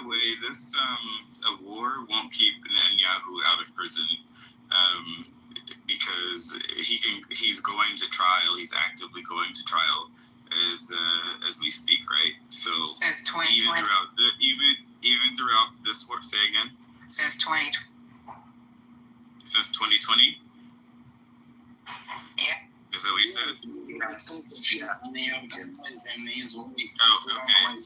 the way, this a war won't keep Netanyahu out of prison, because he's going to trial. He's actively going to trial as we speak, right? So since 2020, even throughout this war, say again. Since 2020. Since 2020. Yeah. Is that what you said? Yeah. Oh, okay.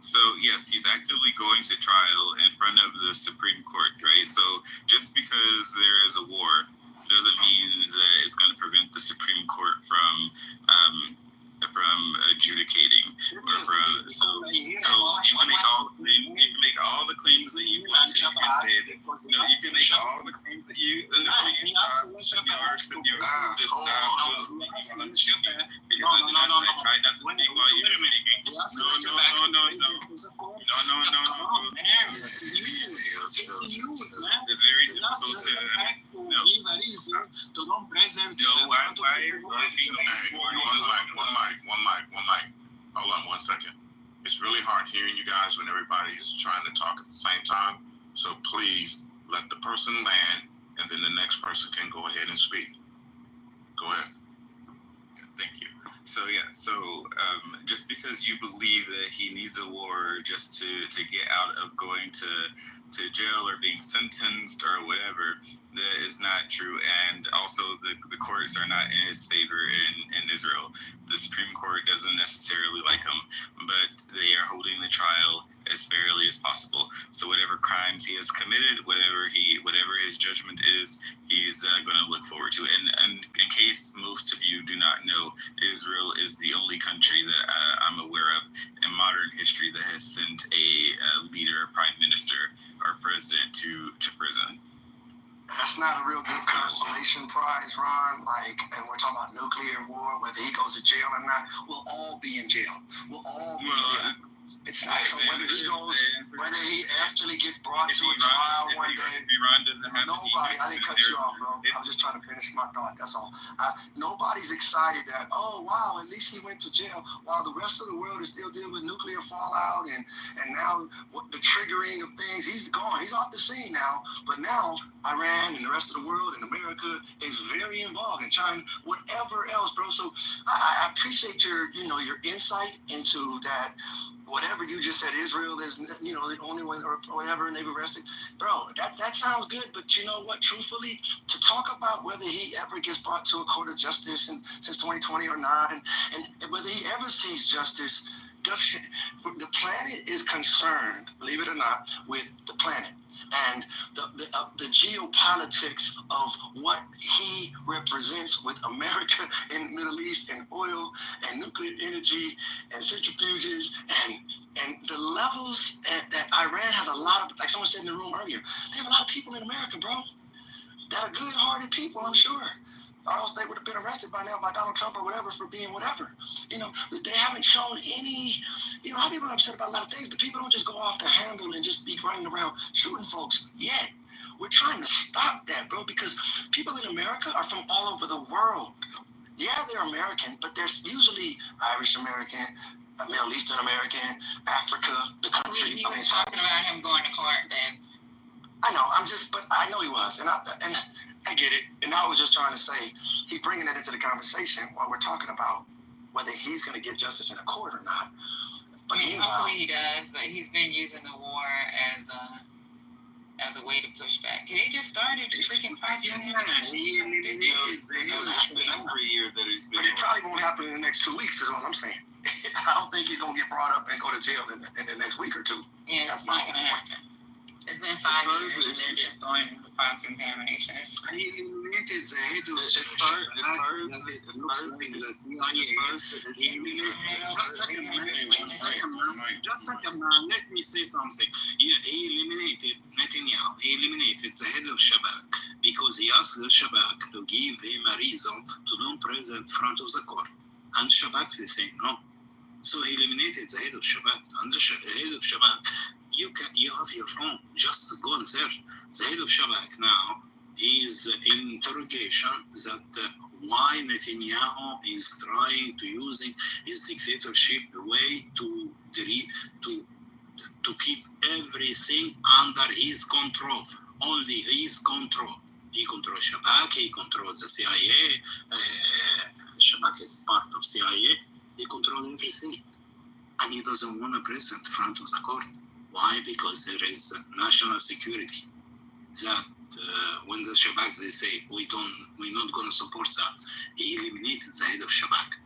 So yes, he's actively going to trial in front of the Supreme Court, right? So just because there is a war doesn't mean that it's going to prevent the Supreme Court from adjudicating or from. So you can make all the claims that you want to. You can say that, you can make all the claims that you should be ours. Should be ours. I tried not to speak while you were speaking. No. It's very difficult to. No. One mic. Hold on 1 second. It's really hard hearing you guys when everybody's trying to talk at the same time. So please let the person land, and then the next person can go ahead and speak. Go ahead. Thank you. So just because you believe that he needs a war just to get out of going to jail or being sentenced or whatever, that is not true. And also the courts are not in his favor in Israel. The Supreme Court doesn't necessarily like him, but they are holding the trial as fairly as possible. So whatever crimes he has committed, whatever his judgment is, he's going to look forward to it. And in case most of you do not know, Israel is the only country that I'm aware of in modern history that has sent a leader, prime minister, or president to prison. That's not a real good consolation prize, Ron. And we're talking about nuclear war, whether he goes to jail or not. We'll all be in jail. We'll all be in jail. It's not so whether he actually gets brought to a trial one day. Nobody, I didn't cut you off, bro. I was just trying to finish my thought. That's all. Nobody's excited that, oh wow, at least he went to jail, while the rest of the world is still dealing with nuclear fallout and now the triggering of things. He's gone. He's off the scene now. But now Iran and the rest of the world and America is very involved in China, whatever else, bro. So I appreciate your insight into that. Whatever you just said, Israel is, the only one or whatever, and they've arrested. Bro, that sounds good, but you know what? Truthfully, to talk about whether he ever gets brought to a court of justice since 2020 or not, and whether he ever sees justice, the planet is concerned, believe it or not, with the planet. And the geopolitics of what he represents with America and the Middle East and oil and nuclear energy and centrifuges and the levels that Iran has a lot of, like someone said in the room earlier, they have a lot of people in America, bro, that are good-hearted people, I'm sure. Or else they would have been arrested by now by Donald Trump or whatever for being whatever. They haven't shown any, a lot of people are upset about a lot of things, but people don't just go off the handle and just be running around shooting folks yet. We're trying to stop that, bro, because people in America are from all over the world. Yeah, they're American, but they're usually Irish American, Middle Eastern American, Africa, the country. He was talking about him going to court, babe. I know, but I know he was, and I get it. And I was just trying to say, he's bringing that into the conversation while we're talking about whether he's going to get justice in a court or not. But hopefully he does, but he's been using the war as a way to push back. He just started freaking fighting. But it probably won't happen in the next 2 weeks, is all I'm saying. I don't think he's going to get brought up and go to jail in the next week or two. Yeah, it's not going to happen. It's been 5 years and they're just doing the cross-examination. It's crazy. Just a second, let me say something. He eliminated Netanyahu. He eliminated the head of Shabak because he asked the Shabak to give him a reason to not present in front of the court. And Shabak is saying no. So he eliminated the head of Shabak. And the head of Shabak, you have your phone. Just go and search. The head of Shabak now is in interrogation that why Netanyahu is trying to using his dictatorship way to to keep everything under his control, only his control. He controls Shabak, he controls the CIA, Shabak is part of CIA, he controls everything. And he doesn't want to present in front of the court. Why? Because there is national security. That when the Shabak, they say, we're not going to support that. He eliminated the head of Shabak.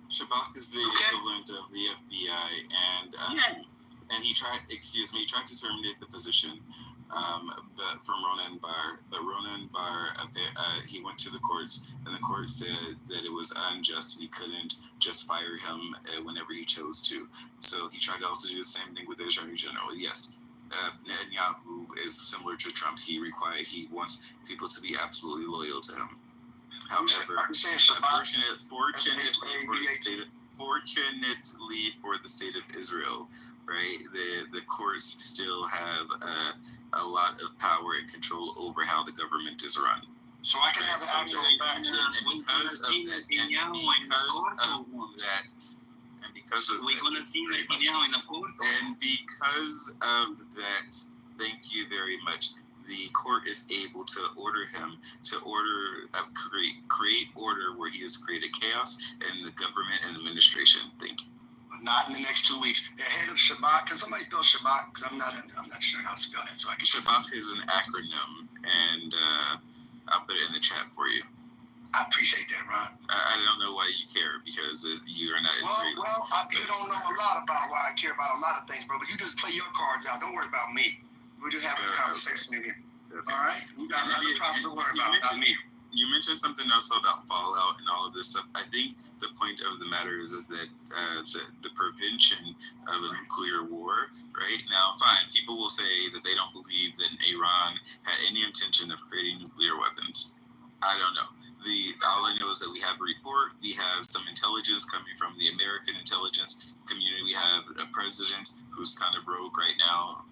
Shabak is the equivalent of the FBI, and he tried to terminate the position, but from Ronan Bar. But Ronan Bar, he went to the courts, and the court said that it was unjust, and he couldn't just fire him whenever he chose to. So he tried to also do the same thing with the Attorney General. Yes, Netanyahu is similar to Trump. He wants people to be absolutely loyal to him. However, fortunately for the state of Israel, right, the courts still have a lot of power and control over how the government is run. So I can have the actual facts. And because of that, thank you very much. The court is able to order him to create order where he has created chaos in the government and administration. Thank you. But not in the next 2 weeks. The head of Shabak. Can somebody spell Shabak? Because I'm not sure how to spell that. So I can. Shabak is an acronym, and I'll put it in the chat for you. I appreciate that, Ron. I don't know why you care, because you are not. You don't know a lot about why I care about a lot of things, bro. But you just play your cards out. Don't worry about me. We're just having a conversation in here. Okay. All right? You got other problems to worry about, not me. You mentioned something else about fallout and all of this stuff. I think the point of the matter is that the prevention of a nuclear war, right? Now, fine, people will say that they don't believe that Iran had any intention of creating nuclear weapons. I don't know. All I know is that we have a report, we have some intelligence coming from the American intelligence community, we have a president who's kind of rogue right now,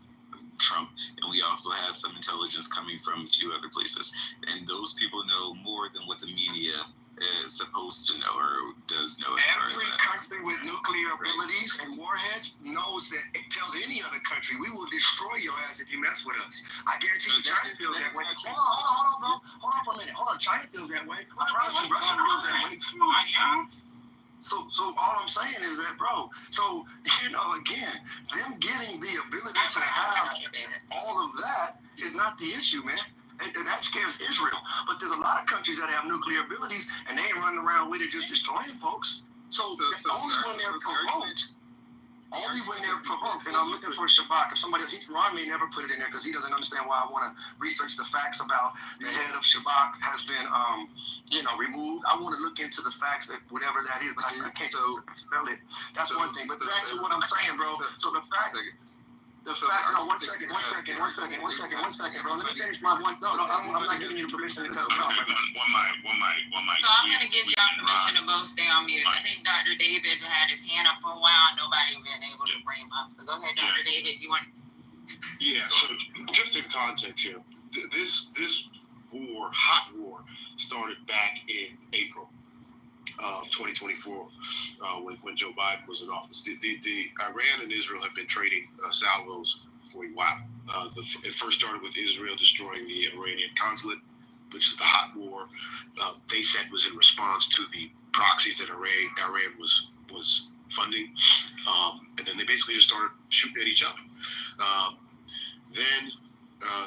Trump, and we also have some intelligence coming from a few other places. And those people know more than what the media is supposed to know or does know. Every country with nuclear abilities and warheads knows that it tells any other country, we will destroy your ass if you mess with us. I guarantee you China feels that way. Hold on, bro. Hold on for a minute. Hold on, China feels that way. I promise you Russia feels that way. Come on, y'all. So all I'm saying is that, bro, so, again, them getting the ability to have all of that is not the issue, man. And that scares Israel. But there's a lot of countries that have nuclear abilities, and they ain't running around with it just destroying folks. So only when they're provoked, and I'm looking for Shabak. If somebody else, Ron may never put it in there because he doesn't understand why I want to research the facts about the head of Shabak has been, removed. I want to look into the facts that whatever that is, but I can't spell it. That's one thing. But back to what I'm saying, bro. So the fact. No, one second, bro. Let me finish my one. No, I'm not giving you permission to cut me off. One mic. So I'm going to give y'all permission to both stay on mute. I think Dr. David had his hand up for a while. Nobody been able to bring him up. So go ahead, Dr. David. You want? Yeah. So just in context here, this hot war, started back in April of 2024 when Joe Biden was in office. The Iran and Israel have been trading salvos for a while. It first started with Israel destroying the Iranian consulate, which is the hot war they said was in response to the proxies that Iran was funding. And then they basically just started shooting at each other. Then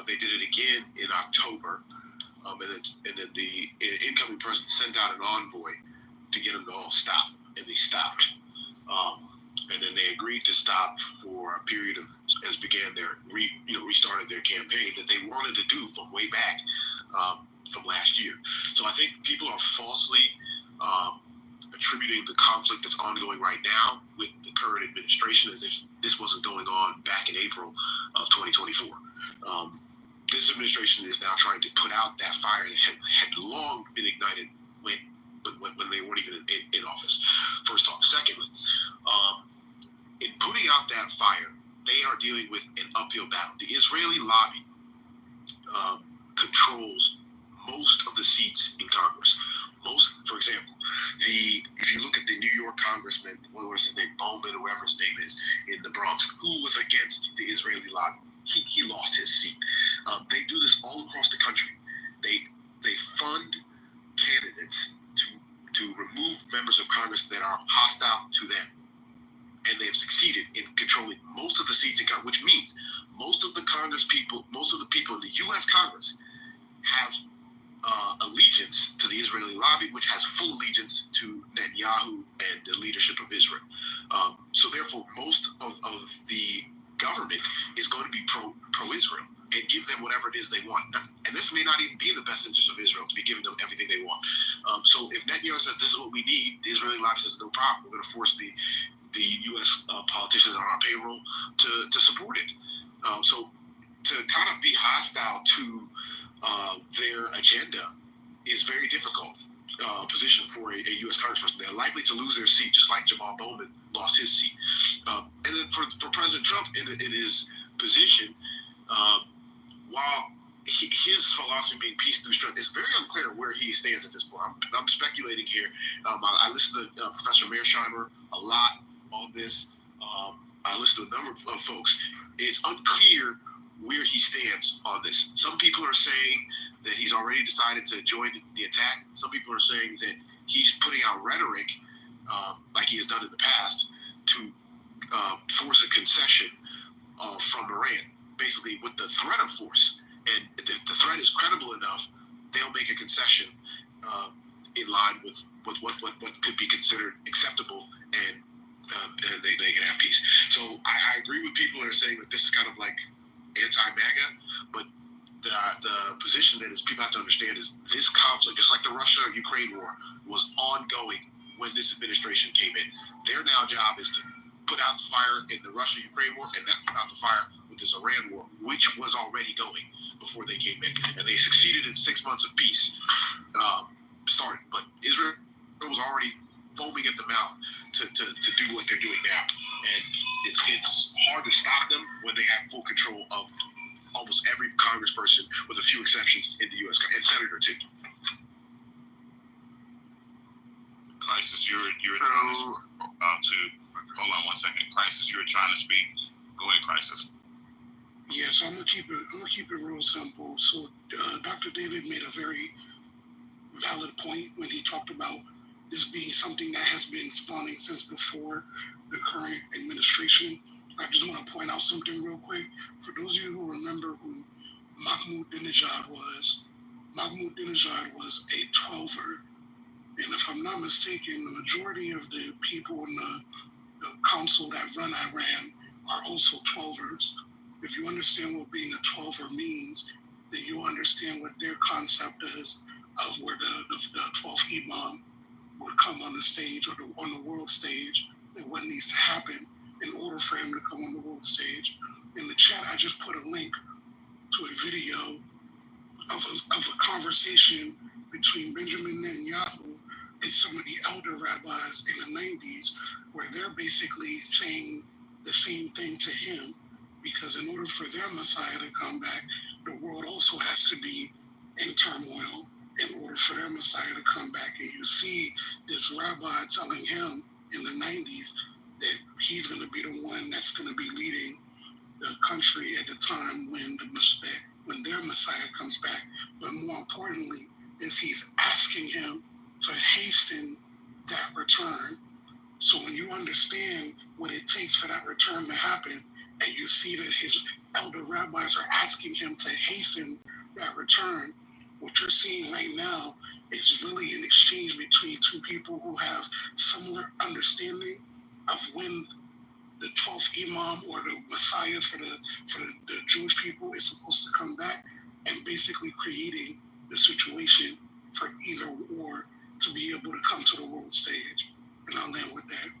they did it again in October. And then the incoming president sent out an envoy to get them to all stop, and they stopped. And then they agreed to stop for a period of, as began restarted their campaign that they wanted to do from way back from last year. So I think people are falsely attributing the conflict that's ongoing right now with the current administration as if this wasn't going on back in April of 2024. This administration is now trying to put out that fire that had long been ignited when they weren't even in office, first off. Secondly, in putting out that fire, they are dealing with an uphill battle. The Israeli lobby controls most of the seats in Congress. For example, if you look at the New York Congressman Congressman, what was his name, Bowman, whoever his name is, in the Bronx, who was against the Israeli lobby. He lost his seat. They do this all across the country. They fund candidates to remove members of Congress that are hostile to them. And they have succeeded in controlling most of the seats in Congress, which means most of the people in the U.S. Congress have allegiance to the Israeli lobby, which has full allegiance to Netanyahu and the leadership of Israel. So therefore, most of the government is going to be pro-Israel and give them whatever it is they want. And this may not even be in the best interest of Israel to be giving them everything they want. So if Netanyahu says this is what we need, the Israeli lobby says no problem. We're going to force the U.S. Politicians on our payroll to support it. So to kind of be hostile to their agenda is very difficult position for a U.S. congressperson. They're likely to lose their seat, just like Jamal Bowman lost his seat. And then for President Trump in his position, while his philosophy being peace through strength, it's very unclear where he stands at this point. I'm speculating here. I listened to Professor Mearsheimer a lot on this. I listened to a number of folks. It's unclear where he stands on this. Some people are saying that he's already decided to join the attack. Some people are saying that he's putting out rhetoric, like he has done in the past, to force a concession from Iran, basically with the threat of force. And if the threat is credible enough, they'll make a concession in line with what could be considered acceptable, and they can have peace. So I agree with people that are saying that this is kind of like anti-MAGA, but the position that is people have to understand is this conflict, just like the Russia-Ukraine war, was ongoing when this administration came in. Their now job is to put out the fire in the Russia-Ukraine war and then put out the fire with this Iran war, which was already going before they came in. And they succeeded in 6 months of peace started. But Israel was already foaming at the mouth to do what they're doing now. And it's hard to stop them when they have full control of almost every congressperson, with a few exceptions in the U.S. and senator too. Crisis, you're trying to hold on one second. Crisis, you were trying to speak. Go ahead, Crisis. Yeah, so I'm gonna keep it real simple. So Dr. David made a very valid point when he talked about this being something that has been spawning since before the current administration. I just want to point out something real quick. For those of you who remember who Mahmoud Ahmadinejad was a 12er. And if I'm not mistaken, the majority of the people in the council that run Iran are also 12ers. If you understand what being a 12er means, then you'll understand what their concept is of where the 12th Imam would come on the stage, or on the world stage, and what needs to happen in order for him to come on the world stage. In the chat, I just put a link to a video of a conversation between Benjamin Netanyahu and some of the elder rabbis in the 90s, where they're basically saying the same thing to him, because in order for their Messiah to come back, the world also has to be in turmoil in order for their Messiah to come back. And you see this rabbi telling him in the 90s that he's going to be the one that's going to be leading the country at the time when their Messiah comes back. But more importantly, is he's asking him to hasten that return. So when you understand what it takes for that return to happen, and you see that his elder rabbis are asking him to hasten that return, what you're seeing right now is really an exchange between two people who have similar understanding of when the 12th Imam, or the Messiah for the Jewish people, is supposed to come back, and basically creating the situation for either or to be able to come to the world stage. And I'll end with that.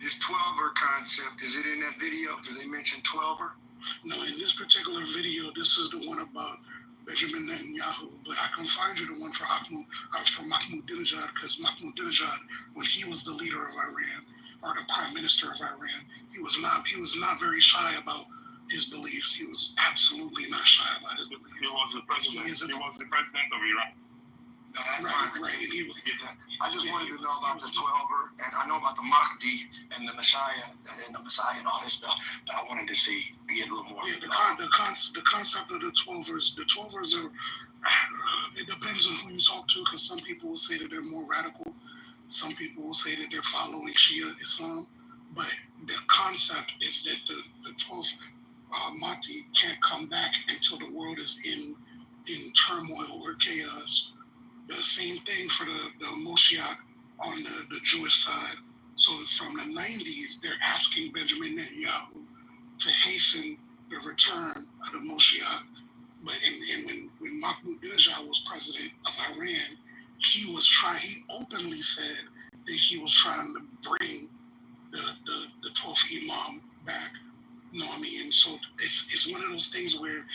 This 12er concept, is it in that video? Did they mention 12er? No, in this particular video, this is the one about Benjamin Netanyahu, but I can find you the one for Mahmoud Ahmadinejad, because Mahmoud Ahmadinejad, when he was the leader of Iran, or the prime minister of Iran, he was not very shy about his beliefs. He was absolutely not shy about his beliefs. He was the president. He was the president of Iran. No, That's Right, fine. right. He was. I just wanted to know about the 12er, and I know about the Mahdi and the Messiah and all this stuff, but I wanted to get a little more. Yeah, the concept of the 12ers. The 12ers are. It depends on who you talk to, because some people will say that they're more radical. Some people will say that they're following Shia Islam, but the concept is that the 12th Mahdi can't come back until the world is in turmoil or chaos. The same thing for the Moshiach on the Jewish side. So from the 90s, they're asking Benjamin Netanyahu to hasten the return of the Moshiach. But when Ahmadinejad was president of Iran, he openly said that he was trying to bring the 12th Imam back. You know what I mean? And so it's one of those things where,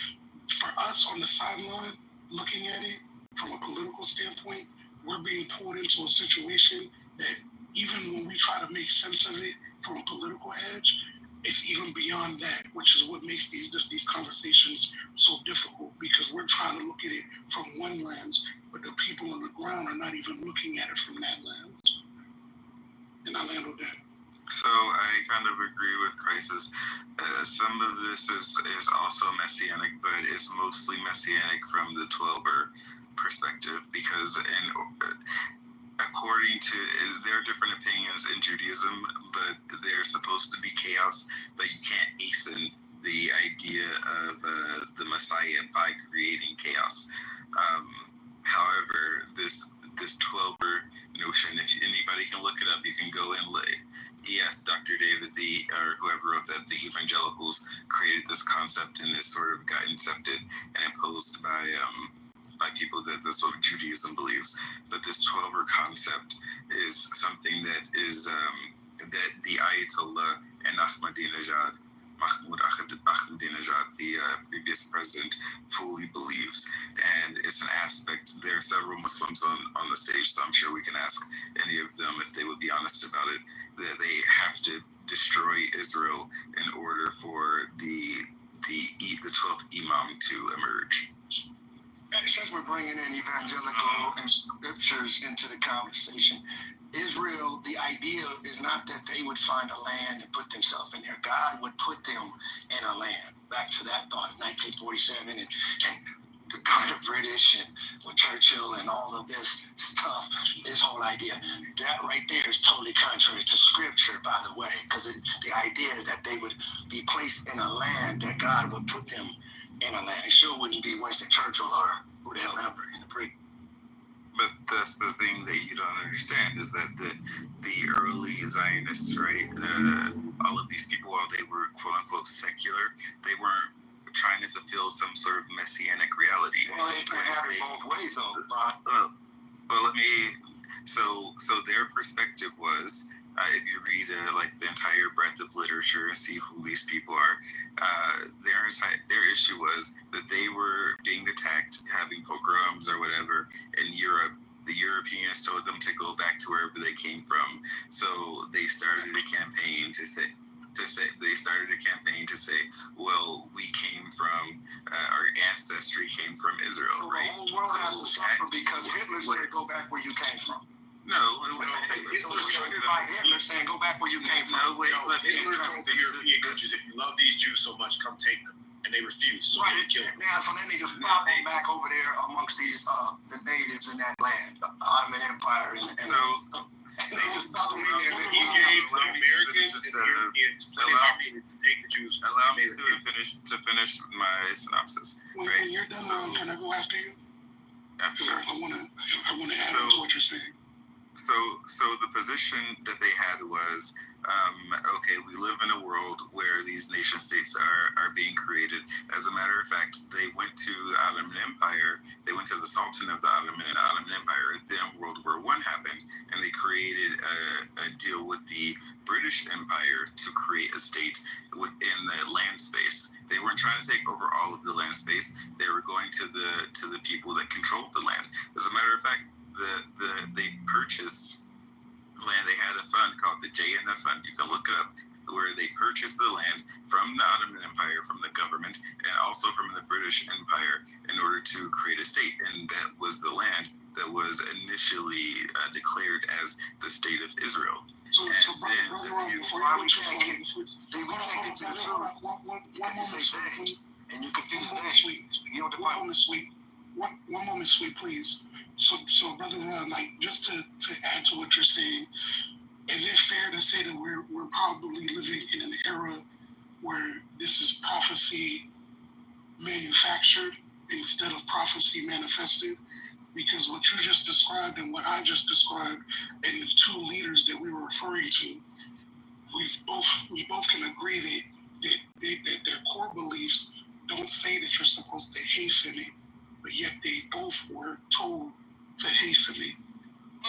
for us on the sideline, looking at it from a political standpoint, we're being pulled into a situation that even when we try to make sense of it from a political edge, it's even beyond that, which is what makes these conversations so difficult, because we're trying to look at it from one lens, but the people on the ground are not even looking at it from that lens. And I land with that. So I kind of agree with Crisis. Some of this is also messianic, but it's mostly messianic from the 12er perspective, because according to, there are different opinions in Judaism, but there's supposed to be chaos, but you can't hasten the idea of the Messiah by creating chaos. However, this 12er notion, if anybody can look it up, you can go and yes, Dr. David, or whoever wrote that, the evangelicals created this concept, and it sort of got incepted and imposed by people that that's what Judaism believes. But this 12er concept is something that is that the Ayatollah and Ahmadinejad, Mahmoud Ahmadinejad, the previous president, fully believes. And it's an aspect, there are several Muslims on the stage, so I'm sure we can ask any of them if they would be honest about it, that they have to destroy Israel in order for the 12th Imam to emerge. Since we're bringing in evangelical and scriptures into the conversation, Israel, the idea is not that they would find a land and put themselves in there. God would put them in a land. Back to that thought, 1947, and the British and with Churchill and all of this stuff, this whole idea, that right there is totally contrary to scripture, by the way, because the idea is that they would be placed in a land, that God would put them in a land. It sure wouldn't be Winston Churchill or who the hell ever in the Britain. But that's the thing that you don't understand, is that the early Zionists, right, all of these people, while they were quote unquote secular, they weren't trying to fulfill some sort of messianic reality. Well, it can happen both ways, though, Ron. Well, so their perspective was, if you read like the entire breadth of literature and see who these people are, their issue was that they were being attacked, having pogroms or whatever in Europe. The Europeans told them to go back to wherever they came from. So they started a campaign to say, well, we came from, our ancestry came from Israel, so right? The whole world has to suffer because Hitler said, go back where you came from. No, Hitler was triggered by Hitler saying, go back where you came from. Hitler told the European countries, if you love these Jews so much, come take them. And they refused, so they killed them. Now, so then they just pop them back over there amongst these the natives in that land, the Ottoman Empire, and they just pop them in there. He gave the Americans and the Europeans plenty to take the Jews. Allow me to finish my synopsis. When you're done, can I go after you? Yeah, sure. I want to add on to what you're saying. So the position that they had was, okay, we live in a world where these nation states are being created. As a matter of fact, they went to the Ottoman Empire, they went to the Sultan of the Ottoman Empire, then World War I happened, and they created a deal with the British Empire to create a state within the land space. They weren't trying to take over all of the land space, they were going to the people that controlled the land. As a matter of fact, they purchased land. They had a fund called the JNF Fund. You can look it up, where they purchased the land from the Ottoman Empire, from the government, and also from the British Empire in order to create a state. And that moment, sweet, please. So Brother Ron, like, just to add to what you're saying, is it fair to say that we're probably living in an era where this is prophecy manufactured instead of prophecy manifested? Because what you just described and what I just described, and the two leaders that we were referring to, we both can agree that their core beliefs don't say that you're supposed to hasten it, but yet they both were told to hasten it.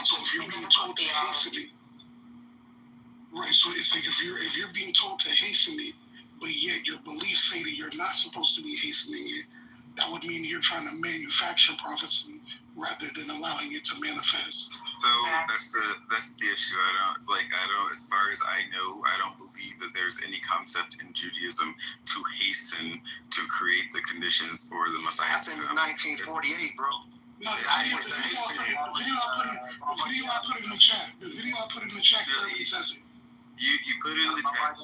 So if you're being told to hasten it, right? So it's like if you're being told to hasten it, but yet your beliefs say that you're not supposed to be hastening it, that would mean you're trying to manufacture prophecy rather than allowing it to manifest. So that's the issue. I don't, as far as I know, I don't believe that there's any concept in Judaism to hasten to create the conditions for the Messiah to Happened come. in 1948, bro. No, the video I put in the chat clearly says it. You put in the chat.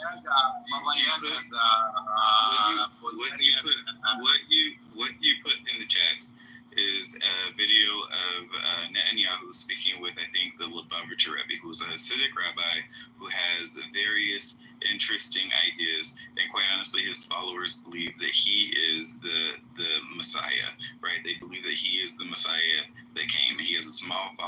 What you put in the chat is a video of Netanyahu speaking with, I think, the Lubavitcher Rebbe, who's a Hasidic rabbi who has various interesting ideas, and quite honestly, his followers believe that he is the Messiah, right? They believe that he is the Messiah that came. He has a somewhat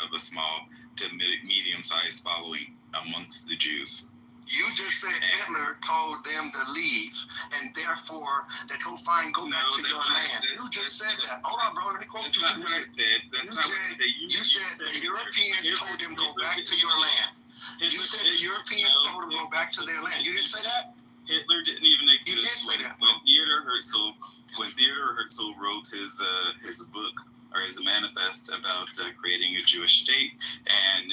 of a small to medium-sized following amongst the Jews. You just said Hitler told them to leave, and therefore they go back to your land. You just said that. Hold on, bro. Let me quote you. You said the Europeans told them go back to your land. You said the Europeans told them go back to their land. You didn't say that? Hitler didn't even exist. You did say that. When Theodor Herzl wrote his book or his manifest about creating a Jewish state, and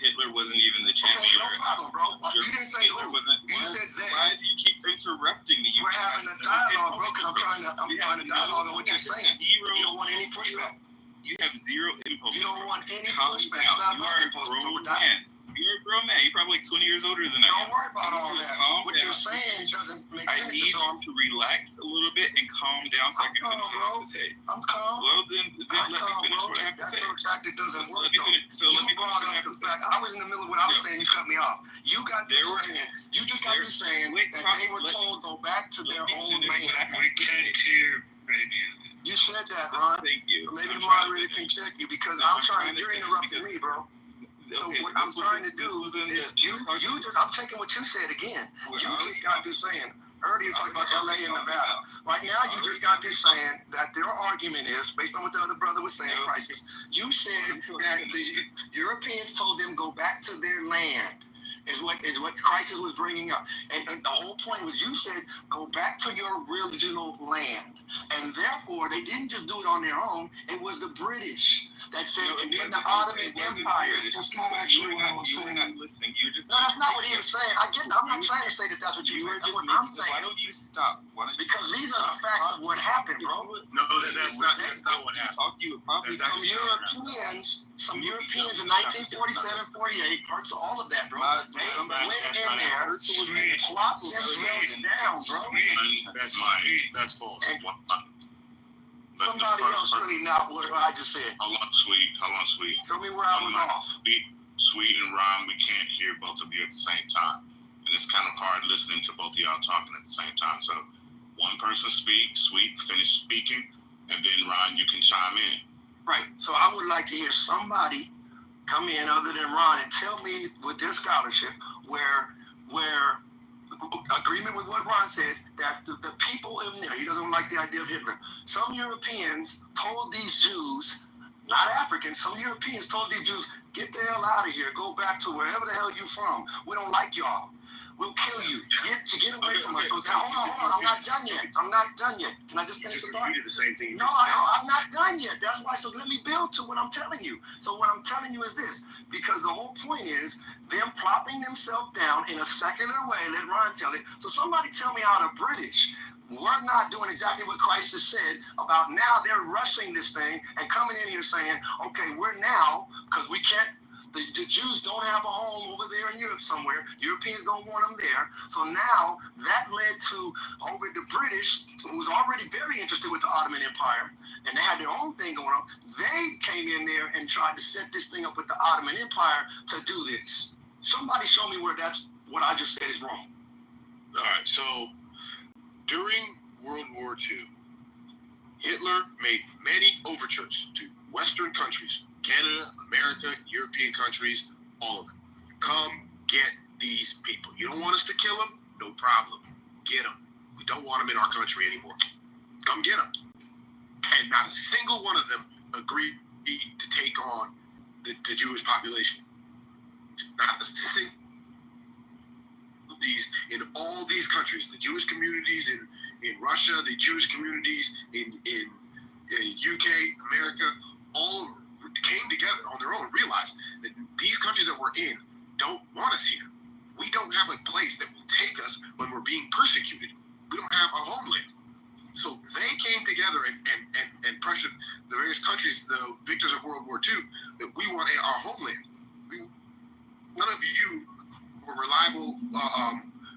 Hitler wasn't even the chancellor. Okay, no problem, bro. You didn't say who. You said that. Why do you keep interrupting me? We're having a dialogue, bro, because I'm trying to dialogue on what you're saying. You don't want any pushback. You have zero impulse. You don't want any pushback. It's not about impulse. You're a grown man. You're probably like 20 years older than I am. Don't worry about all that. What you're saying doesn't make sense. I need you to relax a little bit and calm down so I can finish what I have to say. I'm calm. Well, then let me finish what I have to say. That tactic doesn't work, though. Let me brought up the fact. I was in the middle of what I was saying. You cut me off. You got this saying that they were told go back to their own land. You said that, Ron. Thank you. So maybe the moderator can check you because you're interrupting me, bro. So what I'm trying to do is I'm taking what you said again. You just got through saying earlier you talked about LA and Nevada. Right now you just got through saying that their argument is, based on what the other brother was saying, Crisis, you said that the Europeans told them go back to their land. Is what Crisis was bringing up. And the whole point was you said go back to your original land. And therefore they didn't just do it on their own, it was the British that said, and then the Ottoman Empire. That's not actually what I was saying. No, that's not what he was saying. I get it. I'm not trying to say that that's what you said. That's what I'm saying. Why don't you stop? Because these are the facts of what happened, bro. No, that's not what happened. Some Europeans in 1947, 48, parts of all of that, bro. They went in there and plopped themselves down, bro. That's false. Somebody else really not what I just said. Hold on, sweet. Show me where I was off. Sweet and Ron, we can't hear both of you at the same time. And it's kind of hard listening to both of y'all talking at the same time. So one person speak, Sweet, finish speaking, and then Ron, you can chime in. Right. So I would like to hear somebody come in other than Ron and tell me with their scholarship where agreement with what Ron said, that the people in there, he doesn't like the idea of Hitler. Some Europeans told these Jews, not Africans, some Europeans told these Jews, get the hell out of here, go back to wherever the hell you from. We don't like y'all. We'll kill you. Get away from us. So now, hold on. I'm not done yet. Can I just finish the thought? You did the same thing. No, I'm not done yet. That's why. So let me build to what I'm telling you. So what I'm telling you is this, because the whole point is them plopping themselves down in a secular way. Let Ron tell it. So somebody tell me how the British were not doing exactly what Christ has said about now they're rushing this thing and coming in here saying, okay, we're now, because we can't The Jews don't have a home over there in Europe somewhere. Europeans don't want them there. So now that led to over the British, who was already very interested with the Ottoman Empire, and they had their own thing going on. They came in there and tried to set this thing up with the Ottoman Empire to do this. Somebody show me where that's what I just said is wrong. All right, so during World War II, Hitler made many overtures to Western countries, Canada, America, European countries, all of them. Come get these people. You don't want us to kill them? No problem. Get them. We don't want them in our country anymore. Come get them. And not a single one of them agreed to take on the Jewish population. Not a single. In all these countries, the Jewish communities in Russia, the Jewish communities in UK, America, all came together on their own, realized that these countries that we're in don't want us here. We don't have a place that will take us when we're being persecuted. We don't have a homeland. So they came together and pressured the various countries, the victors of World War II, that we want our homeland. None of you were reliable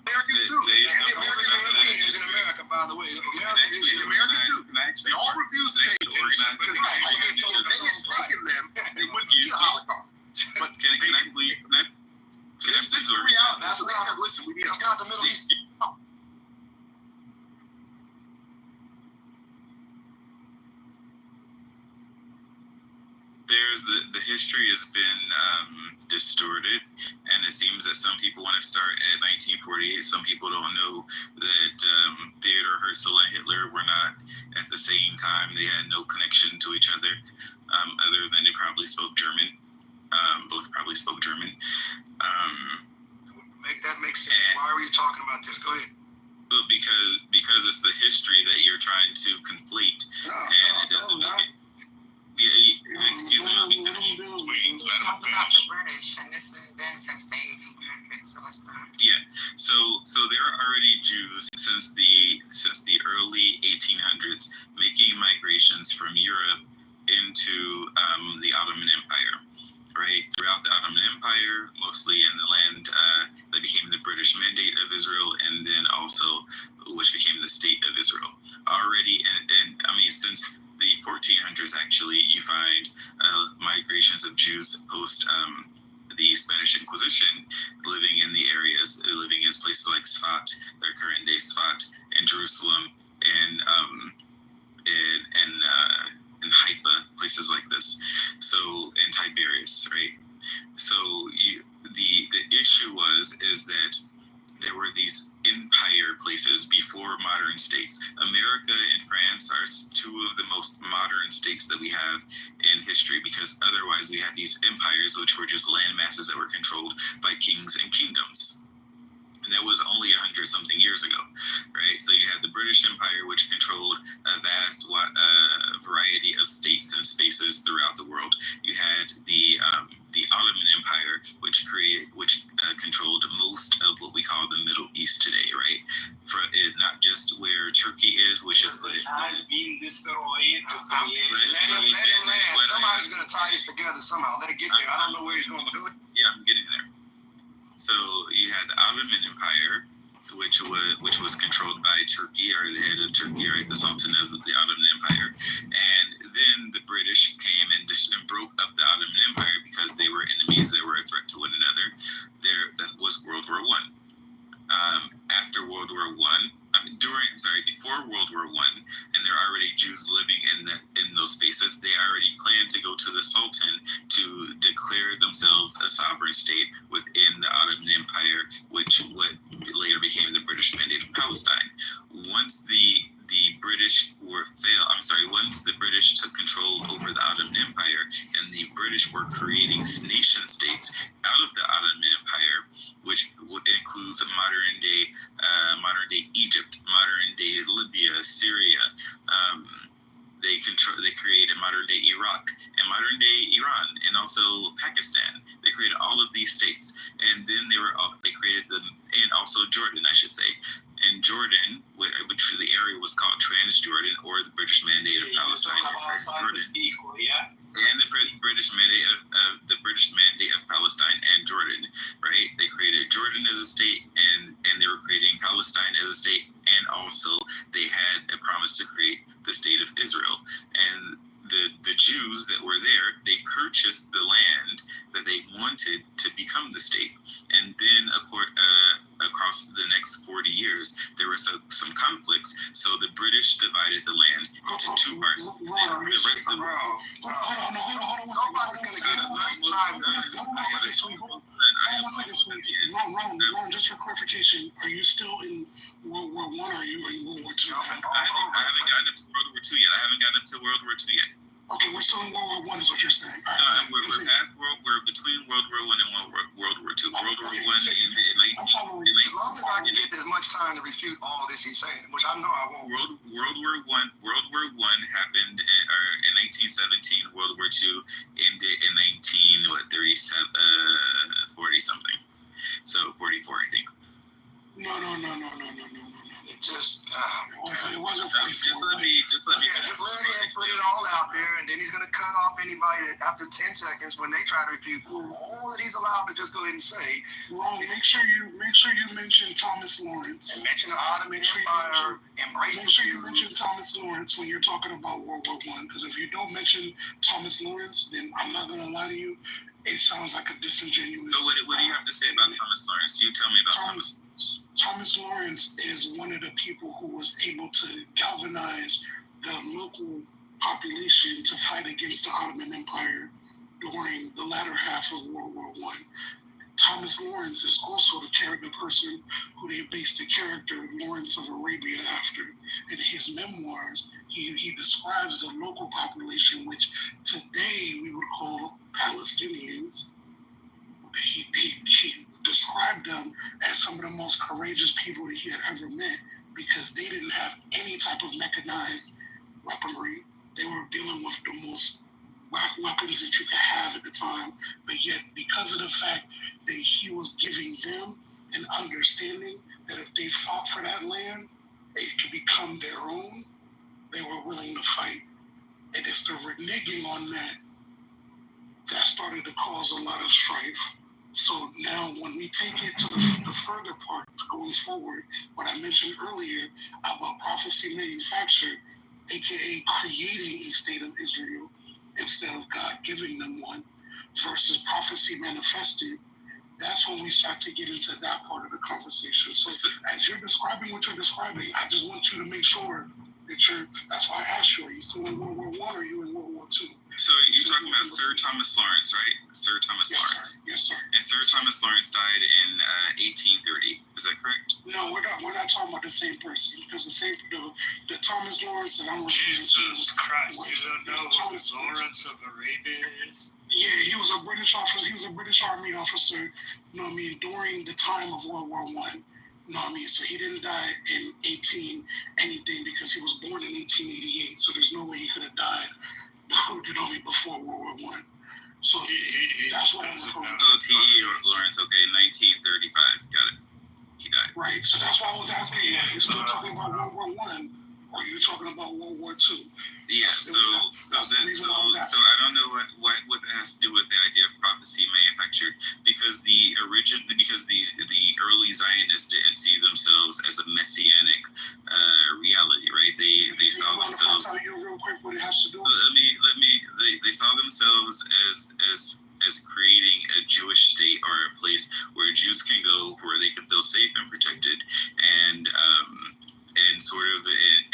Americans too. Europeans in America, by the way. America is in America too. They all refused to take Jews because they had taken them, they wouldn't be a Holocaust. But Can I this is the reality. Listen, we need That's not the Middle East. The history has been distorted, and it seems that some people want to start at 1948. Some people don't know that Theodor Herzl and Hitler were not at the same time. They had no connection to each other, other than they probably spoke German. Both probably spoke German. Make that make sense. Why are you talking about this? Go ahead. But because it's the history that you're trying to conflate, it doesn't make it. Excuse me, let me finish. Please He's let him talking about finish. the British, and this has been since the 1800s, so it's not. Yeah, so there are already Jews since the early 1800s making migrations from Europe into the Ottoman Empire, right? Throughout the Ottoman Empire, mostly in the land that became the British Mandate of Israel, and then also which became the State of Israel. Already, and I mean, since the 1400s, actually, you find migrations of Jews post the Spanish Inquisition living in the areas, living in places like Sfat, their current day Sfat, and Jerusalem, and Haifa, places like this. So, and Tiberias, right? So the issue is that there were these empire places before modern states. America and France are two of the most modern states that we have in history, because otherwise we had these empires which were just land masses that were controlled by kings and kingdoms. And that was only 100-something years ago, right? So you had the British Empire, which controlled a vast variety of states and spaces throughout the world. You had the Ottoman Empire, which controlled most of what we call the Middle East today, right? For it, not just where Turkey is, which is like. has been destroyed to Let create. him land. Somebody's going to tie this together somehow. Let it get there. I don't know where he's going to do it. Yeah, I'm getting there. So you had the Ottoman Empire, which was controlled by Turkey, or the head of Turkey, right, the Sultan of the Ottoman Empire, and then the British came and broke up the Ottoman Empire because they were enemies, they were a threat to one another. That was World War I. After World War before World War I, and there are already Jews living in those spaces, they already planned to go to the Sultan to declare themselves a sovereign state within the Ottoman Empire, which later became the British Mandate of Palestine. Once once the British took control over the Ottoman Empire, and the British were creating nation states out of the Ottoman Empire, which includes modern day Egypt, modern day Libya, Syria. They created modern day Iraq and modern day Iran, and also Pakistan. They created all of these states, and then they created them, and also Jordan, I should say. and Jordan, which for the area was called Transjordan, or the British Mandate of Palestine, or Transjordan, and the British Mandate of Palestine and Jordan, right? They created Jordan as a state, and they were creating Palestine as a state, and also they had a promise to create the state of Israel. And the Jews that were there, they purchased the land that they wanted to become the state. And then across the next 40 years, there were some conflicts. So the British divided the land into two parts. Hold on. Nobody's going to get enough time. Ron, just for clarification, are you still in World War I, or are you in World War II? I haven't gotten up to World War II yet. I haven't gotten up to World War II yet. Okay, we're still in World War I is what you're saying. All right, we're past we're between World War I and World War II. World War I in 19. As long as I can get as much time to refute all this he's saying, which I know I won't. World War I happened in 1917. World War II ended in 40 something. So 44, I think. No. It just it wasn't 44. Just let me. Just let him put it all out there, and then he's gonna cut off anybody that after 10 seconds when they try to refute all that he's allowed to just go ahead and say. Ron, make sure you mention Thomas Lawrence. And mention the Ottoman Empire. Make sure you mention Thomas Lawrence when you're talking about World War I, because if you don't mention Thomas Lawrence, then I'm not gonna lie to you, it sounds like a disingenuous. So what do you have to say about Thomas Lawrence? You tell me about Thomas. Thomas Lawrence is one of the people who was able to galvanize the local population to fight against the Ottoman Empire during the latter half of World War I. Thomas Lawrence is also the person who they based the character Lawrence of Arabia after. In his memoirs, he describes the local population, which today we would call Palestinians. He described them as some of the most courageous people that he had ever met, because they didn't have any type of mechanized weaponry. They were dealing with the most weapons that you could have at the time, but yet because of the fact that he was giving them an understanding that if they fought for that land, it could become their own, they were willing to fight. And it's the reneging on that started to cause a lot of strife. So now when we take it to the further part going forward, what I mentioned earlier about prophecy manufactured, aka creating a state of Israel instead of God giving them one, versus prophecy manifested, that's when we start to get into that part of the conversation. So as you're describing what you're describing, I just want you to make sure that that's why I asked you, are you still in World War I or are you in World War II? So you're talking about Sir Thomas Lawrence, right? Sir Thomas Lawrence. Yes, sir. And Sir Thomas Lawrence died in 1830. Is that correct? No, we're not talking about the same person, because the Thomas Lawrence that I'm referring to. Jesus Christ, you don't know who Lawrence of Arabia is? Yeah, he was a British officer. He was a British Army officer. During the time of World War I. So he didn't die in 18 anything because he was born in 1888. So there's no way he could have died. Before World War I. So that's what I'm referring to. Oh, T.E. Lawrence, okay, 1935. Got it. He died. Right, so that's why I was asking you, are you still talking about World War I, or are you talking about World War II? Yeah, so I don't know what that has to do with the idea of prophecy manufactured, because the early Zionists didn't see themselves as a messianic reality, right? They saw themselves. I'll tell you real quick what it has to do. They saw themselves as creating a Jewish state, or a place where Jews can go, where they can feel safe and protected, and sort of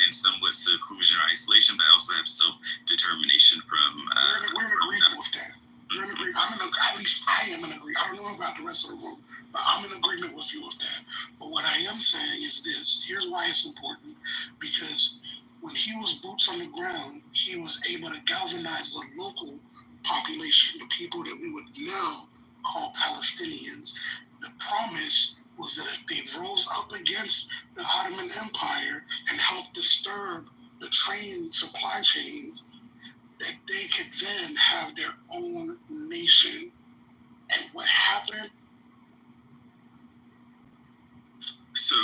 in somewhat seclusion or isolation, but also have self-determination from. We're in agreement with that. At least I am in agreement. I don't know about the rest of the room, but I'm in agreement with you with that. But what I am saying is this. Here's why it's important. Because when he was boots on the ground, he was able to galvanize the local population, the people that we would now call Palestinians. The promise was that if they rose up against the Ottoman Empire and helped disturb the train supply chains, that they could then have their own nation. And what happened? So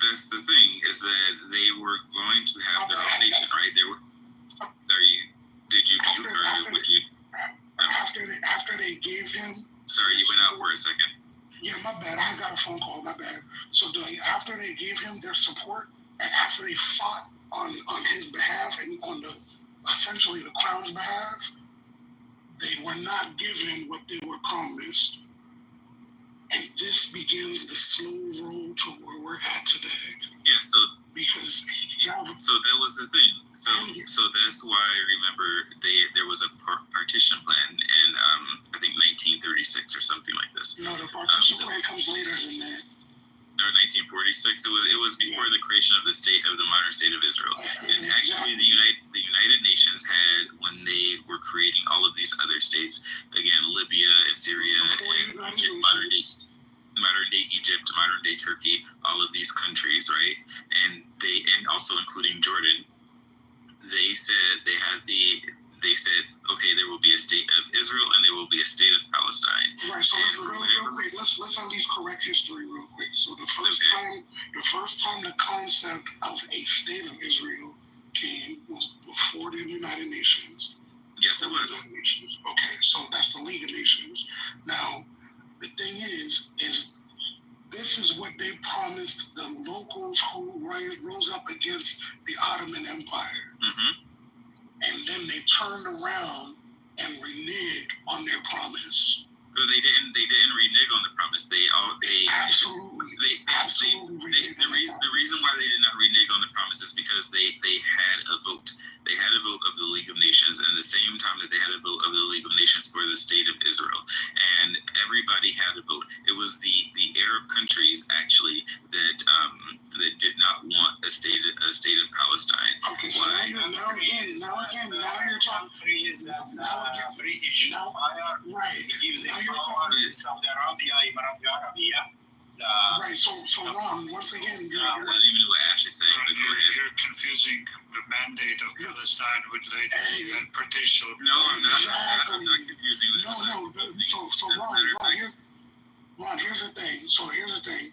that's the thing, is that they were going to have their own nation, right? They were. Did you mute or would you? After they gave him. Sorry, you went out for a second. Yeah, my bad. I got a phone call. My bad. So after they gave him their support, and after they fought on his behalf and on the essentially the Crown's behalf, they were not given what they were promised. And this begins the slow road to where we're at today. Yeah, so because so that was the thing. So that's why I remember there was a partition plan in I think 1936 or something like this. No, the partition plan comes later than that. No, 1946. It was before the creation of the modern state of Israel. And actually, the United Nations had, when they were creating all of these other states, again, Libya and Syria and Egypt, modern day Egypt, modern day Turkey, all of these countries, right? And also including Jordan, they said okay, there will be a state of Israel and there will be a state of Palestine. Right. So real quick, let's at least correct history real quick. So the first time the concept of a state of Israel came was before the United Nations. Yes, it was. Okay, so that's the League of Nations. Now, the thing is this is what they promised the locals who rose up against the Ottoman Empire. Mm-hmm. And then they turned around and reneged on their promise. No, they didn't renege on the promise. Absolutely. The reason why they did not renege on the promise is because they had a vote. They had a vote of the League of Nations, and at the same time that they had a vote of the League of Nations for the state of Israel, and everybody had a vote. It was the Arab countries actually that did not want a state of Palestine. Okay, so now you're talking. Countries that's British Empire. Right. It gives them power in Saudi Arabia, Emirates Arabia. Right. So Ron, once again, I don't even know what Ash is saying, but go ahead. You're confusing the mandate of Palestine with the partition. No, I'm not confusing this. No. So Ron, here's the thing.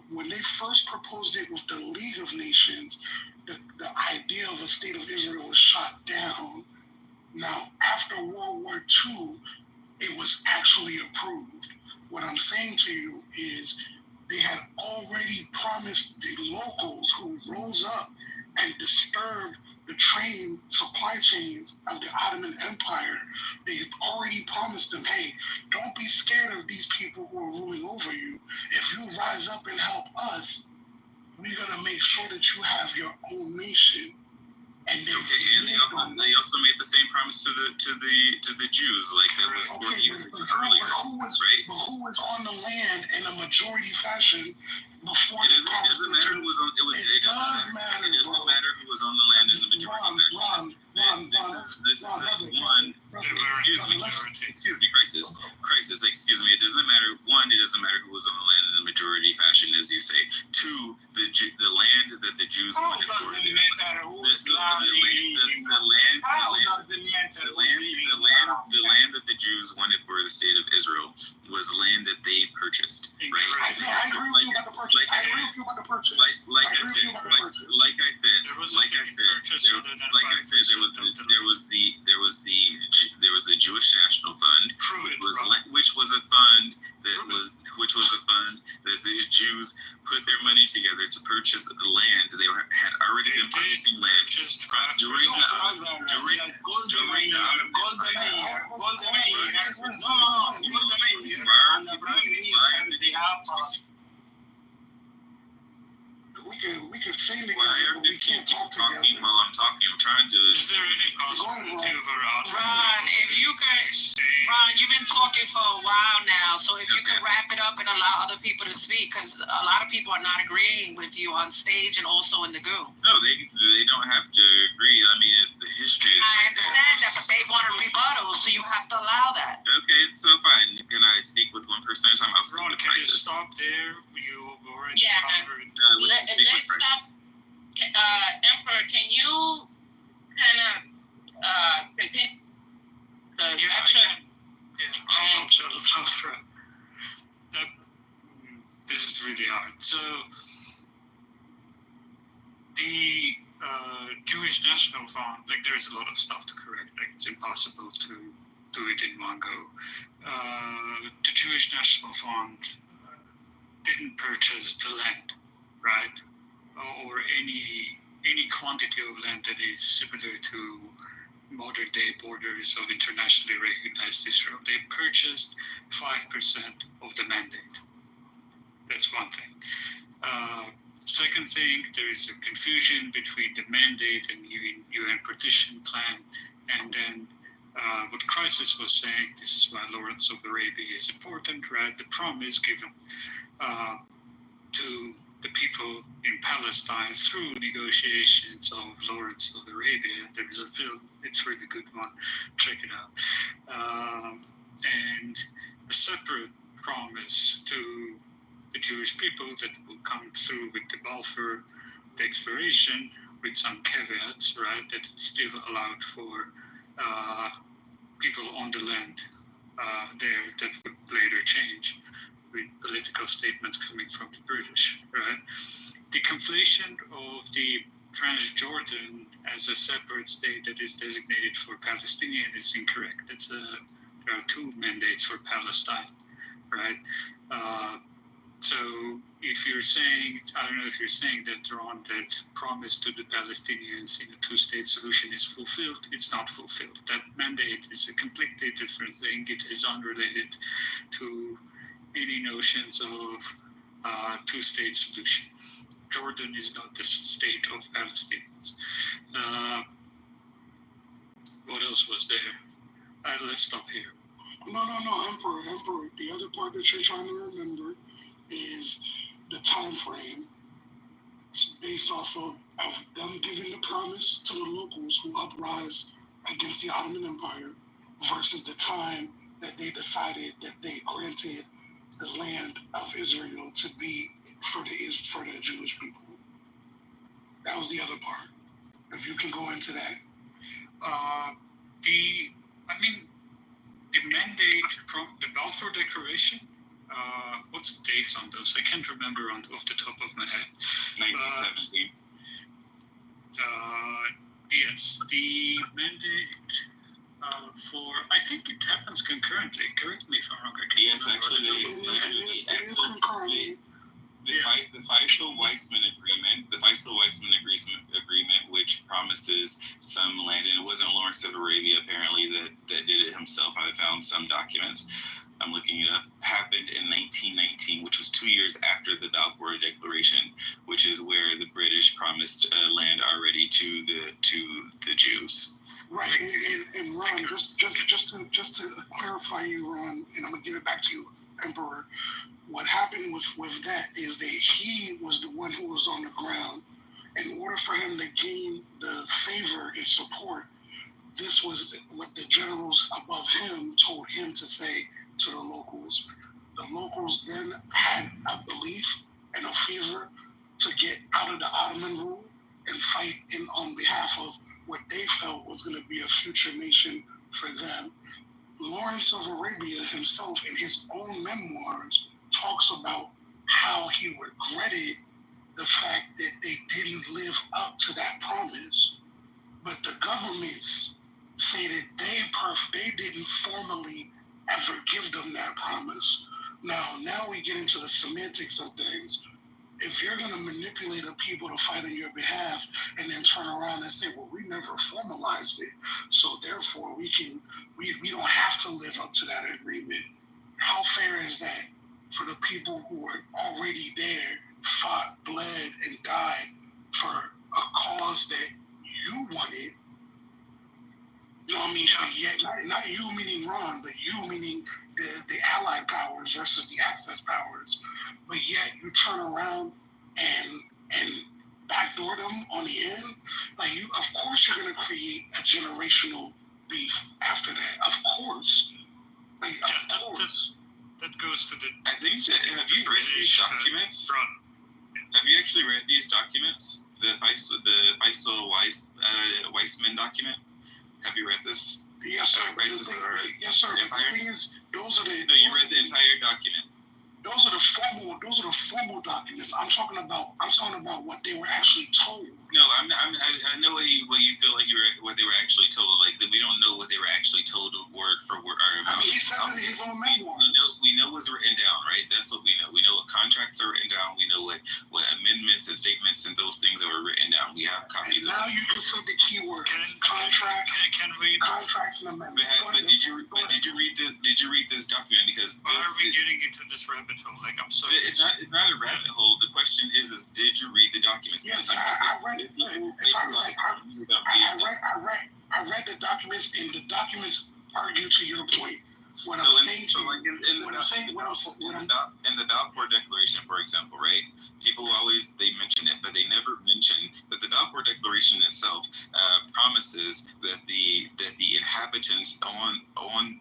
When they first proposed it with the League of Nations, the idea of a state of Israel was shot down. Now, after World War II, it was actually approved. What I'm saying to you is they had already promised the locals who rose up and disturbed the supply chains of the Ottoman Empire. They had already promised them, hey, don't be scared of these people who are ruling over you. If you rise up and help us, we're going to make sure that you have your own nation. And they also made the same promise to the Jews, like that was 40 years earlier, right? But who was on the land in a majority fashion before? It doesn't matter who was on. It doesn't matter who was on the land in the majority fashion. This is one. Excuse me, crisis. Excuse me. It doesn't matter. One, it doesn't matter who was on the land in the majority fashion, as you say. Two, the land that the Jews wanted for the land that the Jews wanted for the state of Israel was land that they purchased, right? I agree with you about the purchase. Like I said, there was the Jewish National Fund, which was a fund that the Jews put their money together to purchase land. They had already been purchasing land during we can sing together, but we can't talk together. While I'm talking, I'm trying to. Is there any possibility of Ron, if you could, Ron, you've been talking for a while now, so if you could wrap it up and allow other people to speak, because a lot of people are not agreeing with you on stage and also in the goo. No, they don't have to agree. I mean, it's the history. I understand that, but they want a rebuttal, so you have to allow that. Okay, so fine. Can I speak with one person at a time? I'll speak Ron, with can you crisis. stop there? You already covered. Let's stop. Emperor, can you kind of present? I'll try. This is really hard. So, the Jewish National Fund, like there's a lot of stuff to correct. Like it's impossible to do it in one go. The Jewish National Fund didn't purchase the land, right, or any quantity of land that is similar to modern day borders of internationally recognized Israel. They purchased 5% of the mandate. That's one thing. Second thing, there is a confusion between the mandate and UN partition plan, and then what Crisis was saying. This is why Lawrence of Arabia is important, right? The promise given to the people in Palestine through negotiations of Lawrence of Arabia. There is a film, it's a really good one, check it out. And a separate promise to the Jewish people that will come through with the Balfour Declaration with some caveats, right, that it's still allowed for people on the land there that would later change with political statements coming from the British, right? The conflation of the Transjordan as a separate state that is designated for Palestinian is incorrect. There are two mandates for Palestine, right? So if you're saying, I don't know if you're saying that, Ron, that promise to the Palestinians in a two-state solution is fulfilled, it's not fulfilled. That mandate is a completely different thing. It is unrelated to any notions of two-state solution. Jordan is not the state of Palestinians. What else was there? Let's stop here. No, Emperor. The other part that you're trying to remember is the time frame. It's based off of them giving the promise to the locals who uprised against the Ottoman Empire versus the time that they decided that they granted the land of Israel to be for the Jewish people. That was the other part. If you can go into that. The mandate, the Balfour Declaration, what's the dates on those? I can't remember off the top of my head. 1917. Yes, the mandate I think it happens concurrently. Correct me if I'm wrong. Yes, actually, it is concurrently. The Faisal-Weizmann agreement, which promises some land, and it wasn't Lawrence of Arabia apparently that did it himself. I found some documents. I'm looking it up. Happened in 1919, which was 2 years after the Balfour Declaration, which is where the British promised land already to the Jews. Right, and Ron, just to clarify you, Ron, and I'm gonna give it back to you, Emperor. What happened with that is that he was the one who was on the ground. In order for him to gain the favor and support, this was what the generals above him told him to say to the locals. The locals then had a belief and a fever to get out of the Ottoman rule and fight on behalf of what they felt was going to be a future nation for them. Lawrence of Arabia himself, in his own memoirs, talks about how he regretted the fact that they didn't live up to that promise. But the governments say that they didn't formally ever give them that promise. Now we get into the semantics of things. If you're going to manipulate the people to fight on your behalf and then turn around and say, well, we never formalized it, so therefore we don't have to live up to that agreement. How fair is that for the people who were already there, fought, bled, and died for a cause that you wanted? You know what I mean? Yeah. But yet, not you meaning Ron, but you meaning the allied powers versus the Axis powers. But yet you turn around and backdoor them on the end. Like of course you're gonna create a generational beef after that. Of course. Like of course. That goes to the. I think that have you read these documents? Have you actually read these documents? The Faisal-Weizmann document. Have you read this? Yes, sir. Yes, sir. The thing is, those are the. No, you read the entire document. those are the formal documents. I'm talking about what they were actually told. No, I know what you feel like what they were actually told. Like that we don't know what they were actually told word for word. I mean, he said it in his own memoir. We know what's written down, right? That's what we know. We know what contracts are written down. We know what amendments and statements and those things that were written down. We have copies of. Now you can say the keyword contract. Can we? Contracts and amendments. But did you read this document? Because why are we getting into this rabbit hole? Like I'm so. It's not a rabbit hole. The question is did you read the documents? Yes, I read it. I read the documents, and the documents argue to your point. What I'm saying to you, in the Balfour Declaration, for example, right? People always they mention it, but they never mention that the Balfour Declaration itself promises that the inhabitants on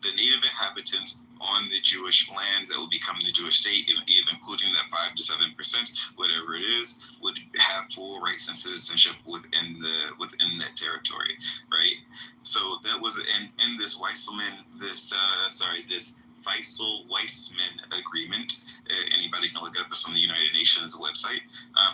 the native inhabitants on the Jewish land that will become the Jewish state, including that 5 to 7%, whatever it is, would have full rights and citizenship within that territory, right? So that was in this this Faisal-Weizmann agreement. Anybody can look it up. It's on the United Nations website.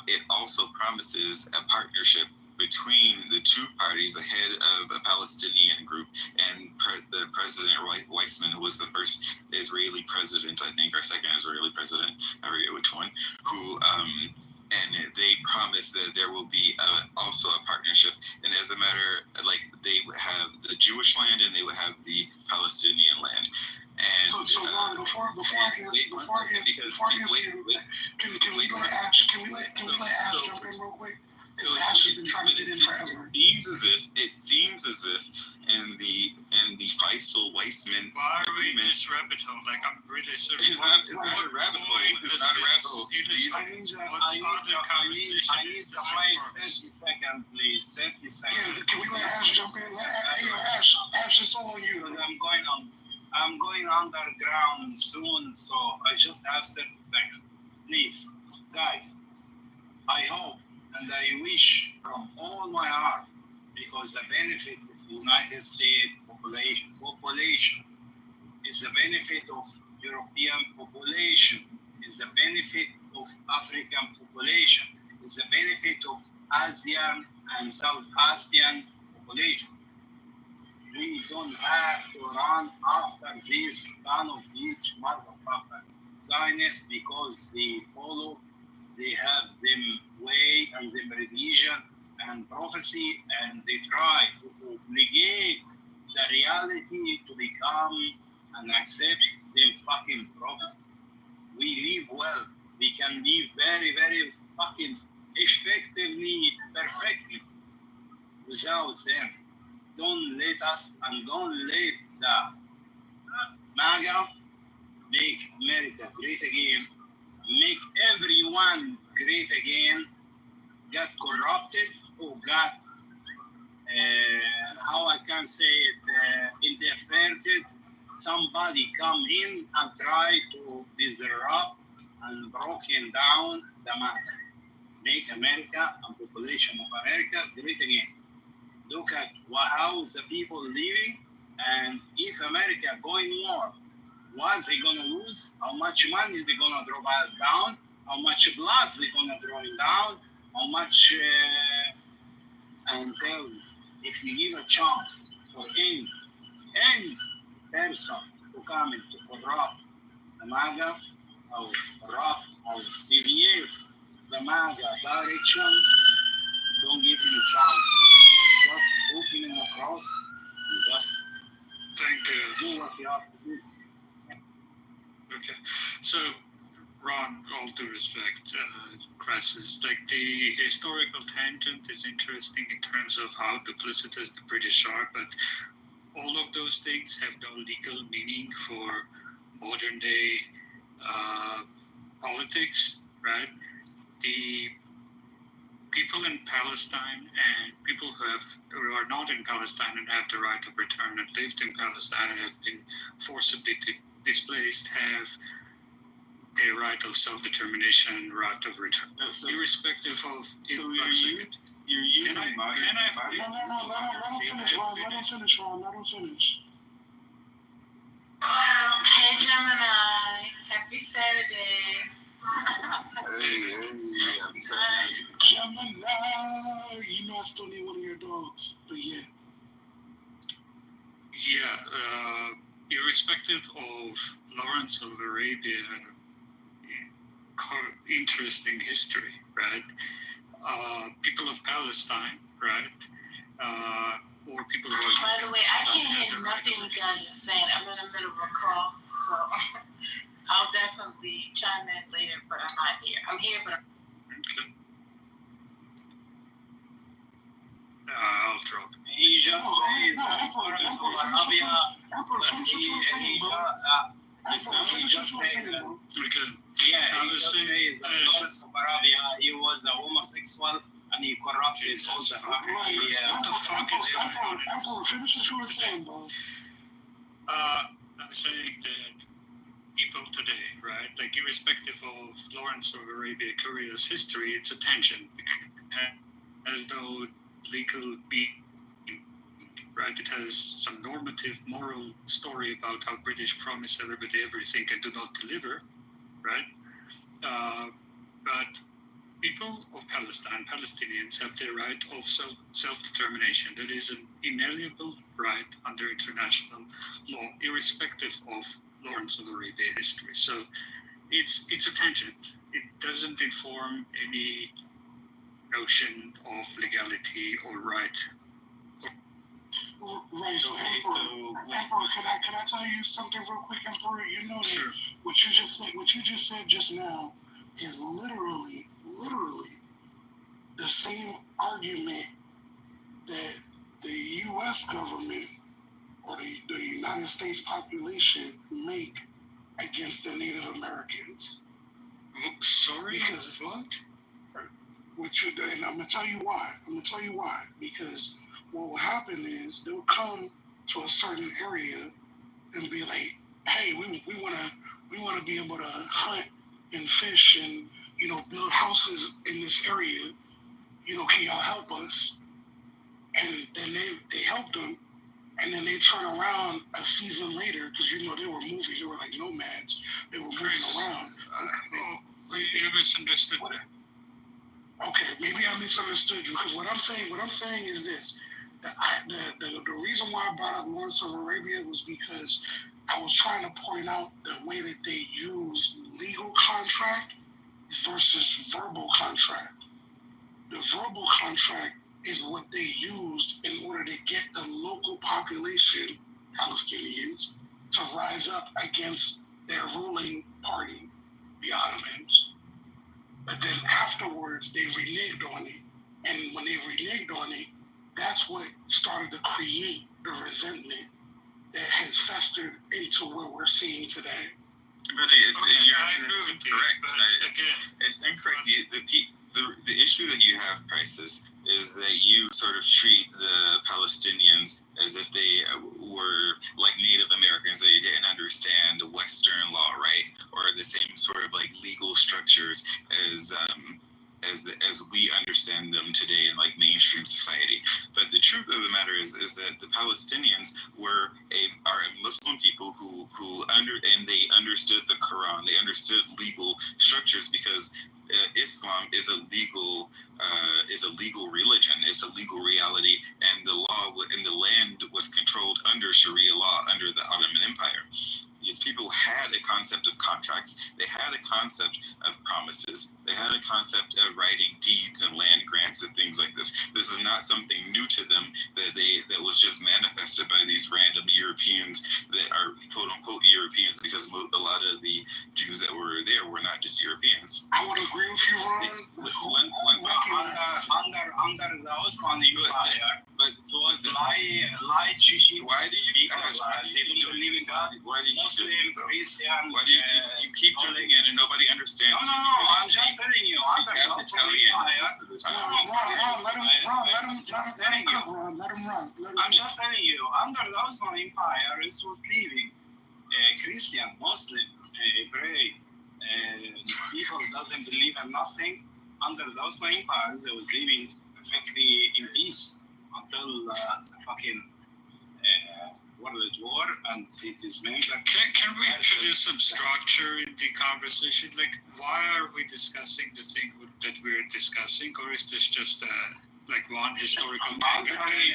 It also promises a partnership between the two parties ahead of a Palestinian group and the President Weizmann, who was the first Israeli president, I think, or second Israeli president, I forget which one, who and they promised that there will be also a partnership. And as a matter, like they would have the Jewish land and they would have the Palestinian land. And so Ron, before I can we let Ash jump in real quick? Ash has been trying to get in forever. It seems as if in the Faisal-Weizmann. Why are we in this rabbit hole? Like I'm really serious. It's not a rabbit hole. It's not a rabbit hole. I need the mic 30 seconds, please. 30 seconds. Yeah, can we let Ash jump in? Ash, it's all on you. I'm going underground soon, so I just have 30 seconds. Please, guys, I hope and I wish from all my heart, because the benefit of the United States population is the benefit of European population, is the benefit of African population, is the benefit of Asian and South Asian population. We don't have to run after this kind of huge motherfucker Zionists because they have them way and them religion and prophecy, and they try to negate the reality to become and accept them fucking prophecy. We live well. We can live very, very fucking effectively, perfectly without them. Don't let us and don't let the MAGA make America great again, make everyone great again, got corrupted or got, how I can say it, interfered. Somebody come in and try to disrupt and broken down the MAGA. Make America and population of America great again. Look at how the people living, and if America going war, what's they gonna lose? How much money is they gonna draw down? How much blood is they gonna draw down? How much? And tell you, if you give a chance for any person to come in to corrupt the MAGA or corrupt or deviate the MAGA direction, don't give him a chance. Just open him across and just do what you have to do. Okay, so Ron, all due respect, Crassus, like the historical tangent is interesting in terms of how duplicitous the British are, but all of those things have no legal meaning for modern day politics, right? The people in Palestine and people who are not in Palestine and have the right of return and lived in Palestine and have been forcibly displaced have their right of self-determination and right of return, irrespective of. So you're using modern. No, let him finish. Hey Gemini, happy Saturday. irrespective of Lawrence of Arabia, interesting history, right? People of Palestine, right? Or people who are. By the way, I can't hear nothing you guys are saying. I'm in the middle of a call, so I'll definitely chime in later, but I'm not here. I'm here, but I'm... Okay. I'll drop. He just says that Lawrence of Arabia, Okay. yeah, he just Palestine, says that Lawrence of Arabia, he was a homosexual and he corrupted all the family. What the fuck is going on? Emperor, finish what you were saying, bro. I'm saying that people today, right, like irrespective of Lawrence of Arabia, Korea's history, it's attention, as though legal being, right, it has some normative, moral story about how British promise everybody everything and do not deliver, right? But people of Palestine, Palestinians, have their right of self-determination. That is an inalienable right under international law, irrespective of Lawrence of Arabia history. So it's a tangent. It doesn't inform any notion of legality or right. Right, so Emperor, can I tell you something real quick, Emperor? You know that Sure. what you just said just now is literally the same argument that the U.S. government or the United States population make against the Native Americans. Oh, sorry, Because- what? And I'm gonna tell you why. Because what will happen is they'll come to a certain area and be like, "Hey, we wanna be able to hunt and fish and build houses in this area. Can y'all help us?" And then they help them, and then they turn around a season later because they were moving. They were like nomads. They were moving around. You misunderstood me. Okay, maybe I misunderstood you because what I'm saying is this: the reason why I brought up Lawrence of Arabia was because I was trying to point out the way that they use legal contract versus verbal contract. The verbal contract is what they used in order to get the local population, Palestinians, to rise up against their ruling party, the Ottomans. But then afterwards, they reneged on it. And when they reneged on it, that's what started to create the resentment that has festered into what we're seeing today. But it's incorrect. It's incorrect. The issue that you have, Crisis, is that you sort of treat the Palestinians as if they were like Native Americans, that you didn't understand Western law, right? Or the same sort of like legal structures as we understand them today in like mainstream society. But the truth of the matter is that the Palestinians are a Muslim people who they understood the Quran. They understood legal structures because Islam is a legal religion. It's a legal reality, and the law in the land was controlled under Sharia law under the Ottoman Empire. These people had a concept of contracts. They had a concept of promises. They had a concept of writing deeds and land grants and things like this. This is not something new to them that was just manifested by these random Europeans that are quote unquote Europeans, because a lot of the Jews that were there were not just Europeans. I would agree with you, Ron. Under the Osman Empire, but it was light regime. Why do you They don't believe in God. Muslim, Christian. Why do you keep jumping in and nobody understands? No, I'm just telling you. Under the Ottoman Empire. Let him run. I'm just telling you, under the Osman Empire, it was living Christian, Muslim, Hebrew, people doesn't believe in nothing. Under the Osman Empire, they was living perfectly in peace until the fucking World War, and it is made. Can we introduce some structure in the conversation? Like, why are we discussing the thing that we're discussing, or is this just like one historical I'm answering.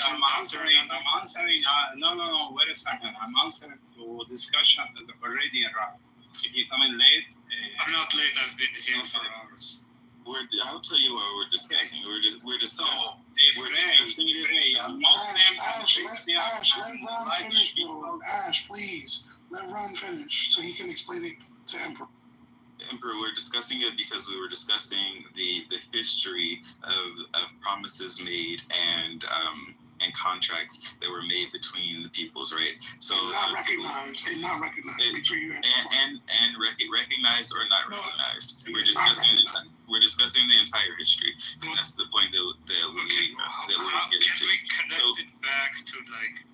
No. Wait a second. I'm answering to discussion that already arrived. If you come in late, I'm not late. I've been here for hours. I'll tell you what we're discussing. We're discussing. If Ash, please let Ron finish so he can explain it to Emperor. Emperor, we're discussing it because we were discussing the history of promises made and contracts that were made between the peoples, right? So not recognized. Make sure you recognized or not recognized. We're discussing the entire history, and that's the point that we're getting to. Can we connect it back to like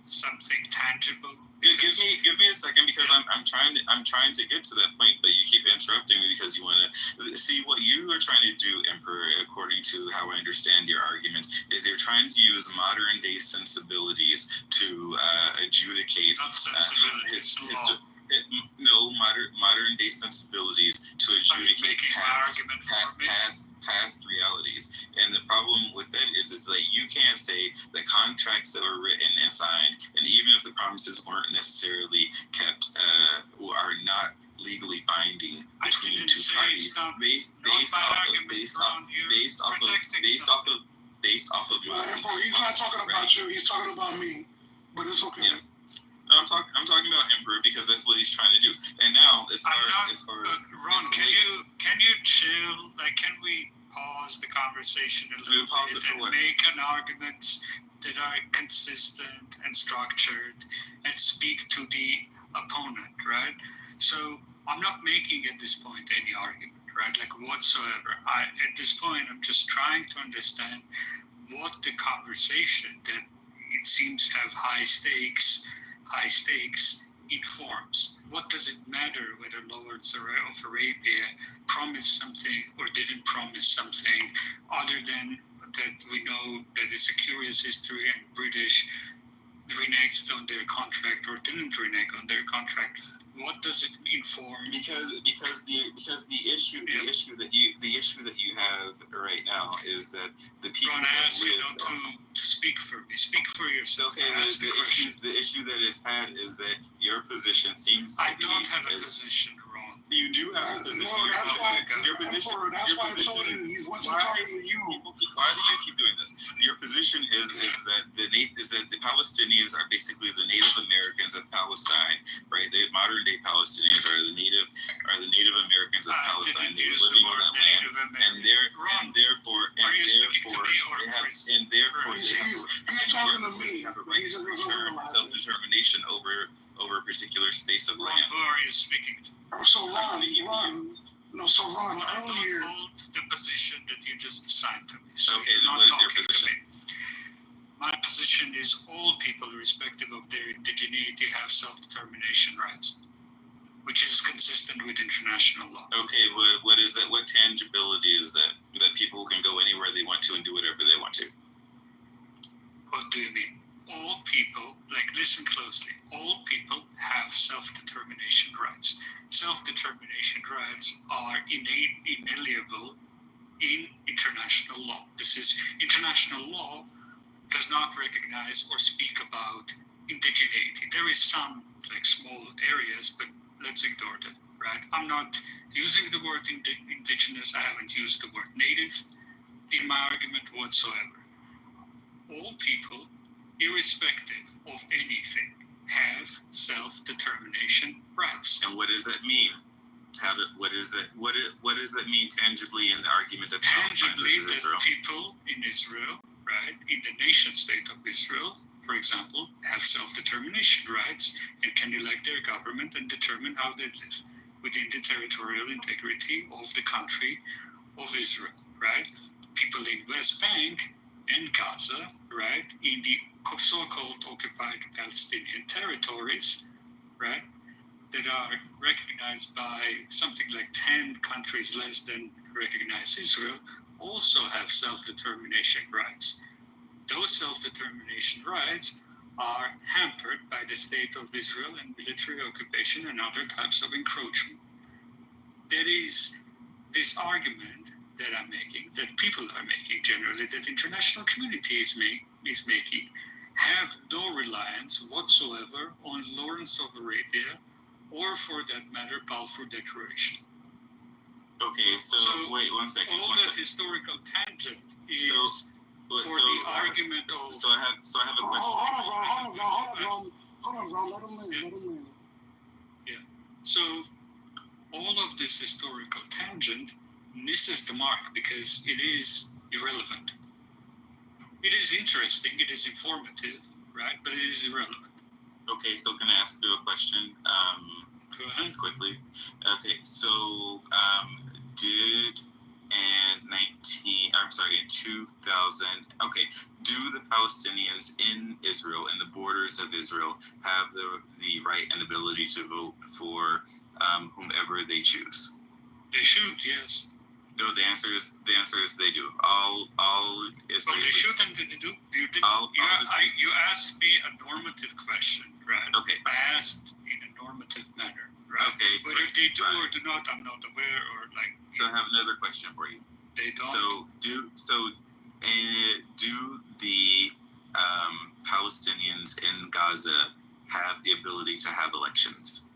something tangible? Give me a second, because I'm trying to get to that point, but you keep interrupting me because you want to see what you are trying to do, Emperor. According to how I understand your argument, is you're trying to use modern day sensibilities to adjudicate modern day sensibilities to adjudicate past realities. And the problem with that is that you can't say the contracts that were written and signed, and even if the promises weren't necessarily kept, are not legally binding between the two parties, based off of Emperor, he's not talking about you. He's talking about me. But it's okay. Yes. I'm talking about Emperor because that's what he's trying to do. And now, as far as Ron, can you chill? Like, can we pause the conversation a little bit and make an argument that are consistent and structured and speak to the opponent, right? So I'm not making at this point any argument, right? Like whatsoever. At this point, I'm just trying to understand what the conversation that it seems have high stakes informs. What does it matter whether Lords of Arabia promised something or didn't promise something, other than that we know that it's a curious history and British reneged on their contract or didn't renege on their contract? What does it inform? Because the issue that you have right now is that the people that live. To speak for me. Speak for yourself. Okay, the issue that is had is that your position seems to I don't have a position, Ron. You do have a position. That's why I told you he wasn't talking to you. Why do you keep doing this? Your position is that the Palestinians are basically the Native Americans of Palestine, right? The modern day Palestinians are the Native Americans of Palestine. They're living on that land, and therefore he's talking to me. Have a right to self-determination over a particular space of land. Who are you speaking to? So Ron, earlier. Hold the position that you just assigned to me. So okay, then what is your position? My position is all people, irrespective of their indigeneity, have self-determination rights, which is consistent with international law. Okay, what is that? What tangibility is that? That people can go anywhere they want to and do whatever they want to? What do you mean? All people, listen closely, all people have self-determination rights. Self-determination rights are inalienable in international law. International law does not recognize or speak about indigeneity. There is some small areas, but let's ignore that, right? I'm not using the word indigenous. I haven't used the word native in my argument whatsoever. All people, irrespective of anything, have self-determination rights. And what does that mean? What does that mean tangibly in the argument that tangibly that people in Israel, right, in the nation state of Israel, for example, have self-determination rights and can elect their government and determine how they live within the territorial integrity of the country of Israel, right? People in West Bank and Gaza, right, in the so-called occupied Palestinian territories, right, that are recognized by something like 10 countries less than recognize Israel, also have self-determination rights. Those self-determination rights are hampered by the state of Israel and military occupation and other types of encroachment. That is, this argument that I'm making, that people are making generally, that international community is making, have no reliance whatsoever on Lawrence of Arabia, or for that matter, Balfour Declaration. Okay, so wait 1 second. All that historical tangent is for the argument of. So I have a question. Hold on, Ron. Let him land. Yeah. So all of this historical tangent misses the mark because it is irrelevant. It is interesting, it is informative, right? But it is irrelevant. Okay, so can I ask you a question? Go ahead. Quickly. Okay, so did in 2000, okay, do the Palestinians in Israel, in the borders of Israel, have the right and ability to vote for whomever they choose? They should, yes. No, the answer is they do. All Israelis. Well, they should and they do. You asked me a normative question, right? Okay. I asked in a normative manner, right? Okay. Whether they do or do not, I'm not aware, or like. So I have another question for you. They don't. So do the Palestinians in Gaza have the ability to have elections?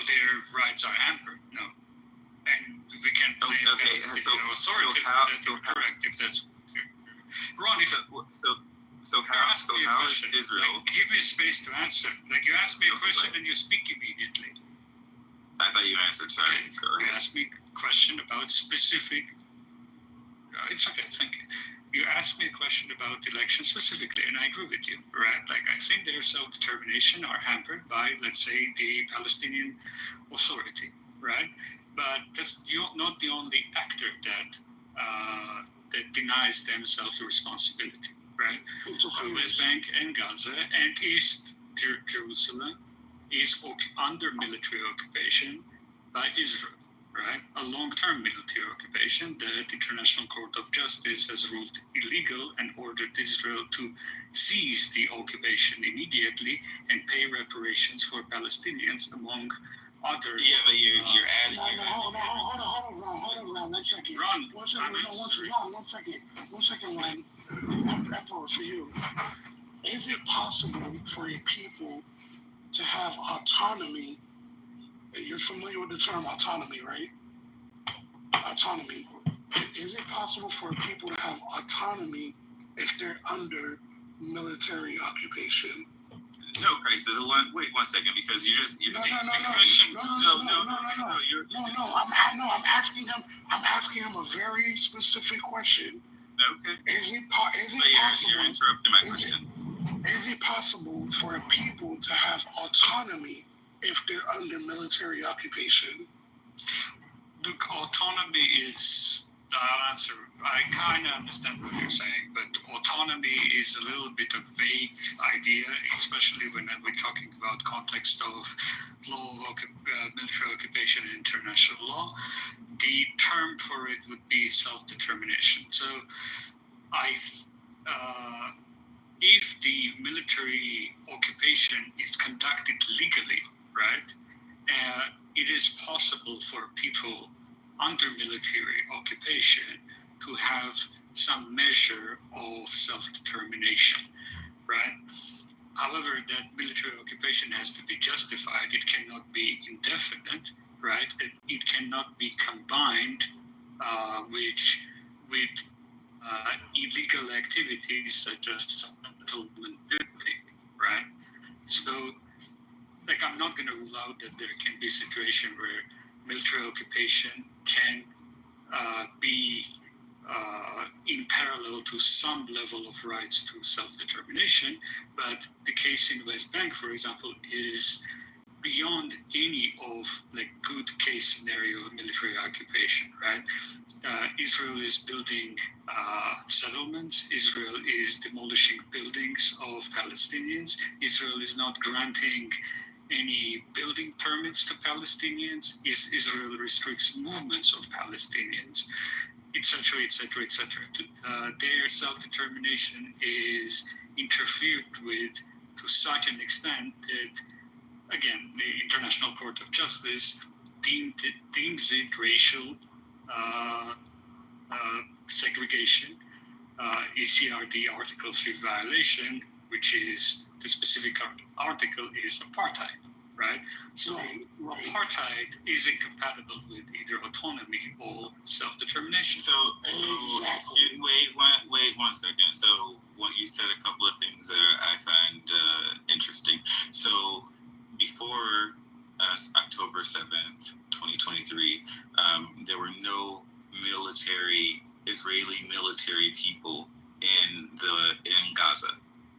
Their rights are hampered. No, and we can't blame Palestinian authorities if that's incorrect. If that's Ron, so how is Israel? Like, give me space to answer. Like, you ask me a question and you speak immediately. I thought you answered. Sorry. Okay. Go ahead. You asked me a question about specific. It's okay. Thank you. You asked me a question about elections specifically, and I agree with you, right? Like, I think their self-determination are hampered by, let's say, the Palestinian Authority, right? But that's not the only actor that denies themselves the responsibility, right? West Bank and Gaza and East Jerusalem is under military occupation by Israel, right? A long-term military occupation that the International Court of Justice has ruled illegal and ordered Israel to seize the occupation immediately and pay reparations for Palestinians, among others. Yeah, but you're adding. Hold on, Ron. 1 second. Ron, One second, Ron. Emperor, for you. Is it possible for a people to have autonomy? You're familiar with the term autonomy, right? Autonomy. Is it possible for people to have autonomy if they're under military occupation? No, Christ. Wait 1 second, because you just No. I'm asking him a very specific question. Okay. Is it possible? You're interrupting my question. Is it possible for a people to have autonomy if they're under military occupation? Look, autonomy is, I'll answer, I kind of understand what you're saying, but autonomy is a little bit of vague idea, especially when we're talking about context of law of military occupation and international law. The term for it would be self-determination. So if the military occupation is conducted legally, right, it is possible for people under military occupation to have some measure of self-determination, right? However, that military occupation has to be justified. It cannot be indefinite, right? It cannot be combined with illegal activities such as settlement building, right? So, like, I'm not going to rule out that there can be a situation where military occupation can be in parallel to some level of rights to self-determination, but the case in West Bank, for example, is beyond any of like good case scenario of military occupation, right? Israel is building settlements. Israel is demolishing buildings of Palestinians. Israel is not granting any building permits to Palestinians. Israel restricts movements of Palestinians, etc., etc., etc. Their self-determination is interfered with to such an extent that, again, the International Court of Justice deems it racial segregation, ECRD Article 3 violation, which is the specific article is apartheid, right? So apartheid is incompatible with either autonomy or self-determination. So wait 1 second. So what you said a couple of things that I find interesting. So before October 7th, 2023, there were no Israeli military people in Gaza,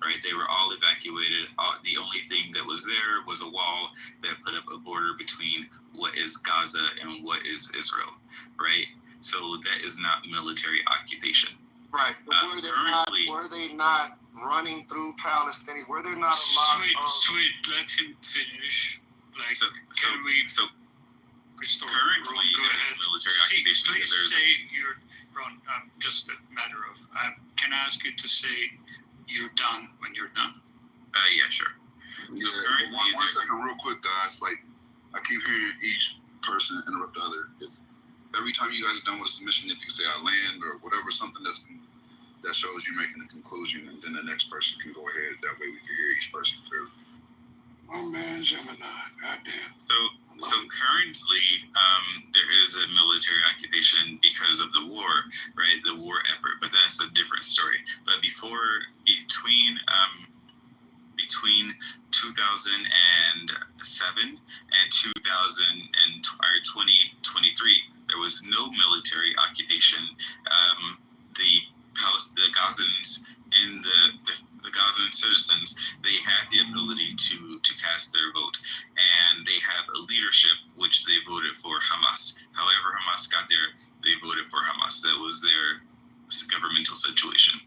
right? They were all evacuated. The only thing that was there was a wall that put up a border between what is Gaza and what is Israel, right? So that is not military occupation. Right. But were they not running through Palestinians? Were there not a lot of... Sweet, let him finish. Currently, there's military occupation. Please say you're wrong. Just a matter of, can I ask you to say you're done when you're done? Yeah, sure. So one second, real quick, guys. Like, I keep hearing each person interrupt the other. If every time you guys are done with a submission, if you say I land or whatever, something that shows you making a conclusion, and then the next person can go ahead. That way we can hear each person clearly. Oh man, Gemini, goddamn. So currently, there is a military occupation because of the war, right? The war effort, but that's a different story. But between 2007 and 2023, there was no military occupation. The Gazans and the Gazan citizens, they had the ability to cast their vote, and they have a leadership which they voted for Hamas. However, Hamas got there, they voted for Hamas. That was their governmental situation.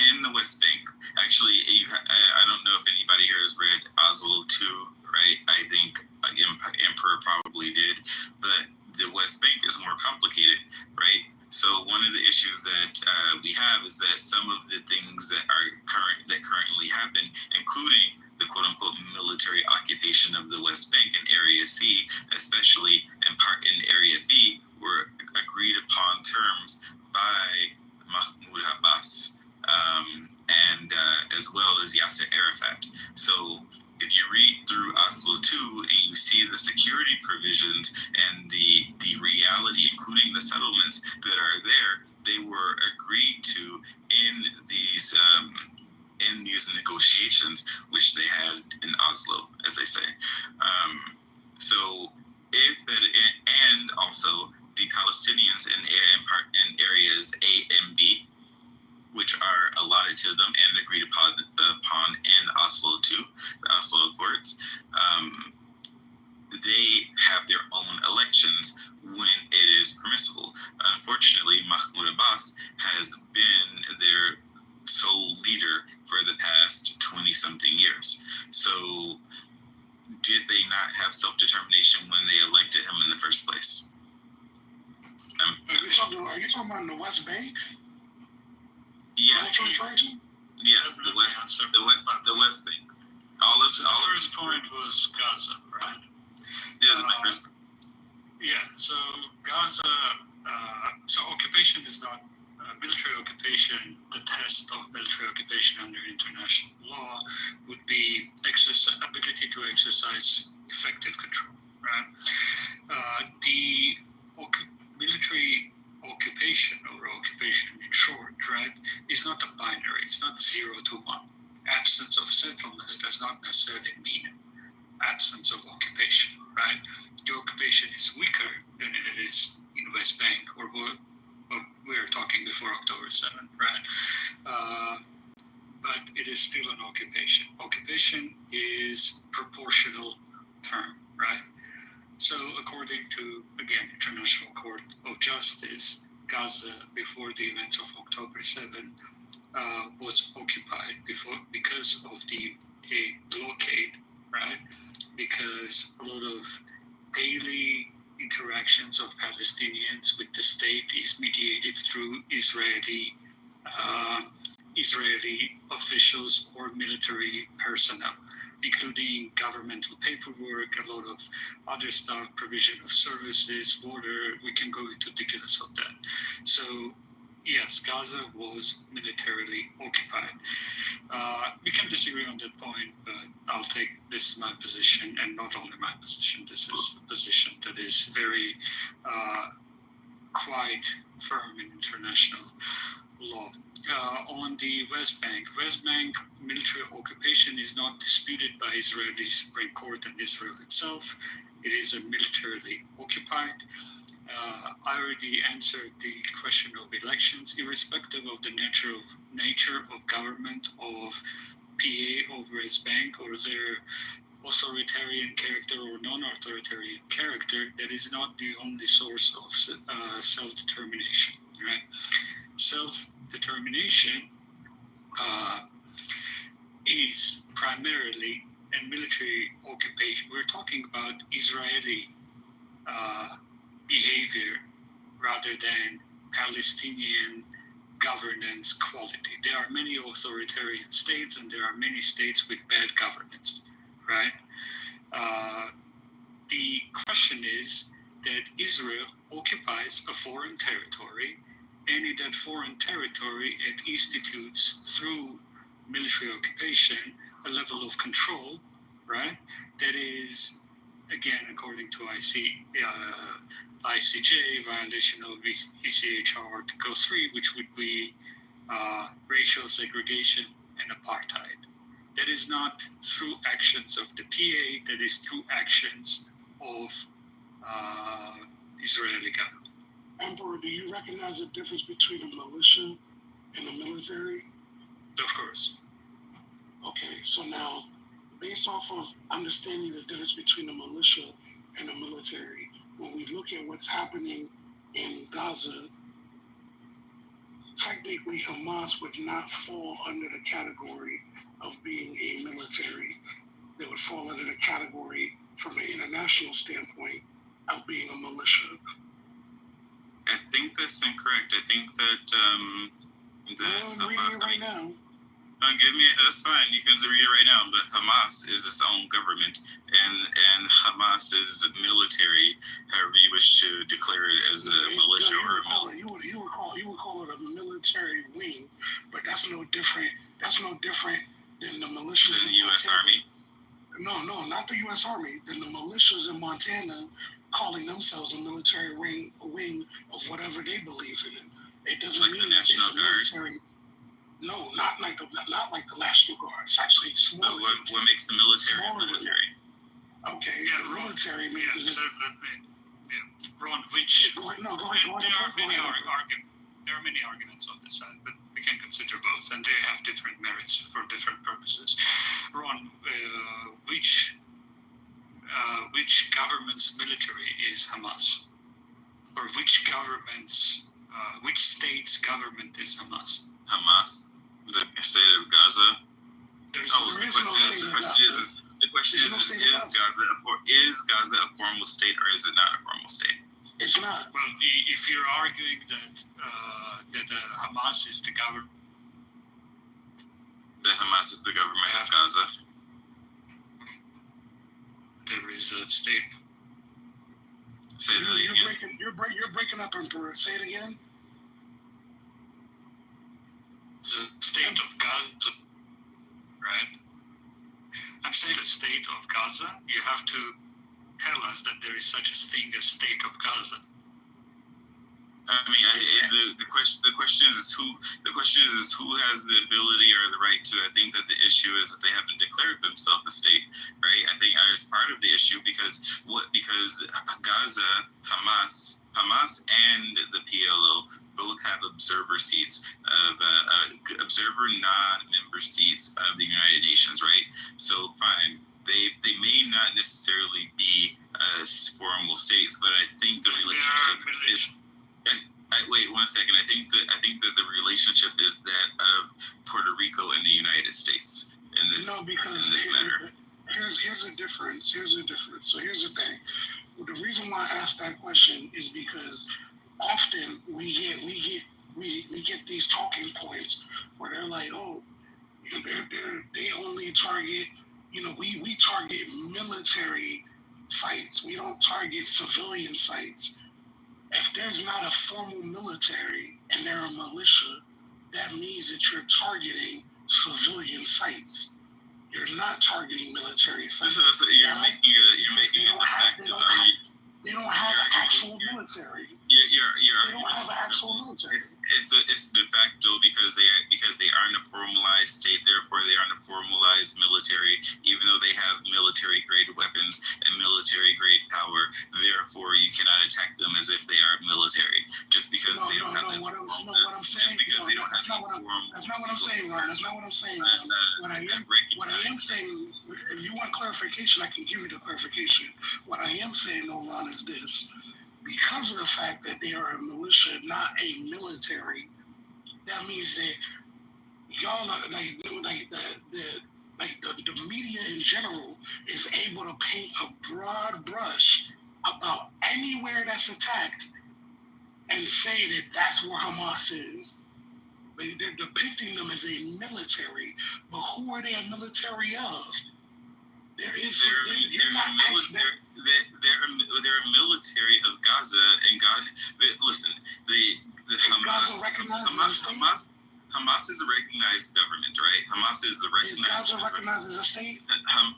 In the West Bank, actually, I don't know if anybody here has read Oslo 2, right? I think Emperor probably did, but the West Bank is more complicated, right? So one of the issues that we have is that some of the things that currently happen, including the quote-unquote military occupation of the West Bank and Area C, especially in Area B, were agreed upon terms by Mahmoud Abbas and as well as Yasser Arafat. So if you read through Oslo 2 and you see the security provisions and the reality, including the settlements that are there, they were agreed to in these negotiations, which they had in Oslo, as they say. So if that, and also the Palestinians in areas A and B, which are allotted to them and agreed upon in Oslo 2, the Oslo Accords, they have their own elections when it is permissible. Unfortunately, Mahmoud Abbas has been their sole leader for the past 20-something years. So did they not have self-determination when they elected him in the first place? Are you talking about in the West Bank? Yes. Yes, the West Bank. The first point was Gaza, right? Yeah, my first. Yeah. So Gaza. So occupation is not military occupation. The test of military occupation under international law would be ability to exercise effective control, right? The military occupation or occupation in short, right, is not a binary. It's not 0 to 1. Absence of settlements does not necessarily mean absence of occupation, right? The occupation is weaker than it is in West Bank or we were talking before October 7th, right? But it is still an occupation. Occupation is proportional term, right? So according to, again, International Court of Justice, Gaza, before the events of October 7, was occupied because of a blockade, right? Because a lot of daily interactions of Palestinians with the state is mediated through Israeli Israeli officials or military personnel, including governmental paperwork, a lot of other stuff, provision of services, border. We can go into details of that. So yes, Gaza was militarily occupied. We can disagree on that point, but I'll take this is my position, and not only my position. This is a position that is very quite firm in international law. On the West Bank military occupation is not disputed by Israeli Supreme Court and Israel itself. It is militarily occupied. I already answered the question of elections, irrespective of the nature of government of PA or West Bank or their authoritarian character or non-authoritarian character. That is not the only source of self-determination, right? Self-determination is primarily a military occupation. We're talking about Israeli behavior rather than Palestinian governance quality. There are many authoritarian states and there are many states with bad governance, right? The question is that Israel occupies a foreign territory, and in that foreign territory it institutes through military occupation a level of control, right? That is, again, according to ICJ, violation of ECHR Article 3, which would be racial segregation and apartheid. That is not through actions of the PA, that is through actions of Israeli government. Emperor, do you recognize the difference between a militia and a military? Of course. Okay, so now, based off of understanding the difference between a militia and a military, when we look at what's happening in Gaza, technically Hamas would not fall under the category of being a military. They would fall under the category, from an international standpoint, of being a militia. I think that's incorrect. I think that I'm reading it right now. That's fine. You can read it right now. But Hamas is its own government, and Hamas is military, however you wish to declare it, as a militia or a military. You would call it a military wing, but that's no different. That's no different than the militias. Than the U.S. Army. No, not the U.S. Army. Than the militias in Montana calling themselves a military wing of whatever they believe in. It doesn't like mean the National it's a military. No, not like the National Guard. It's actually smaller. So what makes the military military? Okay, yeah, the military means yeah, Ron, which go ahead. there are many arguments on this side, but we can consider both, and they have different merits for different purposes. Ron, which government's military is Hamas, or which state's government is Hamas? Hamas, the state of Gaza. The question is Gaza a formal state or is it not a formal state? It's not. Well, if you're arguing that Hamas is the government, that Hamas is the government of Gaza, there is a state. Say that again. You're breaking up, Emperor. Say it again. The state of Gaza, right? I'm saying the state of Gaza. You have to tell us that there is such a thing as state of Gaza. I mean, the question is who has the ability or the right to. I think that the issue is that they haven't declared themselves a state, right? I think as part of the issue because Gaza, Hamas, and the PLO both have observer seats of observer non-member seats of the United Nations, right? So fine, they may not necessarily be formal states, but I think the relationship is. Wait 1 second. I think that the relationship is that of Puerto Rico and the United States in this matter. Here's a difference. So here's the thing. Well, the reason why I asked that question is because often we get we get these talking points where they're like, oh, they only target, we target military sites. We don't target civilian sites. If there's not a formal military and they're a militia, that means that you're targeting civilian sites. You're not targeting military sites. So you're making a defective argument. They don't have an actual military. You're They don't have an actual military. It's de facto because they aren't a formalized state, therefore they aren't a formalized military, even though they have military grade weapons and military grade power. Therefore, you cannot attack them as if they are military just because they don't have what I'm saying. That's not what I'm saying, Ron. That's not what I'm saying. What I am saying, if you want clarification, I can give you the clarification. What I am saying, though, Ron, is this: because of the fact that they are a militia, not a military, that means that y'all are the media in general is able to paint a broad brush about anywhere that's attacked and say that that's where Hamas is. They're depicting them as a military, but who are they a military of? They're a military of Gaza, and Gaza. Listen, the Hamas is a recognized government, right? Hamas is a recognized. Is Gaza recognized as a state?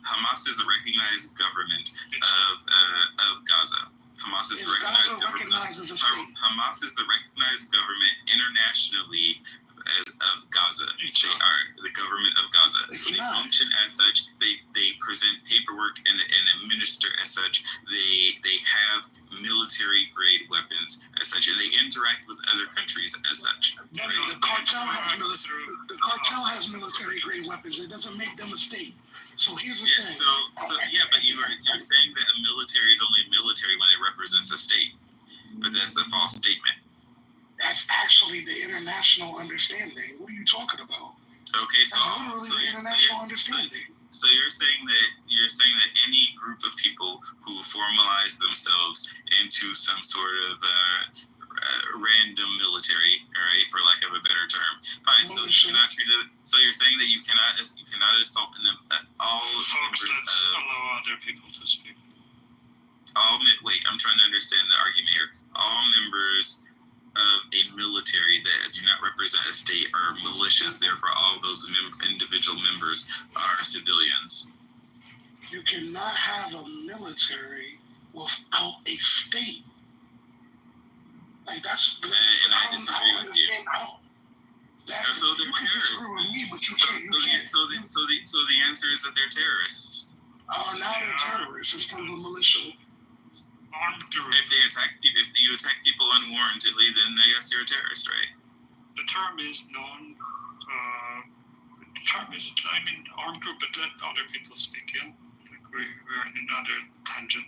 Hamas is a recognized government of Gaza. Hamas is the recognized as a state? Hamas is the recognized government internationally of Gaza. They are the government of Gaza. They function as such. They present paperwork and administer as such. They have military grade weapons as such, and they interact with other countries as such. Right? The cartel has military grade weapons. It doesn't make them a state. So here's the thing. But you're saying that a military is only military when it represents a state, but that's a false statement. That's actually the international understanding. What are you talking about? Okay, so that's literally the international understanding. So you're saying that any group of people who formalize themselves into some sort of random military, right, for lack of a better term, fine. So you cannot treat it. So you're saying that you cannot assault all. Folks, let's allow other people to speak. Wait, I'm trying to understand the argument here. All members of a military that do not represent a state are militias. Therefore, all those individual members are civilians. You cannot have a military without a state. Like that's. And I disagree with you. So they're terrorists. So the answer is that they're terrorists. Now they're terrorists instead of a militia. If you attack people unwarrantedly, then I guess you're a terrorist, right? The term is known. Armed group, but let other people speak. Yeah, we're in another tangent.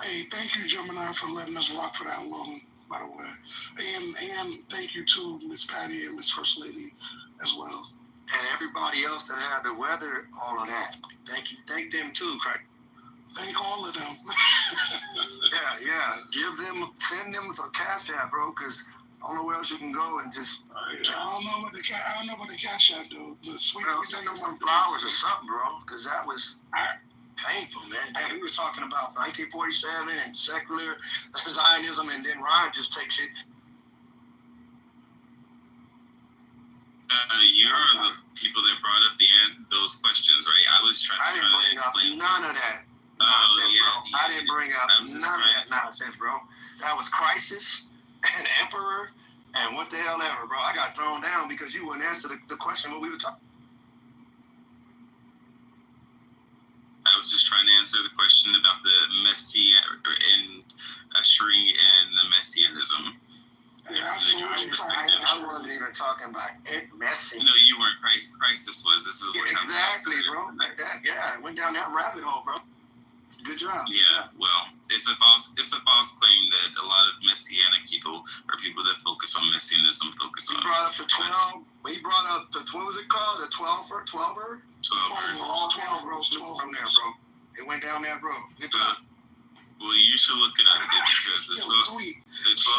Hey, thank you, Gemini, for letting us rock for that long, by the way. And thank you to Miss Patty and Miss First Lady as well. And everybody else that had to weather all of that. Thank you. Thank them too, Craig. Thank all of them. Yeah. Send them some cash app, bro, because I don't know where else you can go and just. I don't know what the cash app do. Send them some flowers or something, bro, because that was painful, man. Damn, we were talking about 1947 and secular Zionism, and then Ryan just takes it. You're the people that brought up those questions, right? I was trying to explain. None of that nonsense, bro. I didn't bring up none of that nonsense, bro. That was crisis and emperor and what the hell ever, bro. I got thrown down because you wouldn't answer the question what we were talking. I was just trying to answer the question about the ushering in the messianism. Yeah, I wasn't even talking about it messy. No, you weren't. Crisis was. This is what exactly, bro. Like that. Yeah, I went down that rabbit hole, bro. Good job. Yeah, well, it's a false claim that a lot of messianic people or people that focus on messianism focus on. He brought up the 12. He brought up the what was it called? The 12er. 12 verse. All 12 rows from there, bro. It went down that road. Good job. Well, you should look it up because the 12ers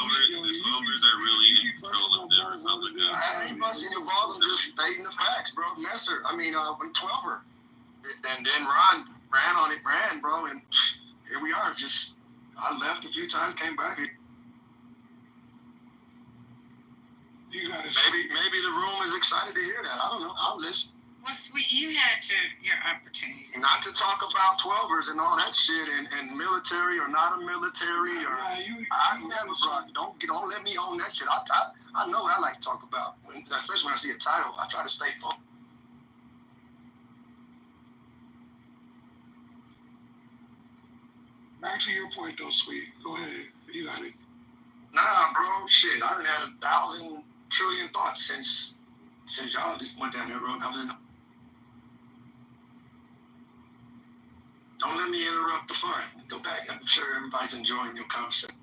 are really in control of the Republican. I ain't busting your balls. I'm just stating the facts, bro. Messer, when 12er, and then Ron ran on it, bro, and here we are. I left a few times, came back. Maybe the room is excited to hear that. I don't know. I'll listen. Well, sweet, you had your opportunity. Not to talk about 12ers and all that shit and military or not a military or I never brought. Don't let me own that shit. I know what I like to talk about, especially when I see a title. I try to stay focused. Back to your point, though, sweet. Go ahead. You got it. Nah, bro. Shit, I done had 1,000 trillion thoughts since y'all just went down that road. Don't let me interrupt the fun. Go back. I'm sure everybody's enjoying your conversation.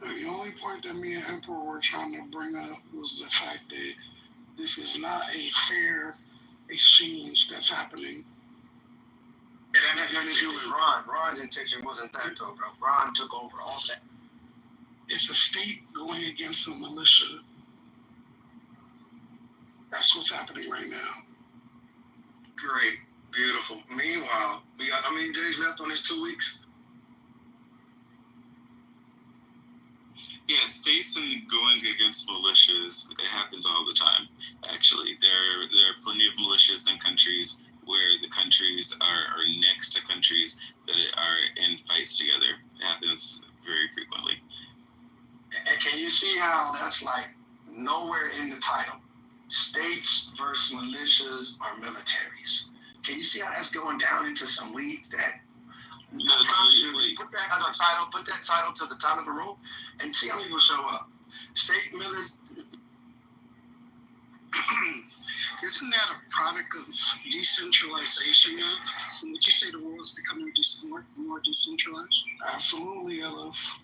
The only point that me and Emperor were trying to bring up was the fact that this is not a fair exchange that's happening. It had nothing to do with Ron. Ron's intention wasn't that, though, bro. Ron took over all that. It's the state going against the militia. That's what's happening right now. Great. Beautiful. Meanwhile, we got how many days left on this 2 weeks? Yeah, states and going against militias, it happens all the time, actually. There are plenty of militias in countries where the countries are next to countries that are in fights together. It happens very frequently. And can you see how that's like nowhere in the title? States versus militias or militaries. Can you see how that's going down into some weeds that put that title to the title of the room and see how many will show up. State military. Isn't that a product of decentralization now? Would you say the world is becoming more decentralized? Absolutely, Elif.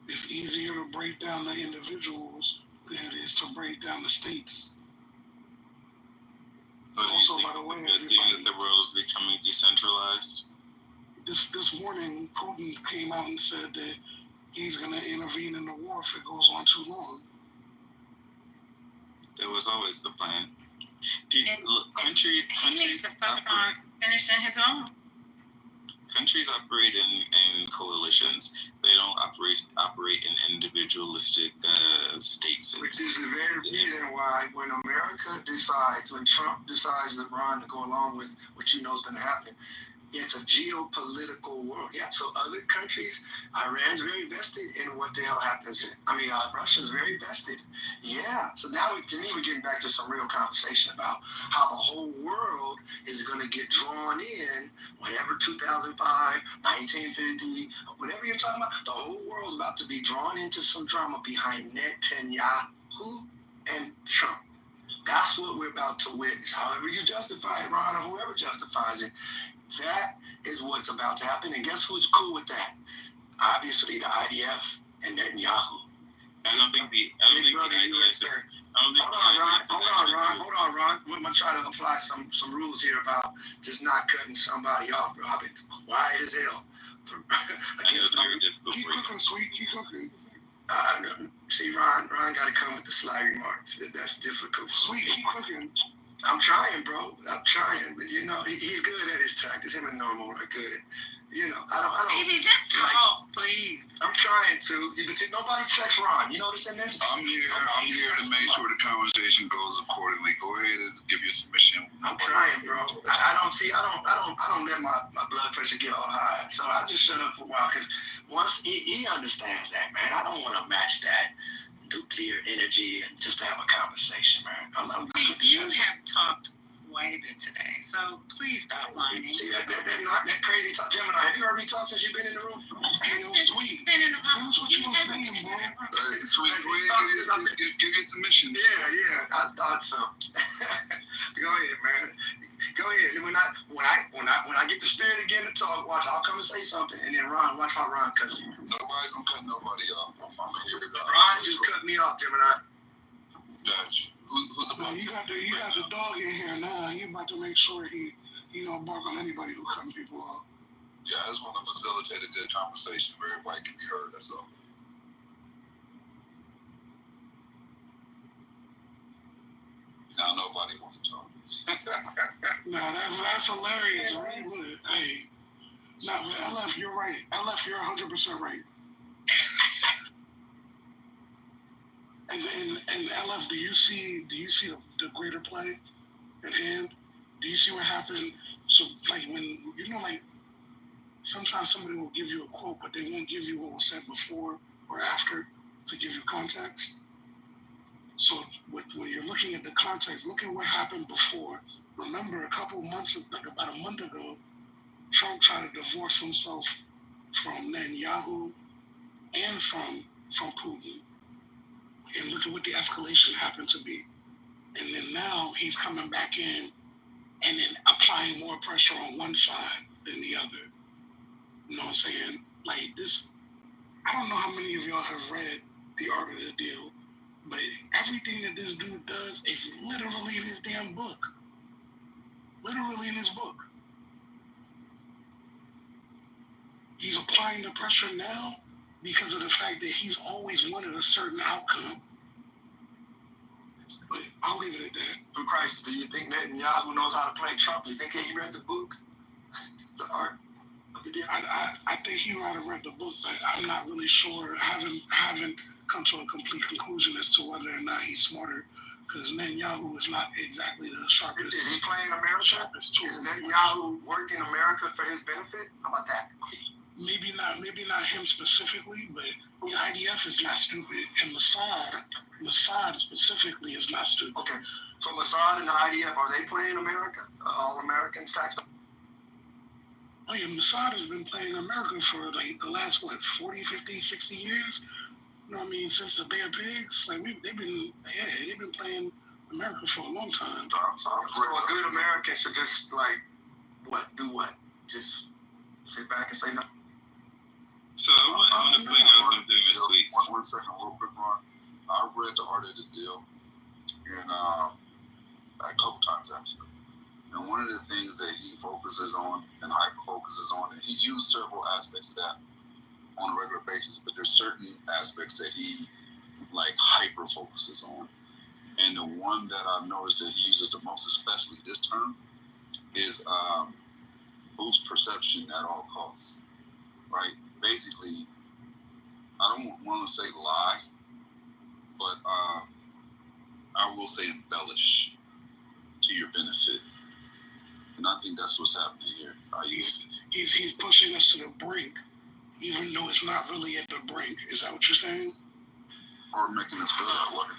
It's easier to break down the individuals than it is to break down the states. But also, by the way, good thing that the world is becoming decentralized. This morning, Putin came out and said that he's going to intervene in the war if it goes on too long. That was always the plan. He needs to focus on finishing his own. Countries operate in coalitions. They don't operate in individualistic states. Which is the very reason why when America decides, when Trump decides that Ron to go along with what you know is going to happen, it's a geopolitical world. Yeah, so other countries, Iran's very vested in what the hell happens. Russia's very vested. Yeah, so now to me we're getting back to some real conversation about how the whole world is going to get drawn in, whatever 2005, 1950, whatever you're talking about, the whole world's about to be drawn into some drama behind Netanyahu and Trump. That's what we're about to witness. However you justify it, Ron, or whoever justifies it, that is what's about to happen. And guess who's cool with that? Obviously, the IDF and Netanyahu. I don't think the IDF. Hold on, Ron. We're gonna try to apply some rules here about just not cutting somebody off, bro. I've been quiet as hell. Keep cooking, sweet. Keep cooking. See, Ron got to come with the sly remarks. That's difficult. Sweet, keep cooking. I'm trying, bro. I'm trying, but he's good at his tactics. Him and Normal are good at. I don't. Baby, just talk, please. I'm trying to. But nobody checks Ron. You notice in this? I'm here to make sure the conversation goes accordingly. Go ahead and give your submission. I'm trying, bro. I don't let my blood pressure get all high. So I just shut up for a while because once he understands that, man, I don't want to match that nuclear energy and just to have a conversation, man. You have talked quite a bit today, so please stop whining. See that crazy talk, Gemini. Have you heard me talk since you've been in the room? Sweet. That's what you were saying, bro. Sweet, go ahead, give your submission. Yeah, I thought so. Go ahead, man. Go ahead. When I get the spirit again to talk, watch. I'll come and say something, and then watch how Ron cuts me. Nobody's gonna cut nobody off. I'm here. Ron just cut me off, Gemini. Gotcha. Who's about you got the dog in here now. You about to make sure he he gonna bark on anybody who cutting people off. Yeah, I just want to facilitate a good conversation where everybody can be heard. That's all. Now nobody want to talk. Nah, that's hilarious. Right? Hey, nah, LF, you're right. LF, you're 100% right. And LF, do you see the greater play at hand? Do you see what happened? So like when like sometimes somebody will give you a quote, but they won't give you what was said before or after to give you context. So when you're looking at the context, look at what happened before. Remember, about a month ago, Trump tried to divorce himself from Netanyahu and from Putin. And look at what the escalation happened to be. And then now he's coming back in and then applying more pressure on one side than the other. You know what I'm saying? Like this, I don't know how many of y'all have read The Art of the Deal, but everything that this dude does is literally in his damn book. Literally in his book. He's applying the pressure now because of the fact that he's always wanted a certain outcome. But I'll leave it at that. For Christ, do you think Netanyahu knows how to play Trump? You think he read the book? The Art of the Deal? I think he might have read the book, but I'm not really sure. I haven't come to a complete conclusion as to whether or not he's smarter, because Netanyahu is not exactly the sharpest. Is he playing America? Is Netanyahu working America for his benefit? How about that? Maybe not him specifically, but the IDF is not stupid, and Mossad specifically is not stupid. Okay, so Mossad and the IDF, are they playing America? All Americans tax? Oh yeah, Mossad has been playing America for like the last 40, 50, 60 years. You know what I mean? Since the Bay of Pigs, like they've been playing America for a long time. So a good American should just do what? Just sit back and say nothing. So I want to point out something this week. One second, real quick, Ron. I've read The Art of the Deal, and a couple times actually. And one of the things that he focuses on and hyper focuses on, and he used several aspects of that on a regular basis, but there's certain aspects that he hyper focuses on. And the one that I've noticed that he uses the most, especially this term, is boost perception at all costs. Right? Basically, I don't want to say lie, but I will say embellish to your benefit. And I think that's what's happening here. He's pushing us to the brink, even though it's not really at the brink. Is that what you're saying? Or making us feel that way.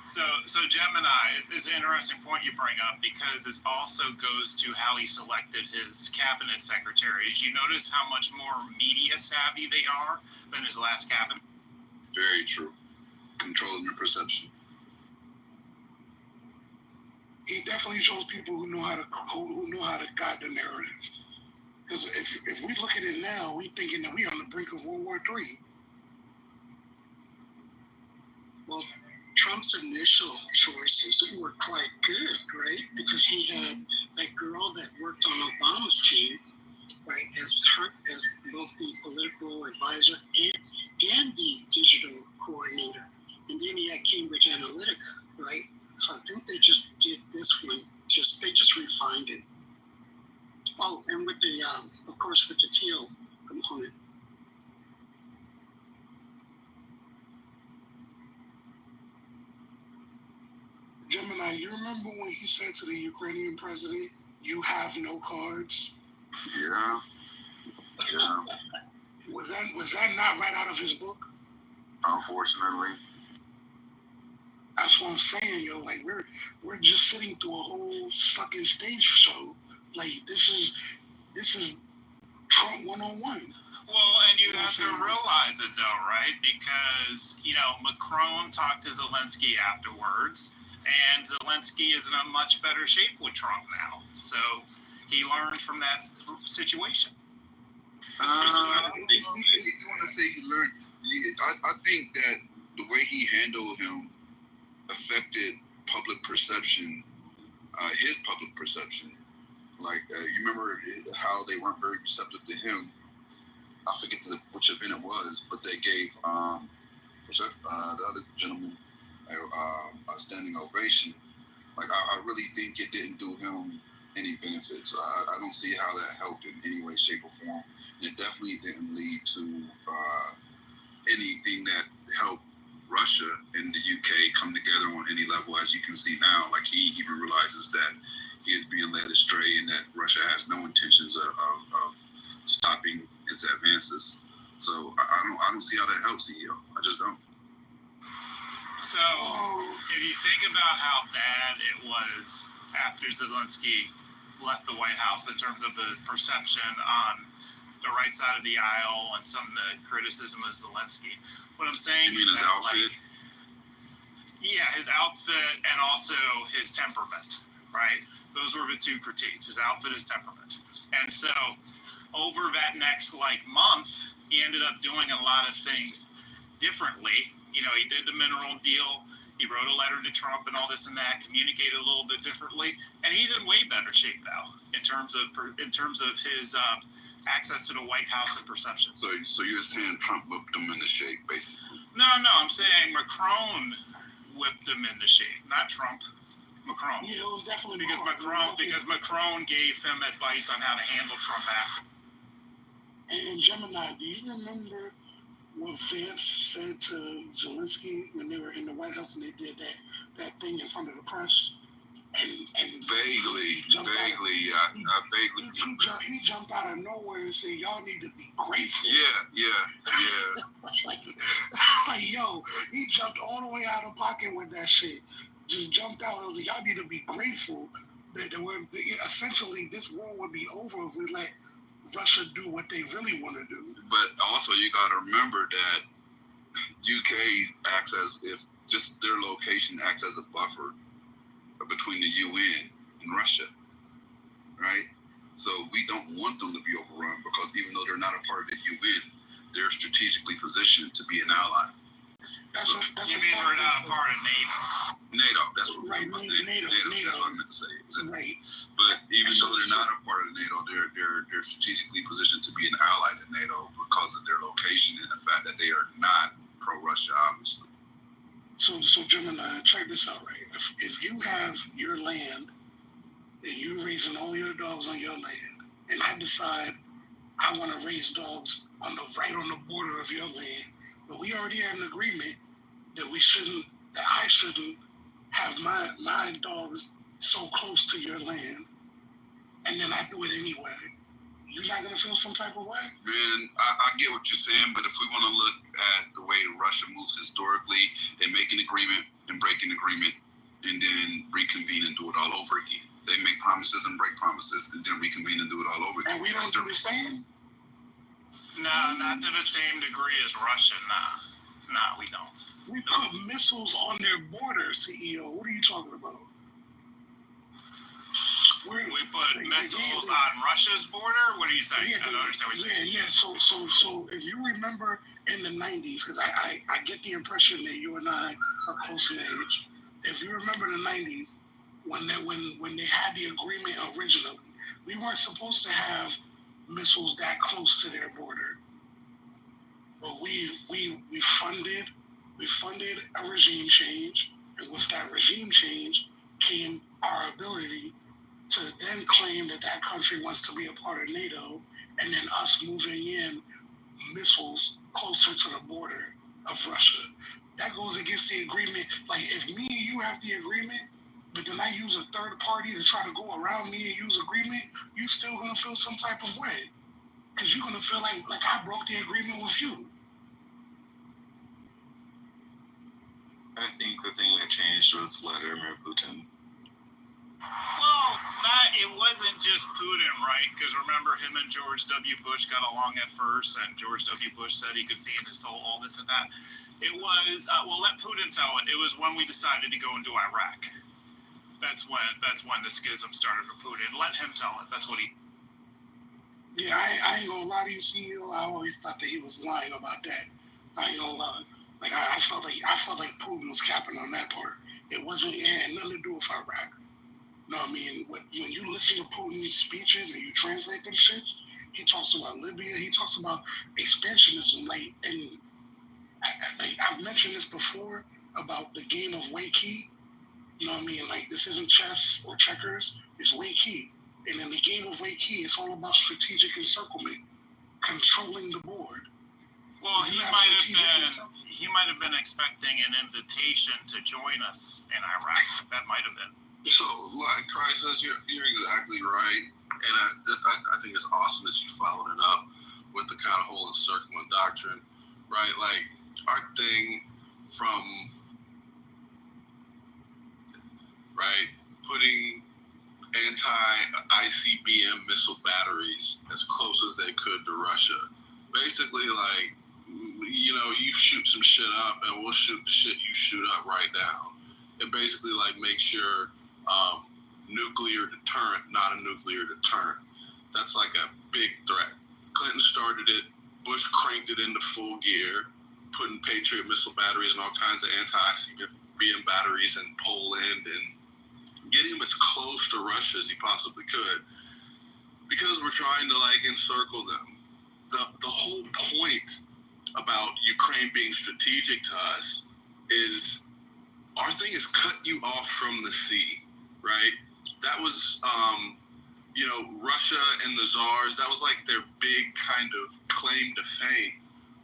So Gemini, it's an interesting point you bring up because it also goes to how he selected his cabinet secretaries. You notice how much more media savvy they are than his last cabinet? Very true. Controlling your perception. He definitely chose people who know how to guide the narrative. Because if we look at it now, we thinking that we're on the brink of World War III. Well, Trump's initial choices were quite good, right? Because he had that girl that worked on Obama's team, right, as both the political advisor and the digital coordinator. And then he had Cambridge Analytica, right? So I think they just did this one, they just refined it. Oh, and with the, of course, with the teal component. Gemini, you remember when he said to the Ukrainian president, "You have no cards"? Yeah. Was that not right out of his book? Unfortunately. That's what I'm saying, yo. Like we're just sitting through a whole fucking stage show. Like this is Trump 101. Well, and you have to realize it though, right? Because, Macron talked to Zelensky afterwards, and Zelensky is in a much better shape with Trump now. So he learned from that situation. I think you want to say he learned. I think that the way he handled him affected public perception, his public perception. remember how they weren't very receptive to him. I forget which event it was, but they gave the other gentleman a standing ovation. Like, I really think it didn't do him any benefits. I don't see how that helped in any way, shape, or form. And it definitely didn't lead to anything that helped Russia and the UK come together on any level, as you can see now. Like, he even realizes that he is being led astray and that Russia has no intentions of stopping its advances. So I don't see how that helps, CEO. I just don't. So, if you think about how bad it was after Zelensky left the White House in terms of the perception on the right side of the aisle and some of the criticism of Zelensky, what I'm saying You mean his outfit? Yeah, his outfit and also his temperament, right? Those were the two critiques, his outfit, his temperament. And so, over that next month, he ended up doing a lot of things differently. You know, he did the mineral deal. He wrote a letter to Trump and all this and that, communicated a little bit differently, and he's in way better shape now in terms of his access to the White House and perception. So you're saying Trump whipped him into shape, basically? No, I'm saying Macron whipped him into shape, not Trump. Macron. Yeah, it was definitely because Macron gave him advice on how to handle Trump after. And Gemini, do you remember what Vance said to Zelensky when they were in the White House and they did that thing in front of the press? And vaguely, I vaguely remember. He jumped out of nowhere and said, "Y'all need to be grateful." Yeah. Like, yo, he jumped all the way out of pocket with that shit. Just jumped out and was like, "Y'all need to be grateful that essentially this war would be over if we let Russia do what they really want to do." But also, you got to remember that UK acts as if just their location acts as a buffer between the UN and Russia, right? So we don't want them to be overrun because even though they're not a part of the UN, they're strategically positioned to be an ally. You mean we're not a part of NATO? NATO, that's what right, NATO. That's what I meant to say. Right. But even though they're not a part of NATO, they're strategically positioned to be an ally to NATO because of their location and the fact that they are not pro-Russia, obviously. So Gemini, check this out, right? If you have your land and you're raising all your dogs on your land, and I decide I want to raise dogs on the border of your land, but we already had an agreement that I shouldn't have my dogs so close to your land, and then I do it anyway. You're not gonna feel some type of way? Man, I get what you're saying, but if we want to look at the way Russia moves historically, they make an agreement and break an agreement, and then reconvene and do it all over again. They make promises and break promises, and then reconvene and do it all over again. And we don't do the same? No, not to the same degree as Russia. Nah, we don't. We put missiles on their border, CEO. What are you talking about? We put missiles on Russia's border? What are you saying? Yeah, I don't understand what you're saying. Yeah. So if you remember in the 90s, because I get the impression that you and I are close in age. If you remember the 90s, when they had the agreement originally, we weren't supposed to have missiles that close to their border. But we funded a regime change, and with that regime change came our ability to then claim that country wants to be a part of NATO, and then us moving in missiles closer to the border of Russia. That goes against the agreement. Like, if me and you have the agreement, but then I use a third party to try to go around me and use agreement, you still gonna feel some type of way. Because you're gonna feel like I broke the agreement with you. I think the thing that changed was Vladimir Putin. Well, it wasn't just Putin, right? Because remember, him and George W. Bush got along at first, and George W. Bush said he could see in his soul all this and that. It was, let Putin tell it. It was when we decided to go into Iraq. That's when the schism started for Putin. Let him tell it. That's what he... Yeah, I ain't gonna lie to you, CEO. I always thought that he was lying about that. I ain't gonna lie. Like, I felt like Putin was capping on that part. It had nothing to do with Iraq. No, I mean, when you listen to Putin's speeches and you translate them shits, he talks about Libya. He talks about expansionism. Like, and I've mentioned this before about the game of Wakey. You know what I mean? Like, this isn't chess or checkers. It's Wakey. And in the game of Wakey, it's all about strategic encirclement, controlling the board. Well, he might have been expecting an invitation to join us in Iraq. That might have been. So, like Christ says, you're exactly right, and I think it's awesome that you followed it up with the kind of whole encirclement doctrine, right? Like our thing from putting anti-ICBM missile batteries as close as they could to Russia. Basically, like, you know, you shoot some shit up, and we'll shoot the shit you shoot up right now. It basically like makes your nuclear deterrent not a nuclear deterrent. That's like a big threat. Clinton started it. Bush cranked it into full gear, putting Patriot missile batteries and all kinds of anti-ICBM batteries in Poland and getting him as close to Russia as he possibly could, because we're trying to like encircle them. The whole point about Ukraine being strategic to us is our thing is cut you off from the sea, right? That was, you know, Russia and the Tsars, that was like their big kind of claim to fame,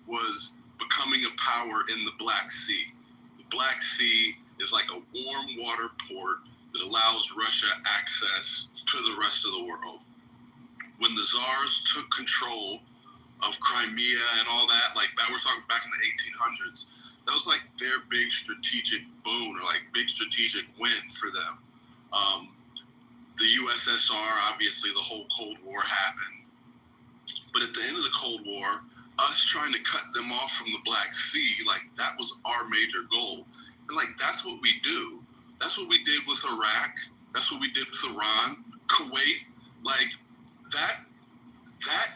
was becoming a power in the Black Sea. The Black Sea is like a warm water port that allows Russia access to the rest of the world. When the Tsars took control of Crimea and all that, like that, we're talking back in the 1800s, that was like their big strategic boon, or like big strategic win for them. The USSR, obviously the whole Cold War happened, but at the end of the Cold War, us trying to cut them off from the Black Sea, like that was our major goal. And like that's what we do. That's what we did with Iraq. That's what we did with Iran, Kuwait. Like that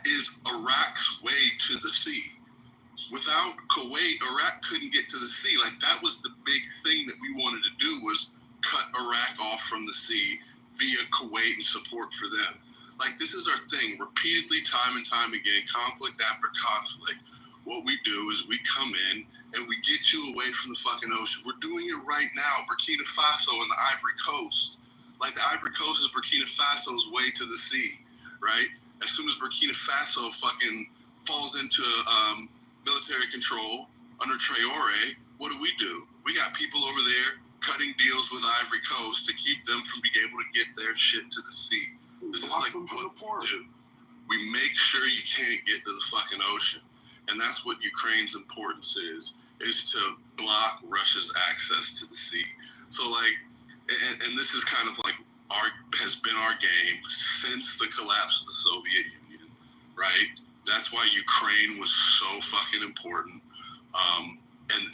is Iraq's way to the sea. Without Kuwait, Iraq couldn't get to the sea. Like that was the big thing that we wanted to do, was cut Iraq off from the sea via Kuwait and support for them. Like this is our thing, repeatedly, time and time again, conflict after conflict. What we do is we come in and we get you away from the fucking ocean. We're doing it right now. Burkina Faso and the Ivory Coast. Like the Ivory Coast is Burkina Faso's way to the sea, right? As soon as Burkina Faso fucking falls into military control under Traore, what do? We got people over there cutting deals with Ivory Coast to keep them from being able to get their shit to the sea. This is like what we do. We make sure you can't get to the fucking ocean. And that's what Ukraine's importance is to block Russia's access to the sea. So like, and this is kind of like has been our game since the collapse of the Soviet Union, right? That's why Ukraine was so fucking important.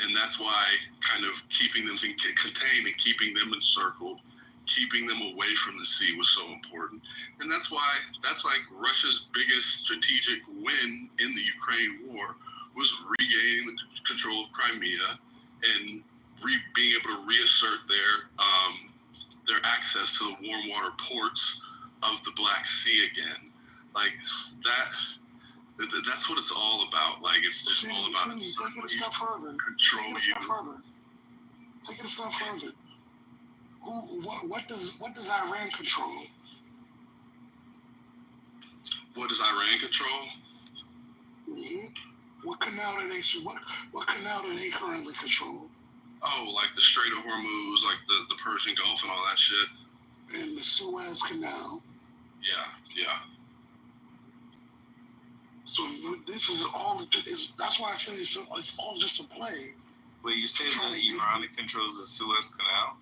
And that's why kind of keeping them contained and keeping them encircled, keeping them away from the sea was so important. And that's why that's like Russia's biggest strategic win in the Ukraine war was regaining the control of Crimea and being able to reassert their access to the warm water ports of the Black Sea again. Like that's what it's all about. Like it's just all about take it a step further. Control you. Take it a step further. What does Iran control? What does Iran control? Mm-hmm. What canal do they currently control? Oh, like the Strait of Hormuz, like the Persian Gulf and all that shit. And the Suez Canal. Yeah. So this is all. That's why I say it's all just a play. Wait, you say that Iran controls the Suez Canal?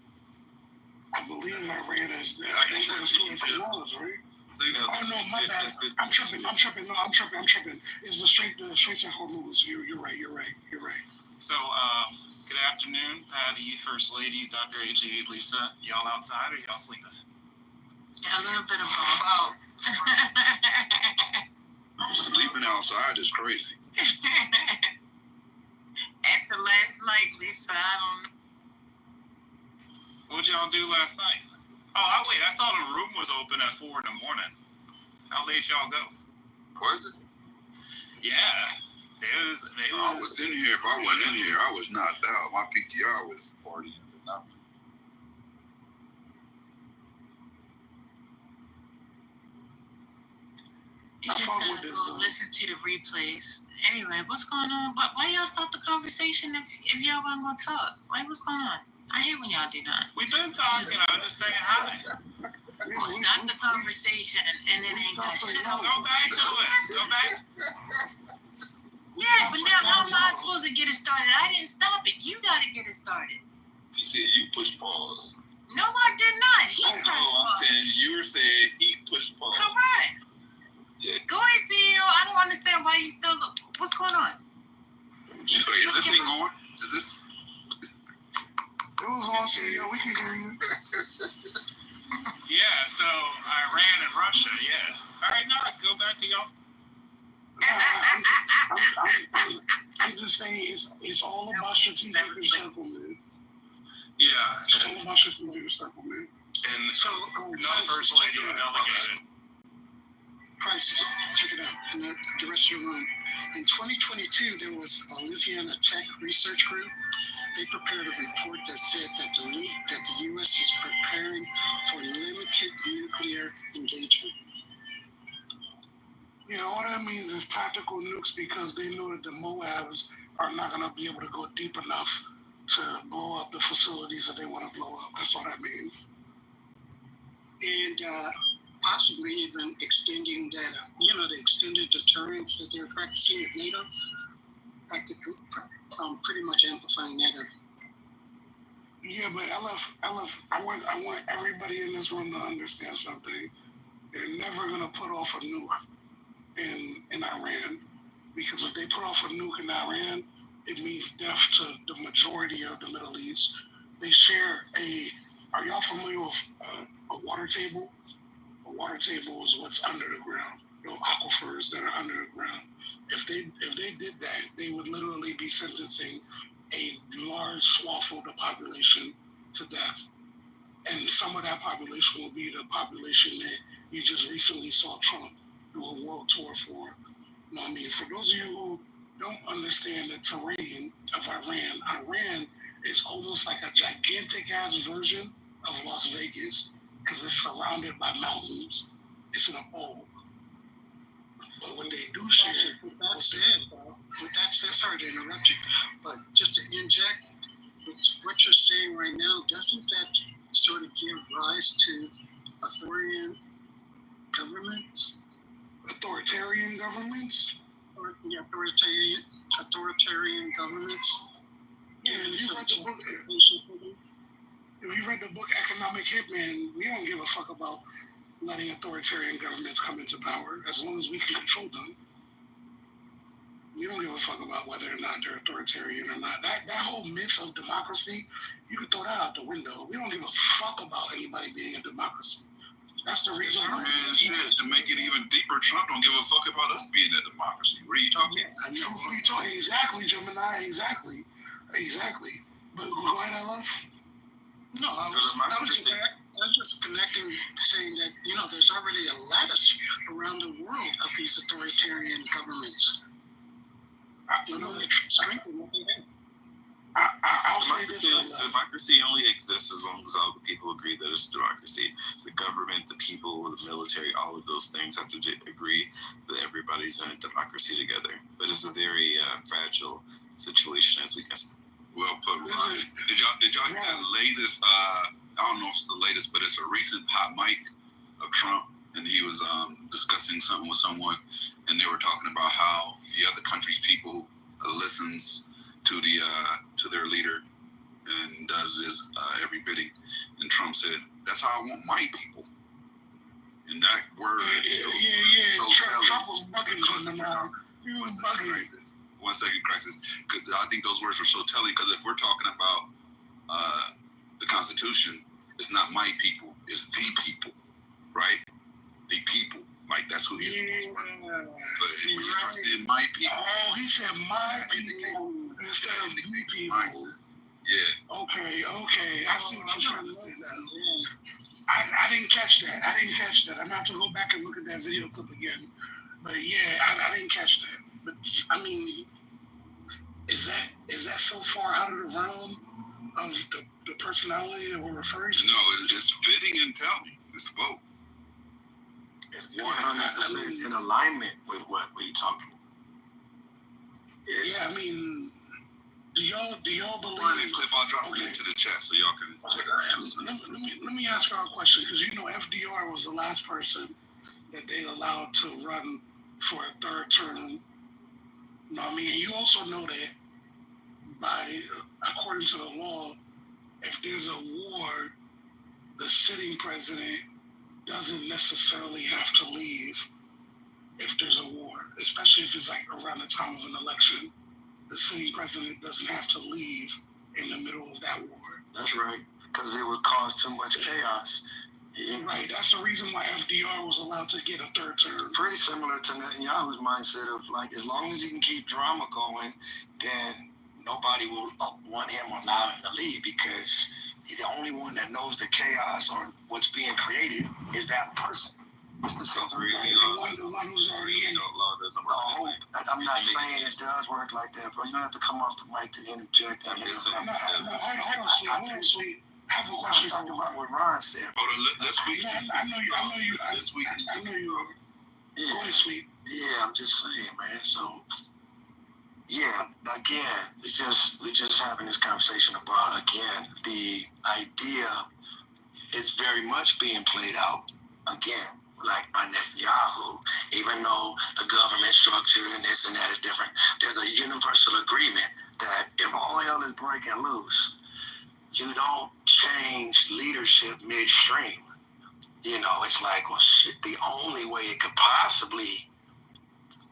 I believe Iran is. That's where the Suez Canal is, right? Oh no, my bad. I'm tripping. No, I'm tripping. It's the Straits of Hormuz. You're right. So, good afternoon, Patty, First Lady, Dr. H.A. Lisa. Y'all outside or y'all sleeping? A little bit of both. Sleeping outside is crazy. After last night, Lisa, I don't. What'd y'all do last night? Oh, wait, I thought a room was open at 4 in the morning. How late y'all go? Was it? Yeah. I was in here. If I wasn't in here, I was knocked out. My PTR was partying. You just gotta go listen to the replays. Anyway, what's going on? But why y'all stop the conversation if y'all wasn't gonna talk? What's going on? I hate when y'all do that. We've been talking. I was just saying hi. Well, stop the conversation and then ain't got shit. Go back to it. Go back. Yeah, but now how am I supposed to get it started? I didn't stop it. You gotta get it started. He said you push pause. No, I did not. He pressed pause. I'm saying you were saying he pushed pause. Correct. Yeah. Go ahead, CEO. I don't understand why you still look. What's going on? Is this thing on? Is this? It was on, CEO. We can hear you. Yeah, so Iran and Russia, yeah. All right, now go back to y'all. I'm just saying it's all about strategic encirclement. Yeah. It's all about strategic encirclement. And So, No first lady delegated. Price, check it out, and the rest of the room. In 2022, there was a Louisiana Tech Research Group. They prepared a report that said that the U.S. is preparing for limited nuclear engagement. Yeah, all that means is tactical nukes because they know that the Moabs are not going to be able to go deep enough to blow up the facilities that they want to blow up. That's all that means. And possibly even extending that, the extended deterrence that they're practicing at NATO, pretty much amplifying that. Yeah, but LF, I want everybody in this room to understand something. They're never going to put off a nuke in Iran, because if they put off a nuke in Iran, it means death to the majority of the Middle East. They share are y'all familiar with a water table? A water table is what's under the ground, aquifers that are under the ground. If they did that, they would literally be sentencing a large swath of the population to death. And some of that population will be the population that you just recently saw Trump do a world tour for. You know what I mean? For those of you who don't understand the terrain of Iran is almost like a gigantic ass version of Las Vegas because it's surrounded by mountains. It's in a bowl. But when they do share, With that said, sorry to interrupt you, but just to inject, what you're saying right now, doesn't that sort of give rise to authoritarian governments? Authoritarian governments? Authoritarian governments. Yeah, if you read the book Economic Hitman, we don't give a fuck about letting authoritarian governments come into power as long as we can control them. We don't give a fuck about whether or not they're authoritarian or not. That whole myth of democracy, you can throw that out the window. We don't give a fuck about anybody being a democracy. That's the reason. To make it even deeper, Trump don't give a fuck about us being a democracy. What are you talking about? I know what you're talking. Exactly, Gemini. Exactly. But go ahead, LF. No, I was just connecting, saying that there's already a lattice around the world of these authoritarian governments. I'll say this. Democracy only exists as long as all the people agree that it's democracy. The government, the people, the military, all of those things have to agree that everybody's in a democracy together. But it's a very fragile situation, as we can see. Well put, Ron. Did y'all hear that latest? I don't know if it's the latest, but it's a recent hot mic of Trump, and he was discussing something with someone, and they were talking about how the other country's people listens to their leader and does this every bidding. And Trump said, "That's how I want my people." And that word is so Trump was bugging on them. He was bugging. 1 second, crisis. Because I think those words are so telling. Because if we're talking about the Constitution, it's not my people, it's the people, right? The people, like that's who he is. But when you start saying my people, he said my people instead of the people. Yeah. Okay. I see what you're trying to say now. I didn't catch that. I'm gonna have to go back and look at that video clip again. But yeah, I didn't catch that. But I mean, is that so far out of the realm of the personality that we're referring to? No, it's fitting and telling. It's both. It's 100% in alignment with what we talking. Yeah, I mean, do y'all believe? Find that clip. I'll drop it into the chat so y'all can check it out. Let me ask y'all a question, because FDR was the last person that they allowed to run for a third term. You know what I mean? And you also know that according to the law, if there's a war, the sitting president doesn't necessarily have to leave if there's a war, especially if it's like around the time of an election. The sitting president doesn't have to leave in the middle of that war. That's right, because it would cause too much chaos. Right, that's the reason why FDR was allowed to get a third term. Pretty similar to Netanyahu's mindset of like, as long as you can keep drama going, then nobody will want him or allow him to leave, because the only one that knows the chaos or what's being created is that person. It's the one who's already in. Law doesn't work. I'm not saying it does work like that, bro. You don't have to come off the mic to interject. Hold on, sweet. I have a question. I'm talking about what Ron said. Hold on, let's speak. I know you. This week. I know you. Yeah. Go ahead, sweet. Yeah, I'm just saying, man. So, yeah, again, we just having this conversation about, again, the idea is very much being played out again. Like by Netanyahu, even though the government structure and this and that is different, there's a universal agreement that if all hell is breaking loose, you don't change leadership midstream. It's like, well, shit, the only way it could possibly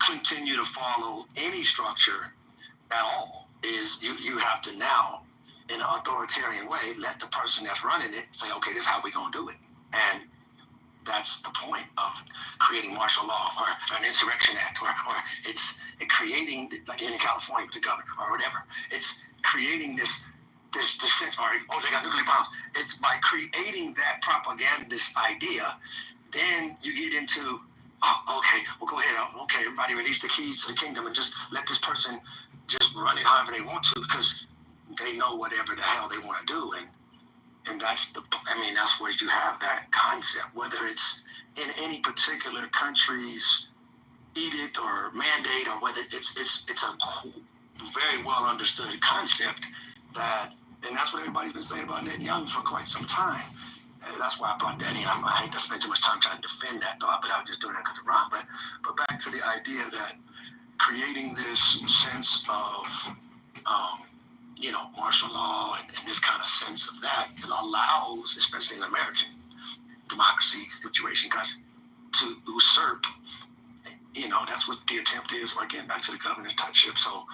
continue to follow any structure at all is you have to now, in an authoritarian way, let the person that's running it say, okay, this is how we're going to do it. And that's the point of creating martial law or an insurrection act, or it's creating, like in California with the governor or whatever. It's creating this sense, they got nuclear bombs. It's by creating that propagandist idea, then you get into, okay, well, go ahead. Okay, everybody release the keys to the kingdom and just let this person just run it however they want to, because they know whatever the hell they want to do. And that's that's where you have that concept, whether it's in any particular country's edict or mandate, or whether it's a very well understood concept and that's what everybody's been saying about Netanyahu for quite some time. And that's why I brought that in. I hate to spend too much time trying to defend that thought, but I was just doing that because of Ron. But back to the idea that creating this sense of martial law and this kind of sense of that, it allows, especially in American democracy situation, guys, to usurp. That's what the attempt is. Again, back to the governorship. So,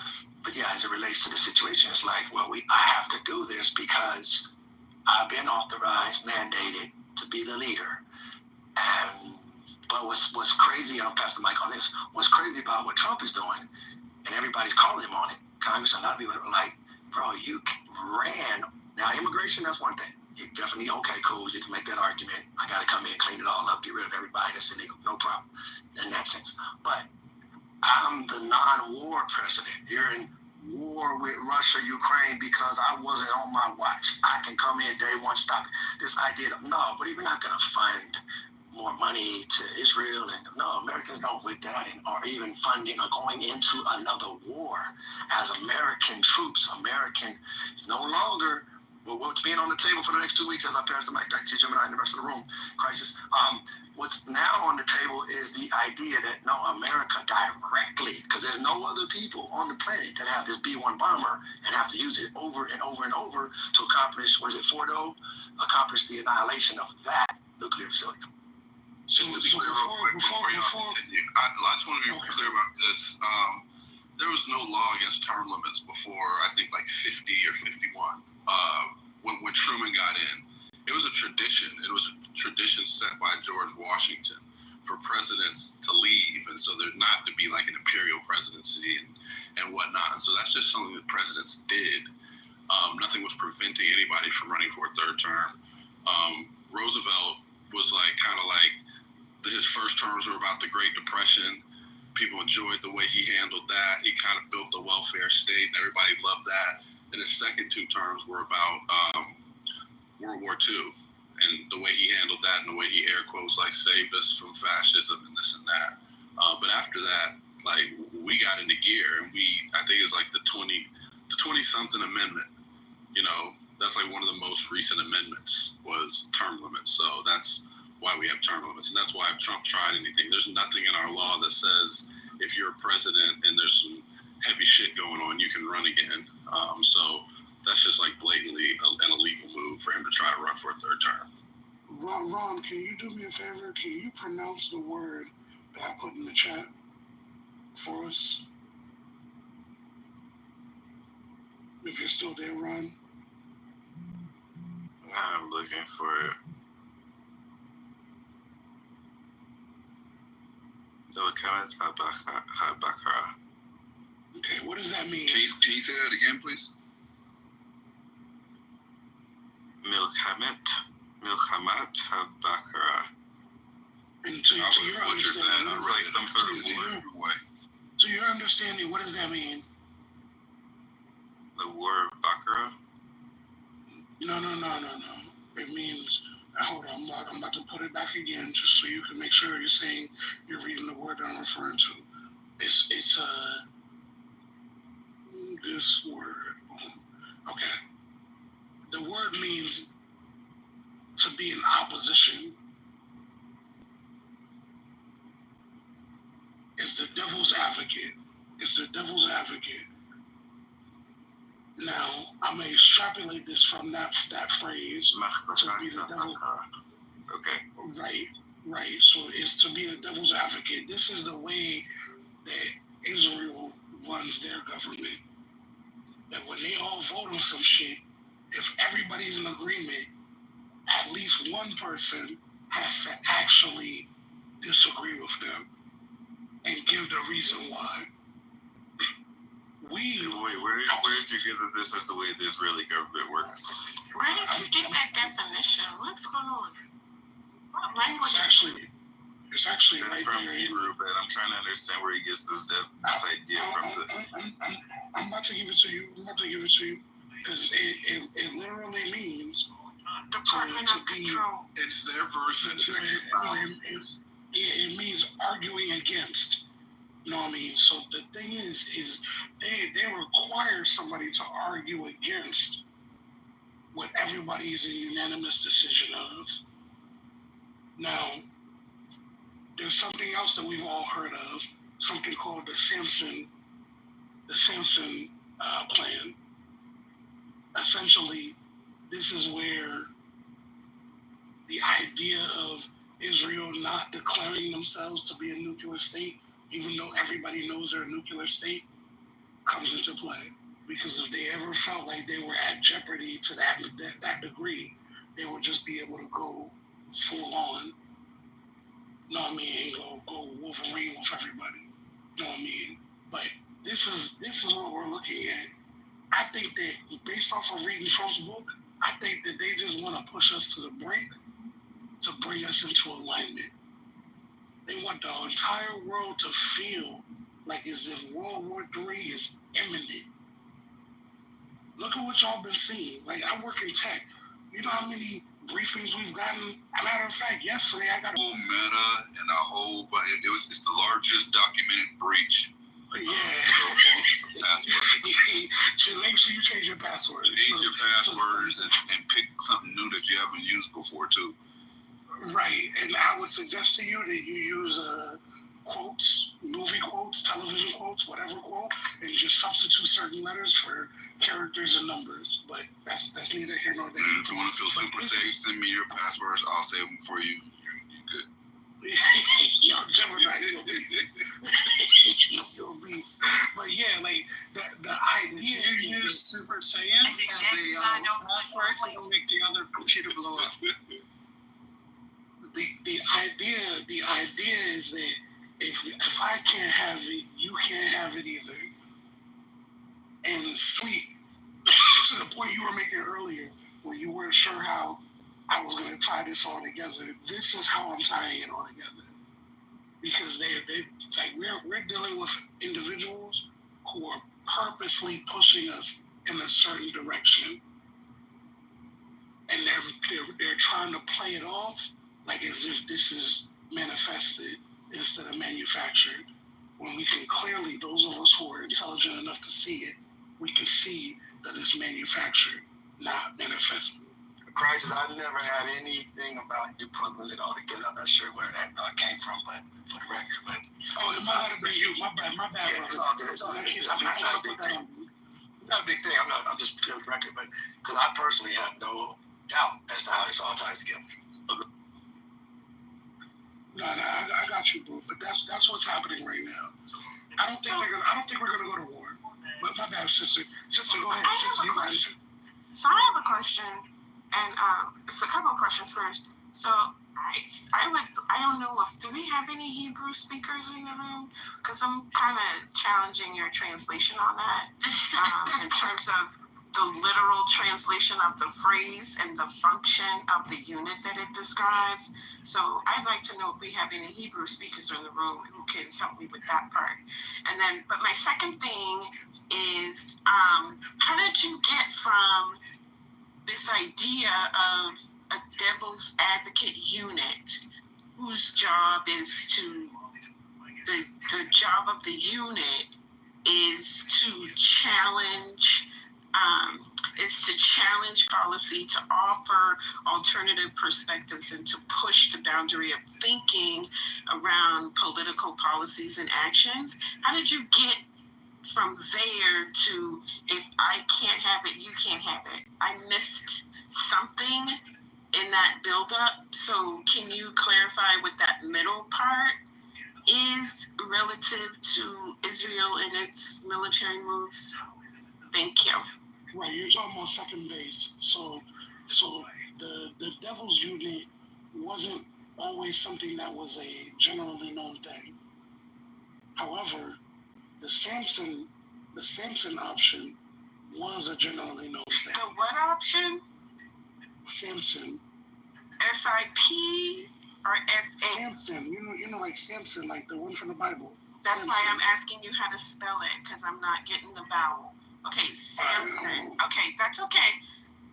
but yeah, as it relates to the situation, it's like, well, I have to do this because I've been authorized, mandated to be the leader. But what's crazy, and I'll pass the mic on this, what's crazy about what Trump is doing, and everybody's calling him on it, Congress, a lot of people are like, bro, you ran. Now, immigration, that's one thing. You definitely, okay, cool, you can make that argument. I got to come in, clean it all up, get rid of everybody that's illegal. No problem in that sense. But I'm the non-war president. You're in war with Russia, Ukraine, because I wasn't on my watch. I can come in day one, stop it. This idea of, no, but we're not going to fund more money to Israel. And no, Americans don't with that, or even funding or going into another war as American troops. American is no longer what's being on the table for the next 2 weeks as I pass the mic back to Gemini and the rest of the room. Crisis. What's now on the table is the idea that no, America directly, because there's no other people on the planet that have this B-1 bomber and have to use it over and over and over to accomplish, Fordo? Accomplish the annihilation of that nuclear facility. Just to be clear, before I just want to be clear about this. There was no law against term limits before, I think, like 50 or 51. When Truman got in, it was a tradition. It was a tradition set by George Washington for presidents to leave, and so there not to be like an imperial presidency and whatnot. So that's just something that presidents did. Nothing was preventing anybody from running for a third term. Roosevelt was like kind of like his first terms were about the Great Depression. People enjoyed the way he handled that. He kind of built the welfare state, and everybody loved that. And his second 2 terms were about World War II and the way he handled that, and the way he air quotes like saved us from fascism and this and that. But after that, like we got into gear, and I think it's like the 20-something amendment. You know, that's like one of the most recent amendments was term limits. So that's why we have term limits, and that's why if Trump tried anything, there's nothing in our law that says if you're a president and there's some heavy shit going on, you can run again. So that's just like blatantly an illegal move for him to try to run for a 3rd term. Ron, can you do me a favor? Can you pronounce the word that I put in the chat for us? If you're still there, Ron. I'm looking for it. Okay, what does that mean? Can you say that again, please? Milchamet HaBakara. And to your understanding, it's like some sort of way. To your understanding, what does that mean? The war of Bakara? No. It means, hold on, I'm about to put it back again just so you can make sure you're reading the word that I'm referring to. It's this word. Okay. The word means to be in opposition. It's the devil's advocate. Now, I'm going to extrapolate this from that phrase to be the devil. Okay. Right. So it's to be the devil's advocate. This is the way that Israel runs their government. That when they all vote on some shit, if everybody's in agreement, at least one person has to actually disagree with them and give the reason why. Wait, where did you get that this is the way the Israeli government works? Where did you get that definition? What's going on? What language? It's actually That's right from there. Hebrew, but I'm trying to understand where he gets this idea from. I'm about to give it to you. Because it literally means Department of Control. It's their version. It means arguing against. You know what I mean? So the thing is they require somebody to argue against what everybody is a unanimous decision of. Now, there's something else that we've all heard of, something called the Samson plan. Essentially, this is where the idea of Israel not declaring themselves to be a nuclear state, even though everybody knows they're a nuclear state, comes into play. Because if they ever felt like they were at jeopardy to that degree, they would just be able to go full on, and go Wolverine with everybody. But this is what we're looking at. I think that based off of reading Trump's book, I think that they just want to push us to the brink to bring us into alignment. They want the entire world to feel like as if World War III is imminent. Look at what y'all been seeing. Like, I work in tech. You know how many briefings we've gotten? Matter of fact, yesterday I got a whole meta and a whole, but it's the largest documented breach. So make sure you change your password. Change your password and pick something new that you haven't used before too. Right, and I would suggest to you that you use quotes, movie quotes, television quotes, whatever quote, and just substitute certain letters for characters and numbers. But that's neither here nor there. And if you want to feel super safe, send me your passwords. I'll save them for you. You're good. Yo, Gemini, you'll be. But yeah, like the idea is Super Saiyan. Password will make the other computer blow up. The idea is that if I can't have it, you can't have it either. And sweet, to the point you were making earlier, when you weren't sure how I was going to tie this all together. This is how I'm tying it all together, because they like we're dealing with individuals who are purposely pushing us in a certain direction, and they're trying to play it off like as if this is manifested instead of manufactured. When we can clearly, those of us who are intelligent enough to see it, we can see that it's manufactured, not manifested. Crisis, I never had anything about you putting it all together. I'm not sure where that thought came from, but for the record, but it might have been you. My bad. Yeah, it's all good. It's all good. I'm not a big thing. Not a big thing. I'm just for the record, but because I personally have no doubt as to how this all ties together. No, I got you, bro. But that's what's happening right now. I don't think we're gonna go to war. But my bad, sister. Sister, go ahead. Sister, you got it. So I have a question, and it's a couple of questions first. So I don't know do we have any Hebrew speakers in the room? Because I'm kind of challenging your translation on that in terms of the literal translation of the phrase and the function of the unit that it describes. So I'd like to know if we have any Hebrew speakers in the room who can help me with that part. And then, but my second thing is, how did you get from this idea of a devil's advocate unit whose job is to, the job of the unit is to challenge policy, to offer alternative perspectives, and to push the boundary of thinking around political policies and actions? How did you get from there to, if I can't have it, you can't have it? I missed something in that buildup. So can you clarify what that middle part is relative to Israel and its military moves? Thank you. Right, you're talking about second base. So the devil's unit wasn't always something that was a generally known thing. However, the Samson option was a generally known thing. The what option? Samson. SIP or SA? Samson. You know, like Samson, like the one from the Bible. That's Samson. why I'm asking you how to spell it, because I'm not getting the vowel. Okay, Samson. Okay, that's okay.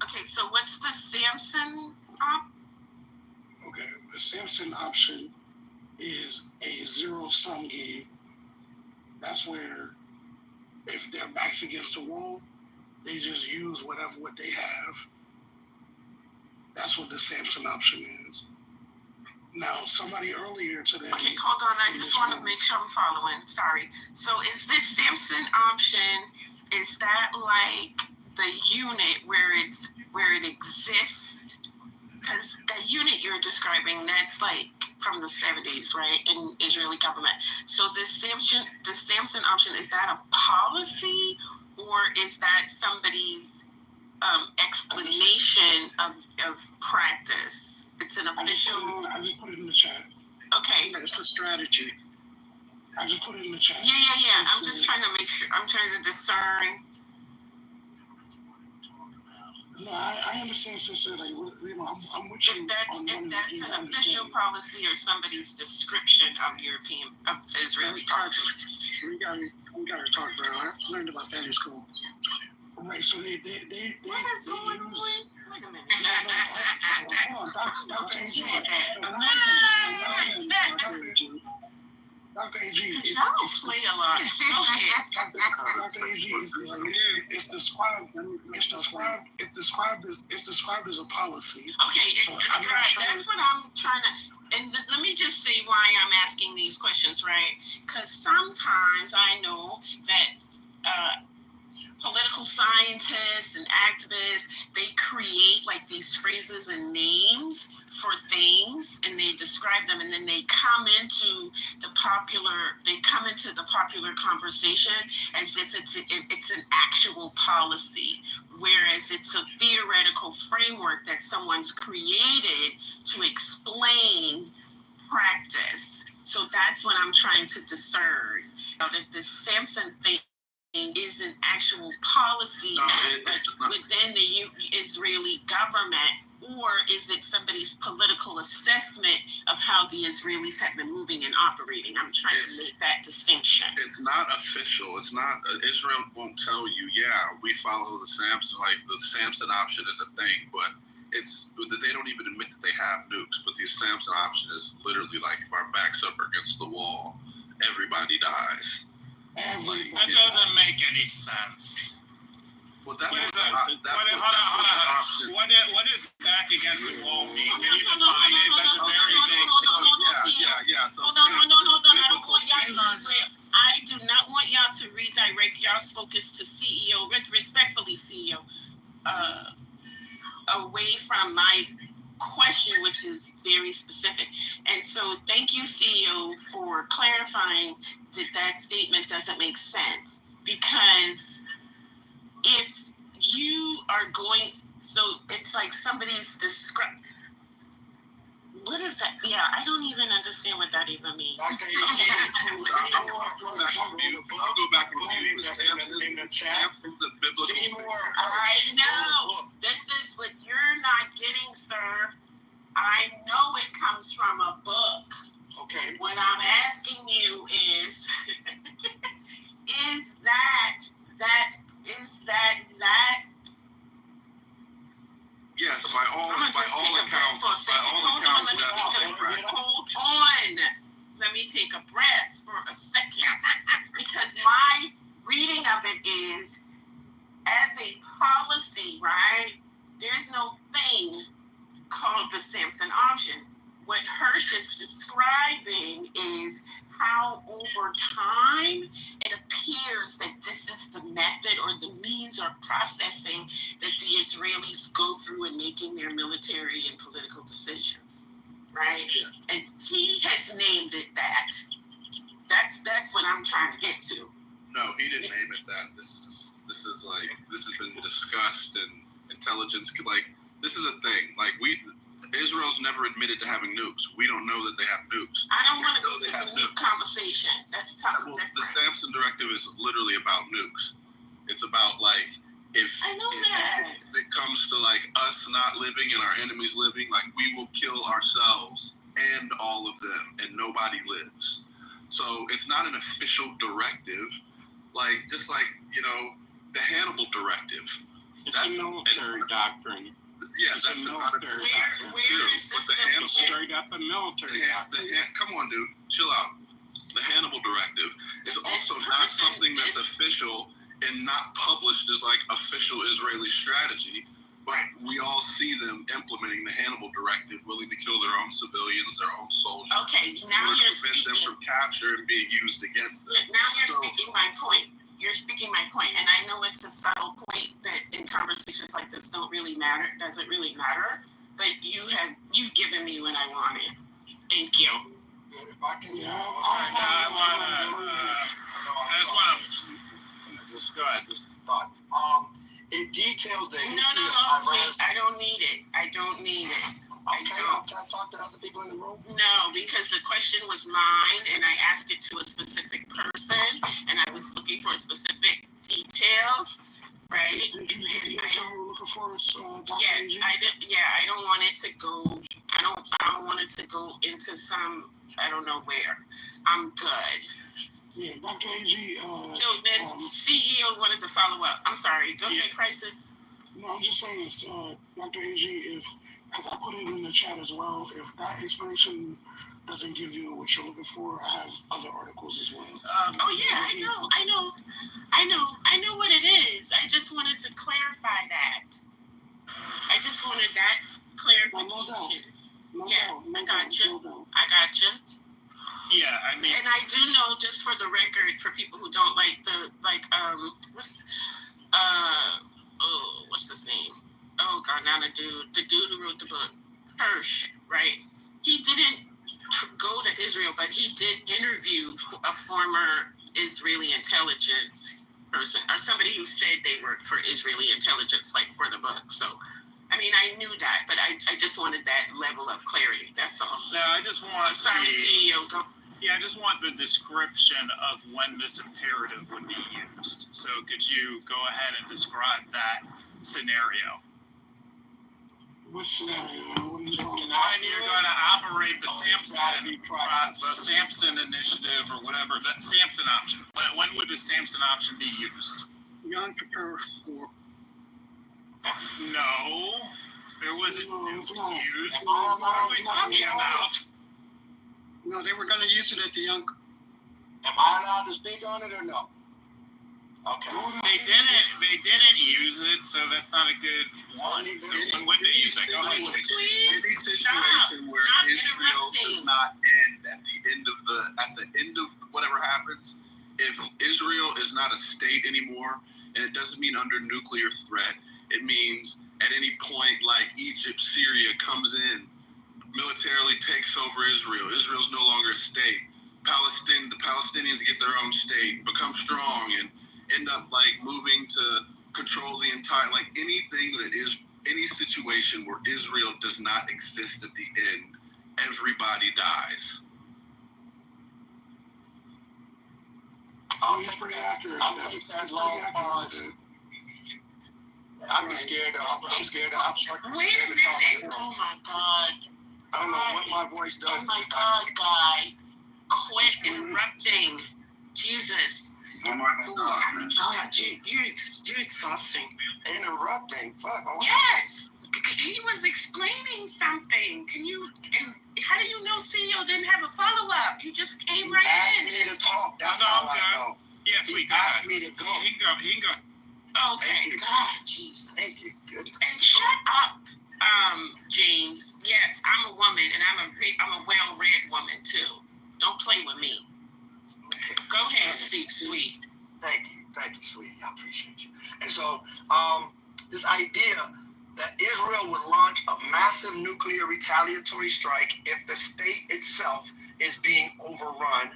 Okay, so what's the Samson Okay, the Samson option is a zero-sum game. That's where if their back's against the wall, they just use what they have. That's what the Samson option is. Now, somebody earlier today... Okay, hold on. I just want to make sure I'm following. Sorry. So is this Samson option, is that like the unit where it exists? Because the unit you're describing, that's like from the 70s, right, in Israeli government. So this Samson option, is that a policy, or is that somebody's explanation of practice? It's an official... I just put it in the chat. Okay. It's a strategy. I just put it in the chat. Yeah. I'm just trying to make sure. I'm trying to discern. No, I understand, sister. Like, I'm with you. If that's an official policy or somebody's description of Israeli policy. We gotta talk, bro. I learned about that in school. Right. So they what is going on? Wait a minute. Hold on, Dr. AG. Dr. AG. Y'all play a lot. Go ahead. Dr. AG. It's described as a policy. Okay, that's what I'm trying to. And let me just say why I'm asking these questions, right? Because sometimes I know that political scientists and activists, they create like these phrases and names for things, and they describe them, and then they come into the popular conversation as if it's an actual policy, whereas it's a theoretical framework that someone's created to explain practice. So that's what I'm trying to discern. If the Samson thing is an actual policy within the Israeli government, or is it somebody's political assessment of how the Israelis have been moving and operating? I'm trying to make that distinction. It's not official. It's not. Israel won't tell you. Yeah, we follow the Samson. Like the Samson option is a thing, but they don't even admit that they have nukes. But the Samson option is literally like if our backs up against the wall, everybody dies. That doesn't make any sense. Well, that What was is option. What is back against the wall mean? Can you define it? That's a very big statement. Yeah. Hold on. I do not want y'all to redirect y'all's focus to CEO, respectfully, CEO, away from my question, which is very specific. And so thank you, CEO, for clarifying that statement doesn't make sense. Because if you are going, so it's like somebody's what is that? Yeah, I don't even understand what that even means. I'll go back and review the Samson's a biblical. I know. This is what you're not getting, sir. I know it comes from a book. Okay. What I'm asking you is, is that? Yes, by all accounts. Hold on. Let me take a breath for a second. Because my reading of it is, as a policy, right, there's no thing called the Samson option. What Hirsch is describing is how over time it appears that this is the method or the means or processing that the Israelis go through in making their military and political decisions, right? Yeah. And he has named it that. That's what I'm trying to get to. No, he didn't name it that. This has been discussed and intelligence. Like, this is a thing. Like, Israel's never admitted to having nukes. We don't know that they have nukes. I don't want to go to the nuke conversation. That's something different. The Samson Directive is literally about nukes. It's about, like, if it comes to, like, us not living and our enemies living, like, we will kill ourselves and all of them, and nobody lives. So it's not an official directive. Like, just like, the Hannibal Directive. It's a military doctrine. Yeah, that's not a military. Where is this straight up a military doctrine. Come on, dude, chill out. The Hannibal Directive is also not something that's official and not published as like official Israeli strategy, but we all see them implementing the Hannibal Directive, willing to kill their own civilians, their own soldiers. Okay, now you're speaking. Prevent them from capture and being used against them. Now you're speaking my point. You're speaking my point, and I know it's a subtle point that in conversations like this doesn't really matter, but you've given me what I wanted. Thank you. If I can, just go ahead. Just thought. It details the history of Iran's. I don't need it. Okay, can I talk to other people in the room? No, because the question was mine, and I asked it to a specific person, and I was looking for specific details, right? Did you get the answer you were looking for? Yes, I did. Yeah, I don't want it to go. I don't want it to go into some. I don't know where. I'm good. Yeah, Dr. AG. So then CEO wanted to follow up. I'm sorry. Go ahead, Crisis. No, I'm just saying, Dr. AG, as I put it in the chat as well, if that explanation doesn't give you what you're looking for, I have other articles as well. I know what it is. I just wanted to clarify that. I just wanted that clarification. I got you. Yeah, I mean. And I do know, just for the record, for people who don't what's his name? Oh God, not a dude. The dude who wrote the book, Hirsch, right? He didn't go to Israel, but he did interview a former Israeli intelligence person, or somebody who said they worked for Israeli intelligence, like for the book. So, I mean, I knew that, but I just wanted that level of clarity. That's all. No, I just want CEO. Yeah, I just want the description of when this imperative would be used. So could you go ahead and describe that scenario? Which scenario? What are you talking When about? you're going to operate the Samson initiative or whatever, that Samson option. When would the Samson option be used? Yom Kippur War. No, there wasn't nukes used. No, What are we talking about? No, they were going to use it at the Yom. Am I allowed to speak on it or no? Okay. They didn't use it, so that's not a good one. So when would they use it? Go ahead. Please stop. Where Stop Israel interrupting. does not end at the end of whatever happens. If Israel is not a state anymore, and it doesn't mean under nuclear threat, it means at any point like Egypt, Syria comes in, militarily takes over Israel. Israel's no longer a state. The Palestinians get their own state, become strong, and end up like moving to control the entire, like anything that is any situation where Israel does not exist at the end, everybody dies. I'll take that long pause. I'm scared to talk. Wait a minute. Oh my God. I don't know what my voice does. Oh my God, guy. Quit interrupting. Jesus. Oh my God. God, you're exhausting. Interrupting? Fuck. Yes. He was explaining something. And how do you know CEO didn't have a follow-up? You just came right Asked in. me to talk. That's how I know. Yes, He asked me to go. He can go. Okay, God, Jesus. Thank you. Good. And shut up, James. Yes, I'm a woman, and I'm a well-read woman too. Don't play with me. Okay. Go ahead, sweet. Thank you, sweetie. I appreciate you. And so, this idea that Israel would launch a massive nuclear retaliatory strike if the state itself is being overrun,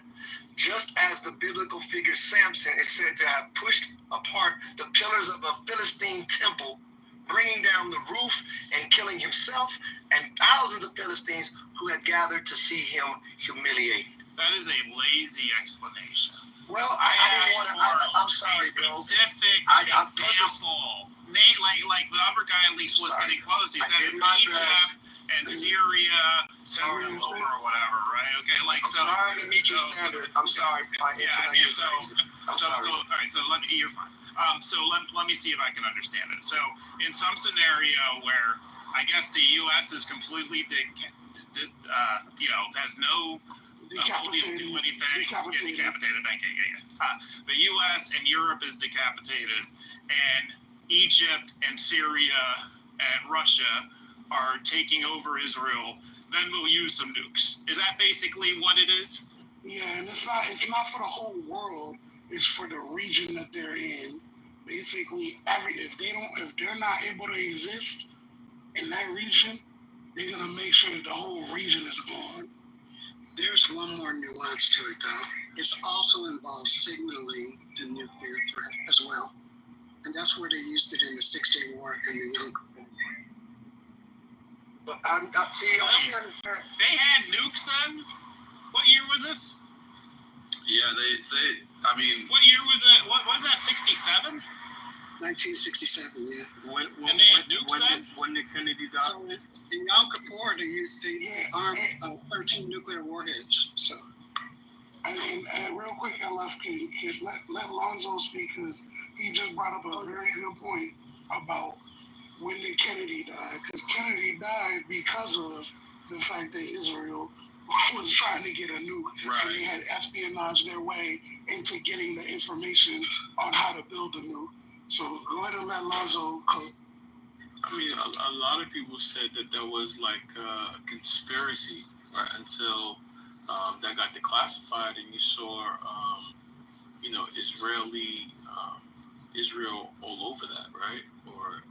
just as the biblical figure Samson is said to have pushed apart the pillars of a Philistine temple, bringing down the roof and killing himself and thousands of Philistines who had gathered to see him humiliated. That is a lazy explanation. Well, I didn't want to. I'm sorry, a bro. specific example. Nate, like the other guy at least was getting close. He said it's Egypt and Syria, Sorry. over or whatever, right? Okay, like I'm sorry to meet your standard. I'm sorry. My intonation is crazy. I'm sorry. all right, so you're fine. So let me see if I can understand it. So in some scenario where I guess the U.S. is completely, has no ability to do anything. Decapitated. Thank you. The U.S. and Europe is decapitated, and Egypt and Syria and Russia are taking over Israel. Then we'll use some nukes. Is that basically what it is? Yeah, and it's not for the whole world. It's for the region that they're in. Basically, if they're not able to exist in that region, they're gonna make sure that the whole region is gone. There's one more nuance to it, though. It also involves signaling the nuclear threat as well. And that's where they used it in the 6-Day War and the Yom Kippur War. But they had nukes then? What year was this? Yeah, I mean, what year was it? What was that? 67? 1967, yeah. And they had nukes then? When did Kennedy die? So in Yom Kippur, they used the armed 13 nuclear warheads. So. And real quick, LF, can let Lonzo speak, because he just brought up a very good point about when did Kennedy die. Because Kennedy died because of the fact that Israel was trying to get a nuke. Right. And they had espionage their way into getting the information on how to build the nuke. So go ahead and let Lonzo go. I mean, a lot of people said that there was like a conspiracy, right, until that got declassified, and you saw, Israel all over that, right? Or,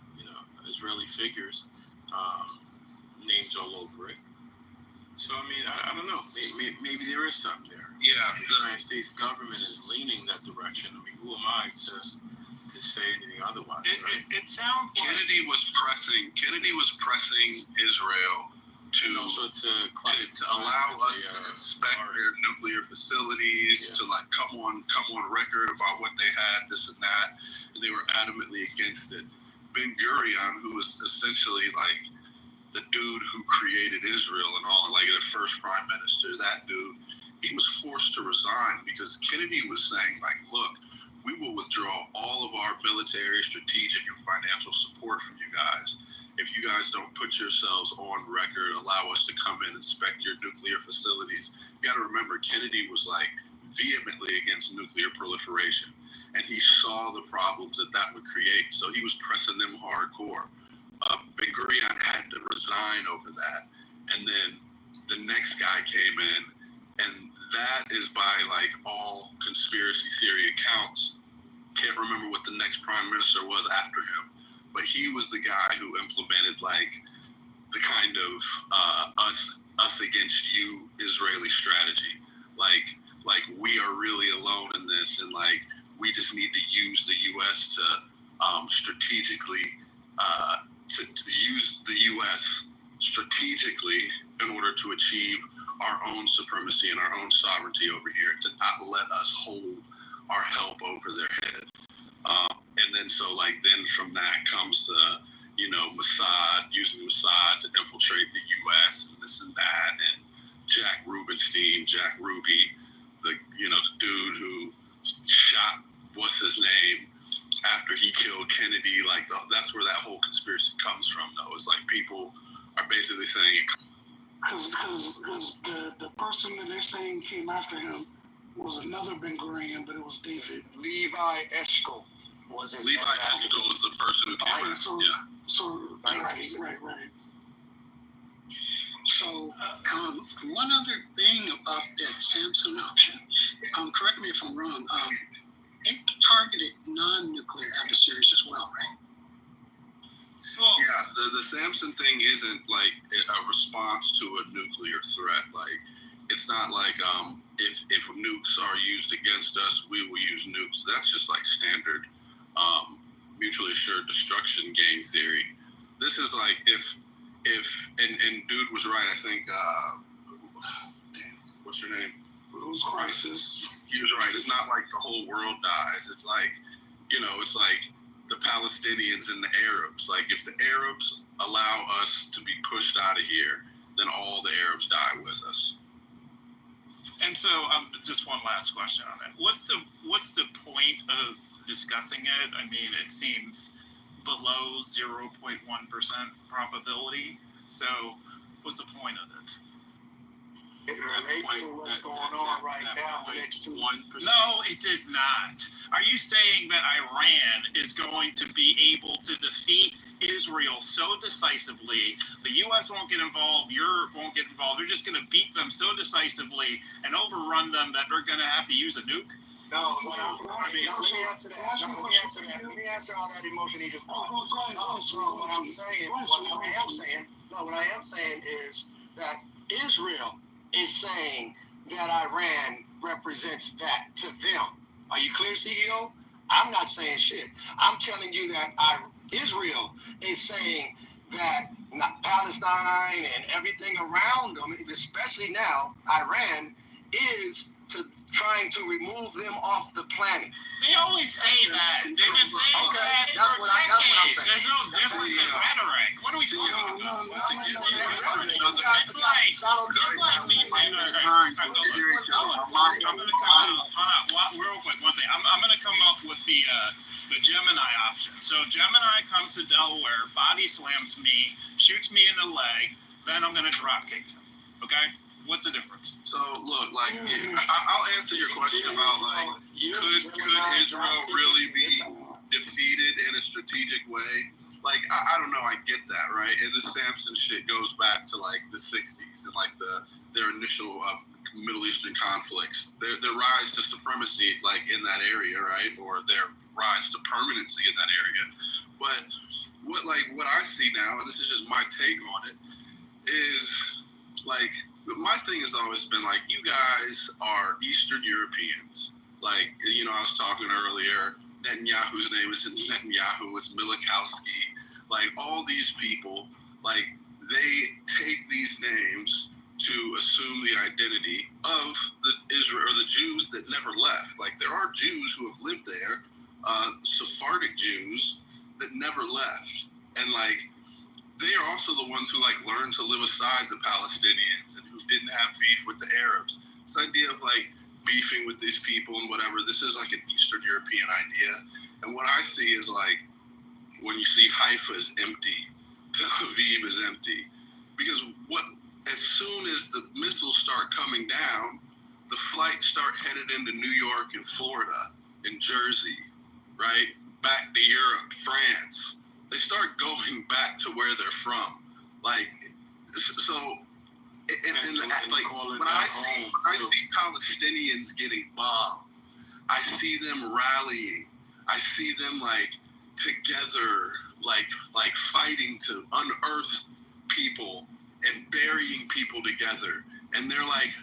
Israeli figures, names all over it. So, I mean, I don't know. Maybe there is something there. Yeah. The United States government is leaning that direction. I mean, who am I to say anything otherwise, right? It sounds Kennedy was pressing Israel to also to allow us to inspect their nuclear facilities, to like come on record about what they had, this and that, and they were adamantly against it. Ben Gurion, who was essentially like the dude who created Israel and all, like the first prime minister, that dude, he was forced to resign because Kennedy was saying like, look, we will withdraw all of our military, strategic, and financial support from you guys if you guys don't put yourselves on record, allow us to come in and inspect your nuclear facilities. You got to remember, Kennedy was like vehemently against nuclear proliferation, and he saw the problems that would create. So he was pressing them hardcore. Ben Gurion had to resign over that, and then the next guy came in, and that is by like all conspiracy theory accounts. Can't remember what the next prime minister was after him. But he was the guy who implemented like the kind of us against you Israeli strategy. Like we are really alone in this, and like we just need to use the U.S. to strategically to use the U.S. strategically in order to achieve our own supremacy and our own sovereignty over here, to not let us hold our help over their head. And then then from that comes the, Mossad, using the Mossad to infiltrate the U.S. and this and that, and Jack Ruby, the dude who shot, what's his name, after he killed Kennedy, that's where that whole conspiracy comes from, though. It's like people are basically saying... Because the person that they're saying came after him was another Ben Gurion, but it was David. Levi Eshkol was his name. Levi Eshkol was the person who came after him. Right. So, one other thing about that Samson option, correct me if I'm wrong, it targeted non-nuclear adversaries as well, right? Well, yeah, the Samson thing isn't like a response to a nuclear threat. Like, it's not like if nukes are used against us, we will use nukes. That's just like standard mutually assured destruction game theory. This is like if dude was right, I think. What's your name? Rose Crisis. He was right. It's not like the whole world dies. It's like, it's like the Palestinians and the Arabs. Like, if the Arabs allow us to be pushed out of here, then all the Arabs die with us. And so, just one last question on it. What's the point of discussing it? I mean, it seems below 0.1% probability. So, what's the point of it? It relates to what's going on right now next to 1%. No, it is not. Are you saying that Iran is going to be able to defeat Israel so decisively, the U.S. won't get involved, Europe won't get involved, they're just going to beat them so decisively and overrun them that they're going to have to use a nuke? No, let me answer that. Let me answer all that emotion he just brought. What I am saying is that Israel is saying that Iran represents that to them. Are you clear, CEO? I'm not saying shit. I'm telling you that Israel is saying that Palestine and everything around them, especially now, Iran, is trying to remove them off the planet. They always say that. They've been saying that for decades. There's no difference in rhetoric. What are we talking about? It's like me saying, I'm going to come out, real quick, one thing. I'm going to come up with the Gemini option. So Gemini comes to Delaware, body slams me, shoots me in the leg, then I'm going to drop kick him. Okay? What's the difference? So look, I'll answer your question about could Israel really be defeated in a strategic way? Like, I don't know, I get that, right? And the Samson shit goes back to like the 60s and like their initial Middle Eastern conflicts, their rise to supremacy like in that area, right? Or their rise to permanency in that area. But what I see now, and this is just my take on it, is like, my thing has always been like, you guys are Eastern Europeans. Like, I was talking earlier, Netanyahu's name isn't Netanyahu, it's Milikowski. Like, all these people, like, they take these assume the identity of the Israel or the Jews that never left. Like there are Jews who have lived there, Sephardic Jews that never left, and like they are also the ones who like learned to live aside the Palestinians and who didn't have beef with the Arabs. This idea of like beefing with these people and whatever, this is like an Eastern European idea. And what I see is like when you see Haifa is empty, Tel Aviv is empty, because as soon as the missiles start coming down, the flights start headed into New York and Florida and Jersey, right? Back to Europe, France. They start going back to where they're from. Like, so, and like, when I see Palestinians getting bombed, I see them rallying. I see them like together, like fighting to unearth people and burying people together. And they're like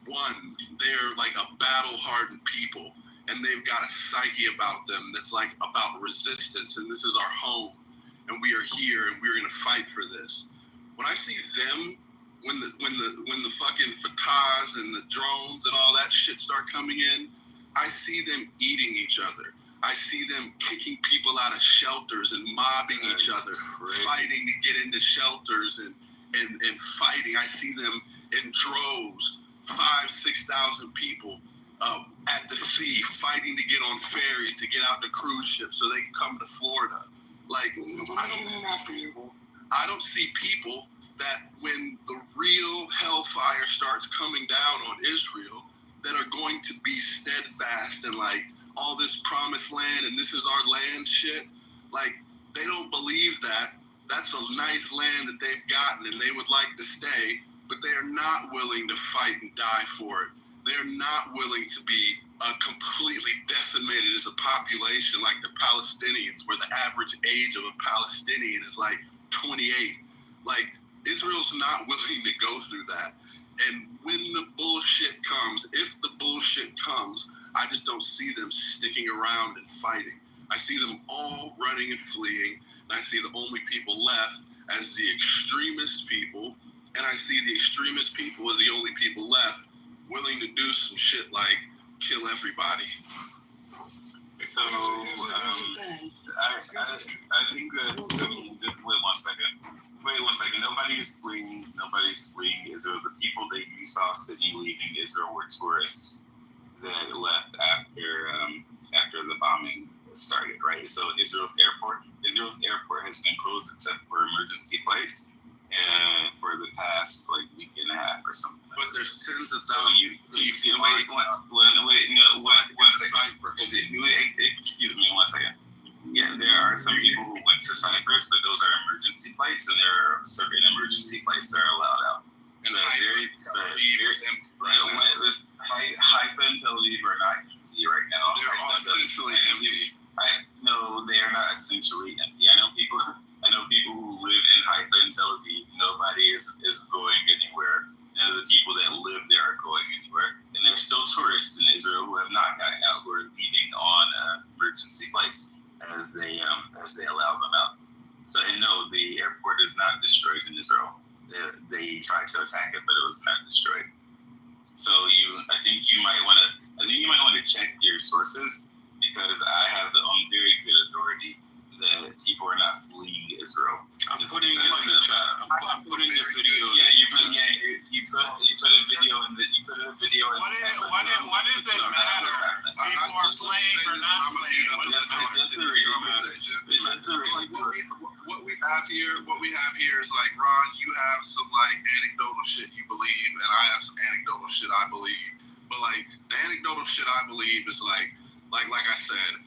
one. They're like a battle-hardened people. And they've got a psyche about them that's like about resistance. And this is our home. And we are here and we're gonna fight for this. When I see them, when the fucking Fatahs and the drones and all that shit start coming in, I see them eating each other. I see them kicking people out of shelters and mobbing each other, fighting to get into shelters and fighting. I see them in droves, 5,000-6,000 people at the sea, fighting to get on ferries to get out to cruise ships so they can come to Florida. Like, I don't see people that when the real hellfire starts coming down on Israel that are going to be steadfast and like all this promised land and this is our land shit. Like, they don't believe that. That's a nice land that they've gotten and they would like to stay, but they are not willing to fight and die for it. They are not willing to be completely decimated as a population like the Palestinians, where the average age of a Palestinian is like 28. Like, Israel's not willing to go through that. And when the bullshit comes, if the bullshit comes, I just don't see them sticking around and fighting. I see them all running and fleeing, and I see the only people left as the extremist people, and I see the extremist people as the only people left willing to do some shit like kill everybody. So, I think this, wait one second. Nobody's fleeing Israel. The people that you saw sitting leaving Israel were tourists that left after the bombing started, right? So Israel's airport has been closed except for emergency flights for the past like week and a half or something. But there's tens of So thousands. excuse me 1 second. Yeah, there are some people who went to Cyprus, but those are emergency flights, and there are certain emergency flights that are allowed out. And Haifa and Tel Aviv are not empty right now. They're all essentially empty. No, they are not essentially empty. I know people who live in Haifa and Tel Aviv. Nobody is going anywhere. None of the people that live there are going anywhere. And there's still tourists in Israel who have not gotten out, who are leaving on emergency flights as they allow them out. So, and no, the airport is not destroyed in Israel. They tried to attack it, but it was not destroyed. So I think you might want to check your sources, because I have on very good authority that people are not fleeing Israel. I'm putting it in the chat. I'm putting the video. Yeah, you put a video in the. You put a video in. What does it matter? People are fleeing or not fleeing. What we have here is like, Ron, you have some like anecdotal shit you believe, and I have some anecdotal shit I believe. But like the anecdotal shit I believe is like I said,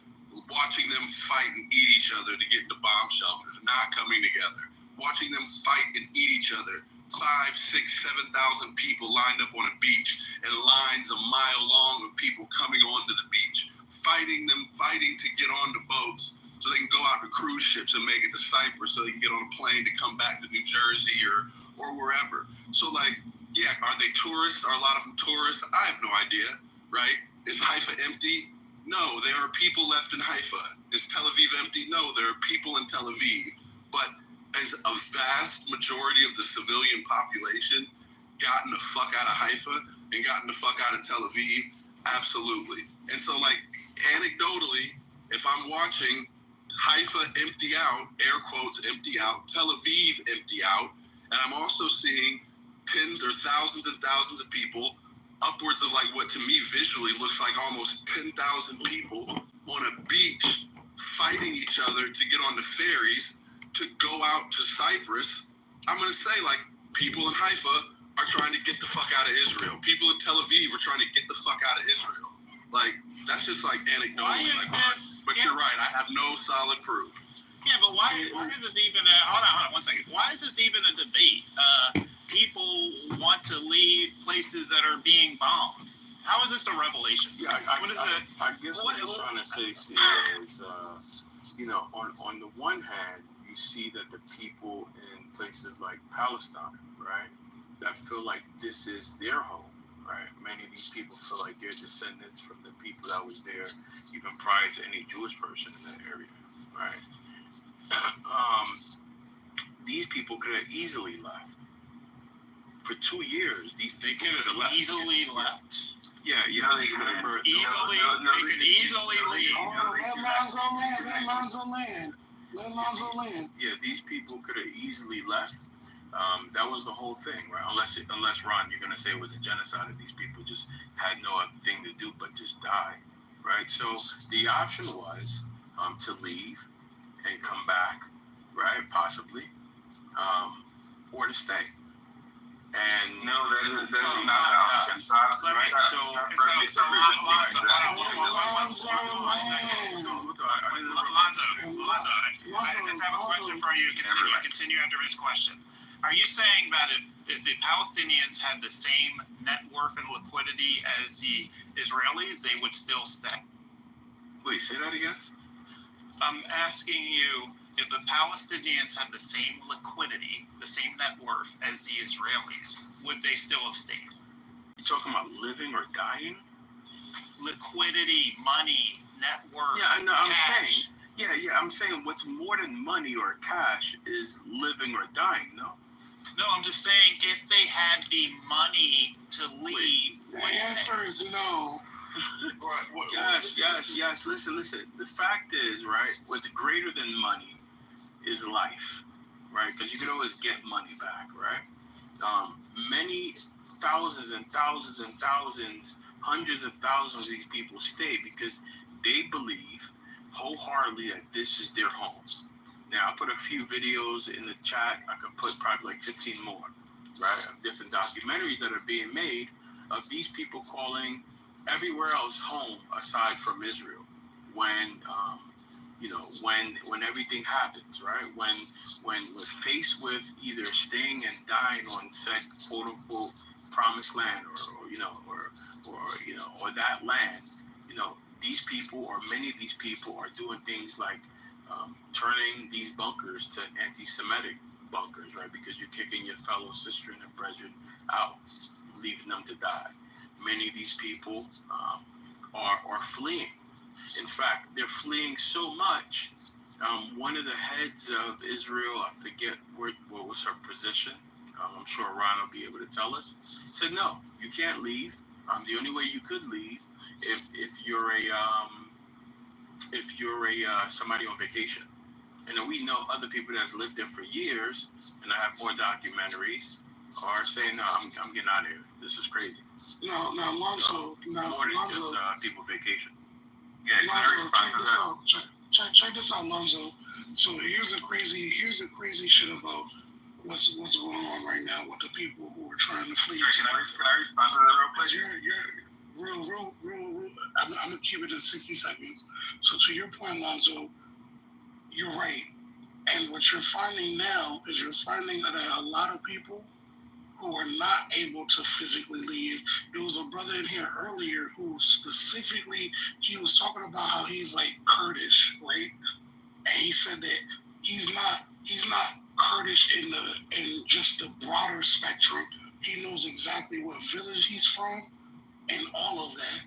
watching them fight and eat each other to get into bomb shelters, not coming together. Watching them fight and eat each other. 5, 6, 7,000 people lined up on a beach and lines a mile long of people coming onto the beach. Fighting to get onto boats so they can go out to cruise ships and make it to Cyprus so they can get on a plane to come back to New Jersey or wherever. So like, yeah, are they tourists? Are a lot of them tourists? I have no idea, right? Is Haifa empty? No, there are people left in Haifa. Is Tel Aviv empty? No, there are people in Tel Aviv. But as a vast majority of the civilian population gotten the fuck out of Haifa and gotten the fuck out of Tel Aviv? Absolutely. And so, like, anecdotally, if I'm watching Haifa empty out, air quotes, empty out, Tel Aviv empty out, and I'm also seeing tens or thousands and thousands of people, upwards of like what to me visually looks like almost 10,000 people on a beach fighting each other to get on the ferries to go out to Cyprus. I'm going to say, like, people in Haifa are trying to get the fuck out of Israel. People in Tel Aviv are trying to get the fuck out of Israel. Like, that's just like anecdotally. Like, but you're right, I have no solid proof. Yeah, but why is this even hold on 1 second. Why is this even a debate? People want to leave places that are being bombed. How is this a revelation? Yeah, I guess what he's trying to say is, you know, on the one hand, you see that the people in places like Palestine, right, that feel like this is their home, right? Many of these people feel like they're descendants from the people that was there even prior to any Jewish person in that area, right? These people could have easily left. For 2 years, these people could have left. Easily left? Yeah, They could easily leave. Let Lonzo land. Yeah, these people could have easily left. That was the whole thing, right? Unless Ron, you're gonna say it was a genocide and these people just had no other thing to do but just die, right? So the option was to leave and come back, right? Possibly, or to stay. And no, that is not the option. Right. So Lonzo, I just have a question for you. Continue after his question. Are you saying that if the Palestinians had the same net worth and liquidity as the Israelis, they would still stay? Wait, say that again? I'm asking you, if the Palestinians had the same liquidity, the same net worth as the Israelis, would they still have stayed? You talking about living or dying? Liquidity, money, net worth. Yeah, I know. Cash. I'm saying what's more than money or cash is living or dying. No. No, I'm just saying if they had the money to leave. The answer is no. Yes. Listen. The fact is, right, what's greater than money is life, right? Because you can always get money back, right? Many thousands and thousands and thousands, hundreds of thousands of these people stay because they believe wholeheartedly that this is their home. Now, I put a few videos in the chat. I could put probably like 15 more, right, of different documentaries that are being made of these people calling everywhere else home aside from Israel. When when everything happens, right? When we're faced with either staying and dying on said quote unquote promised land, or that land, these people or many of these people are doing things like turning these bunkers to anti-Semitic bunkers, right? Because you're kicking your fellow sister and brethren out, leaving them to die. Many of these people are fleeing. In fact, they're fleeing so much. One of the heads of Israel, I forget what was her position. I'm sure Ron will be able to tell us. Said no, you can't leave. The only way you could leave if you're somebody on vacation. And we know other people that's lived there for years, and I have more documentaries, are saying, no, I'm getting out of here. This is crazy. No, Lonzo. More than just people vacation. Yeah, Lonzo, check this out, Lonzo. So here's the crazy shit about what's going on right now with the people who are trying to flee. Can I respond to that real quick? You're real. I'm gonna keep it in 60 seconds. So to your point, Lonzo, you're right. And what you're finding now is that a lot of people who are not able to physically leave. There was a brother in here earlier who specifically, he was talking about how he's like Kurdish, right? And he said that he's not Kurdish in just the broader spectrum. He knows exactly what village he's from and all of that.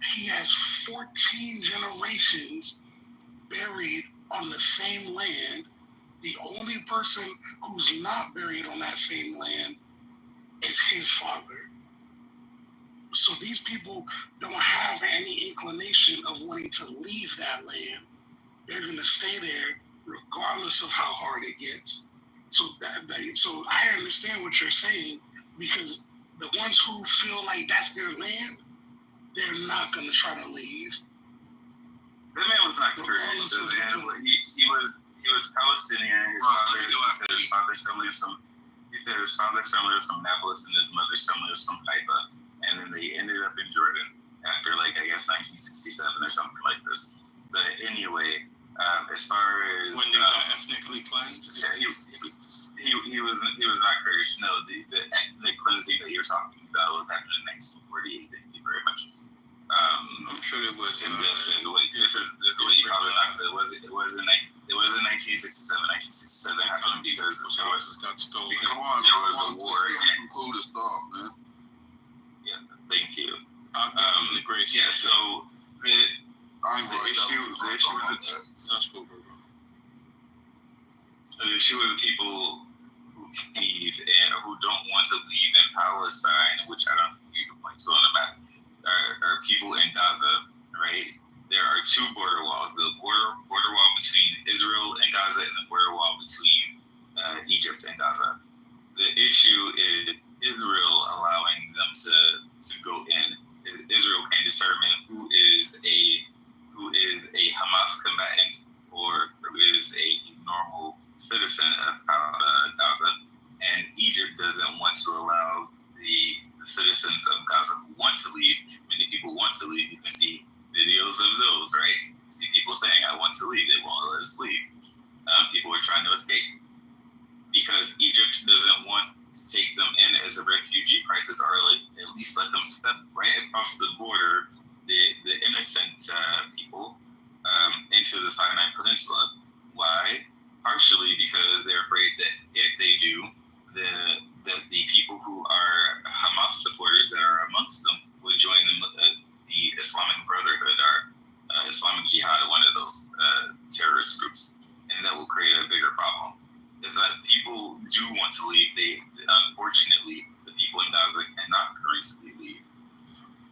He has 14 generations buried on the same land. The only person who's not buried on that same land is his father. So these people don't have any inclination of wanting to leave that land. They're going to stay there regardless of how hard it gets. So so I understand what you're saying, because the ones who feel like that's their land, they're not going to try to leave. That man was not curious. He was Palestinian. His father's family was from Naples and his mother's family was from Haifa, and then they ended up in Jordan after, like, I guess 1967 or something like this. But anyway, as far as when they got ethnically cleansed, yeah, he was not Kurdish. No, the ethnic cleansing that you're talking about was after 1948. Thank you very much. I'm sure it was. And the way you call it, it was in 1967. 1967 happened because got stolen. Come on, there was a war. Conclude this thought, man. Yeah, thank you. The grace. Yeah, so the issue with the people who leave and who don't want to leave in Palestine, which I don't think you can point to on the map, are people in Gaza, right? There are two border walls: the border wall between Israel and Gaza, and the border wall between Egypt and Gaza. The issue is Israel allowing them to go in. Israel can determine who is a Hamas combatant or who is a normal citizen of Gaza, and Egypt doesn't want to allow the citizens of Gaza who want to leave. Many people want to leave. You can see videos of those, right? You see people saying, "I want to leave." They won't let us leave. People are trying to escape because Egypt doesn't want to take them in as a refugee crisis, or at least let them step right across the border, the innocent people, into the Sinai Peninsula. Why? Partially because they're afraid that if they do, the people who are Hamas supporters that are amongst them would join the Islamic Brotherhood or Islamic Jihad, one of those terrorist groups, and that will create a bigger problem. Is that people do want to leave. Unfortunately, the people in Gaza cannot currently leave.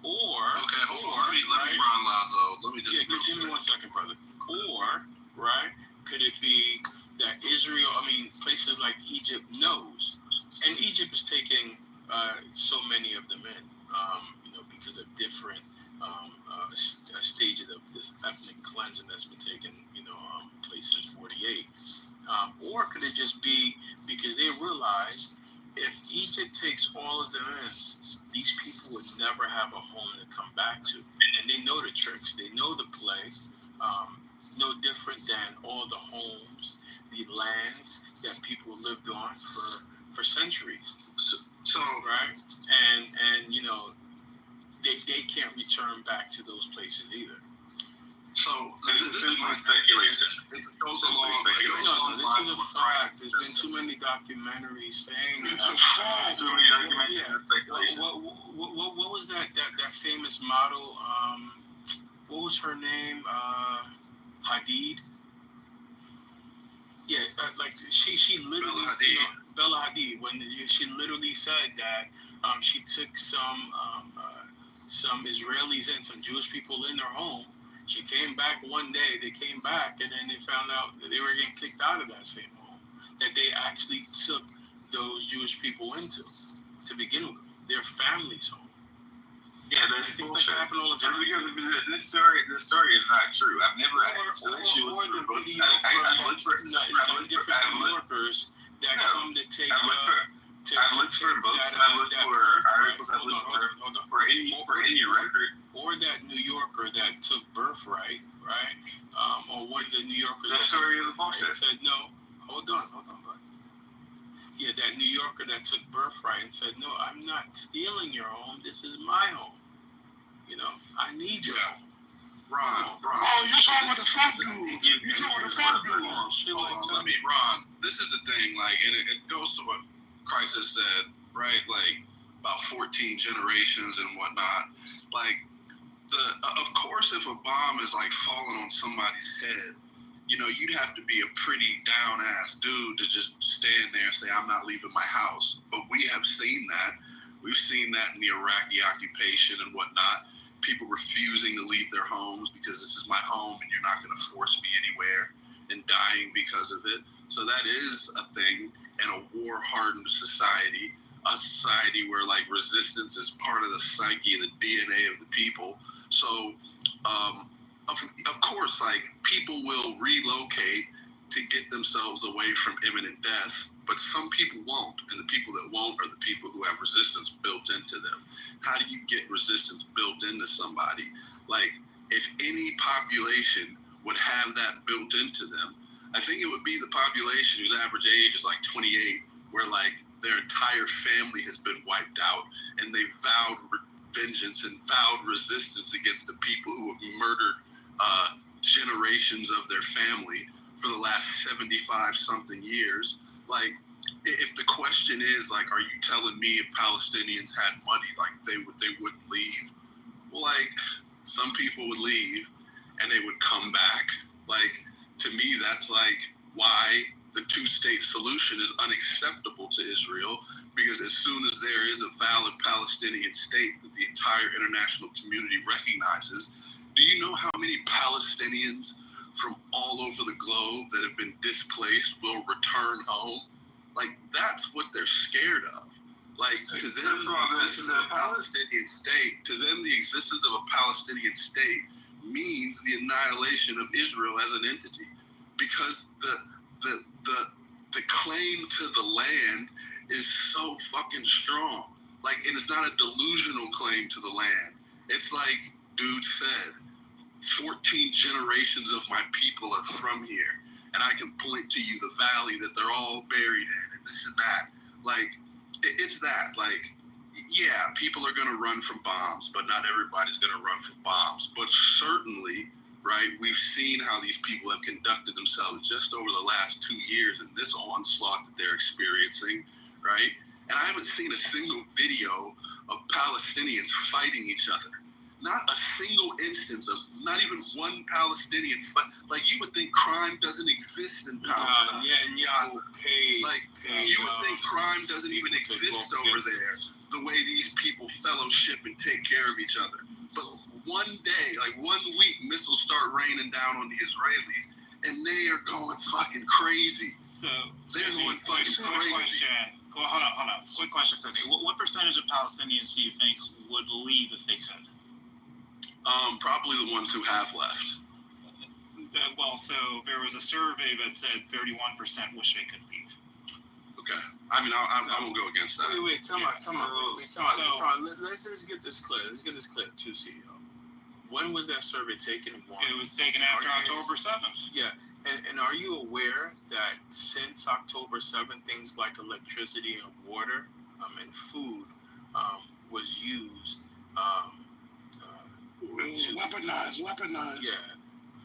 Okay, hold on. Let me Ron Lazo. Let me just give me 1 second, brother. Or, right, could it be that places like Egypt knows, and Egypt is taking so many of them in, because of different stages of this ethnic cleansing that's been taking, place since 48. Or could it just be because they realize if Egypt takes all of them in, these people would never have a home to come back to. And they know the tricks. They know the play. No different than all the homes, the lands that people lived on for centuries. So right? And they can't return back to those places either. So this is my speculation. This is a fact. There's been too many documentaries saying it's a fact. Too many documentaries and speculation. What was that famous model? What was her name? Hadid. Yeah, like she literally Bella Hadid. When she literally said that she took some Israelis and some Jewish people in her home. She came back one day, they came back, and then they found out that they were getting kicked out of that same home that they actually took those Jewish people into to begin with, their family's home. Yeah, that's bullshit. That happen all the time. This story is not true. I've never New Yorkers that come to take. I've looked for books and I've looked for articles. I've looked for any record. Or that New Yorker that took Birthright, right? Or one of the New Yorkers. That story is a bullshit. Said no. Hold on, bud. Yeah, that New Yorker that took Birthright and said, no, I'm not stealing your home. This is my home. I need you. Ron. Oh, you're talking about the fat dude. You're talking about the fat dude. Ron, this is the thing, and it goes to what Christ has said, right? About 14 generations and whatnot. Of course, if a bomb is falling on somebody's head, you'd have to be a pretty down-ass dude to just stand there and say, I'm not leaving my house. But we have seen that. We've seen that in the Iraqi occupation and whatnot. People refusing to leave their homes because this is my home and you're not going to force me anywhere, and dying because of it. So that is a thing in a war-hardened society, a society where like resistance is part of the psyche, the DNA of the people. So, of course, like people will relocate to get themselves away from imminent death, but some people won't, and the people that won't are the people who have resistance built into them. How do you get resistance built into somebody? Like, if any population would have that built into them, I think it would be the population whose average age is like 28, where like their entire family has been wiped out, and they vowed vengeance and vowed resistance against the people who have murdered generations of their family for the last 75 something years. Like, if the question is like, are you telling me if Palestinians had money, like they wouldn't leave? Well, like, some people would leave and they would come back. Like, to me, that's like why the two-state solution is unacceptable to Israel, because as soon as there is a valid Palestinian state that the entire international community recognizes, do you know how many Palestinians from all over the globe that have been displaced will return home? Like, that's what they're scared of. Like, to them, the existence of a Palestinian state, to them, the existence of a Palestinian state means the annihilation of Israel as an entity, because the claim to the land is so fucking strong. Like, and it's not a delusional claim to the land. It's like dude said, 14 generations of my people are from here, and I can point to you the valley that they're all buried in, and this and that. Like, it's that. Like, yeah, people are going to run from bombs, but not everybody's going to run from bombs. But certainly, right, we've seen how these people have conducted themselves just over the last 2 years in this onslaught that they're experiencing, right? And I haven't seen a single video of Palestinians fighting each other. Not a single instance of, not even one Palestinian fight. Like, you would think crime doesn't exist in Palestine. You would think crime doesn't even exist over there, the way these people fellowship and take care of each other. But one day, like 1 week, missiles start raining down on the Israelis, and they are going fucking crazy. So they're going fucking crazy. Hold on. Quick question, Sophie. What percentage of Palestinians do you think would leave if they could? Probably the ones who have left. Well, so there was a survey that said 31% wish they could leave. Okay. I mean, I won't go against that. Wait, tell me. Let's just get this clear. Too, CEO. When was that survey taken? It was taken after October 7th. Yeah. And are you aware that since October 7th, things like electricity and water and food was used weaponized. Yeah.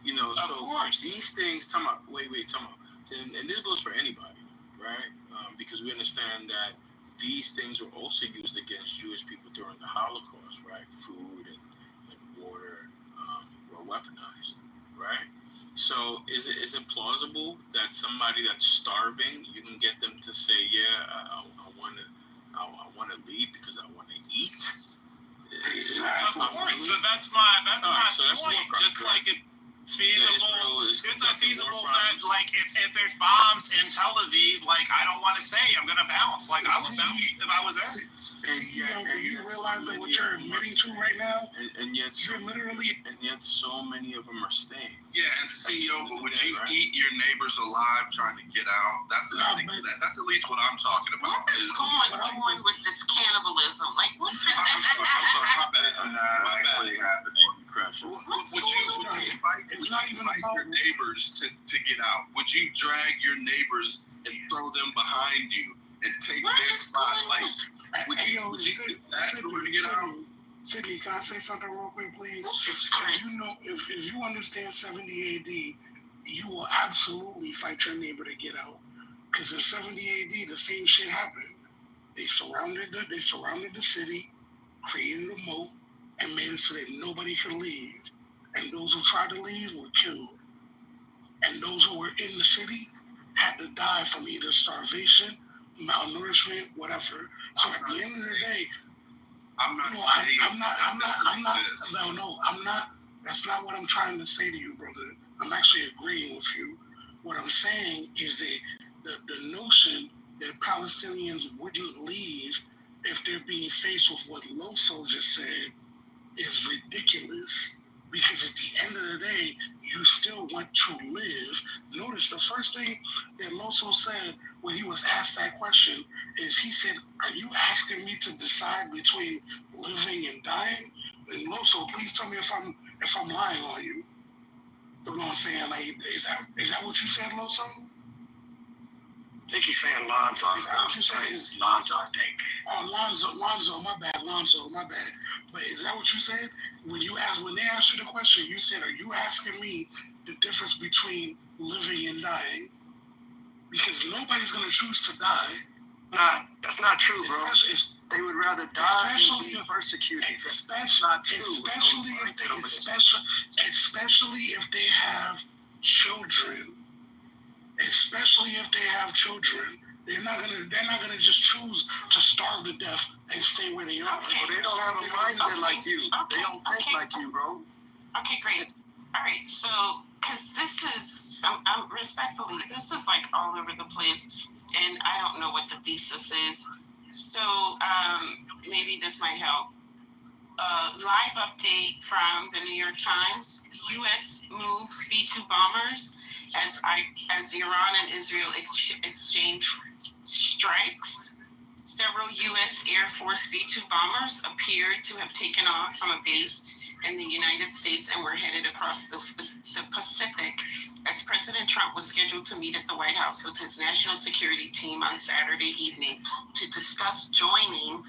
You know, of so course. These things, and this goes for anybody, right? Because we understand that these things were also used against Jewish people during the Holocaust, right? Food and water were weaponized, right? So is it plausible that somebody that's starving, you can get them to say, yeah, I want to leave because I want to eat? Of course, so that's my point. Just like it's feasible, it's feasible that like if there's bombs in Tel Aviv, like I don't want to stay. I'm gonna bounce. Like I would bounce if I was there. Do you realize that what you're admitting to right now? And yet, so many of them are staying. Yeah, and CEO, but would you eat your neighbors alive trying to get out? That's at least what I'm talking about. What is going on with this cannibalism? Like, what's actually happening? Would you fight your neighbors to get out? Would you drag your neighbors and throw them behind you and take their spot? Like, would you do that in order to get out? Sydney, can I say something real quick, please? If you understand 70 AD, you will absolutely fight your neighbor to get out. Because in 70 AD, the same shit happened. They surrounded the city, created a moat, and made it so that nobody could leave. And those who tried to leave were killed. and those who were in the city had to die from either starvation, malnourishment, whatever. So at the end of the day, I'm not. That's not what I'm trying to say to you, brother. I'm actually agreeing with you. What I'm saying is that the notion that Palestinians wouldn't leave if they're being faced with what Loso just said is ridiculous. Because at the end of the day, you still want to live. Notice the first thing that Loso said when he was asked that question is he said, "Are you asking me to decide between living and dying?" And Loso, please tell me if I'm lying on you. You know what I'm saying? Like, is that what you said, Loso? I think he's saying Lonzo. Lonzo, I think. Oh, Lonzo, my bad. But is that what you said? When they asked you the question, you said, "Are you asking me the difference between living and dying?" Because nobody's gonna choose to die. Nah, that's not true, bro. They would rather die than be persecuted. That's not true. Especially if they have children. They're not gonna just choose to starve to death and stay where they are. Okay. Well, they don't have a mindset like you. Okay. They don't think like you, bro. Okay, great. All right, so because this is, I'm respectfully, this is like all over the place, and I don't know what the thesis is. So maybe this might help. Live update from the New York Times: U.S. moves B-2 bombers as Iran and Israel exchange strikes. Several U.S. Air Force B-2 bombers appeared to have taken off from a base in the United States and were headed across the Pacific as President Trump was scheduled to meet at the White House with his national security team on Saturday evening to discuss joining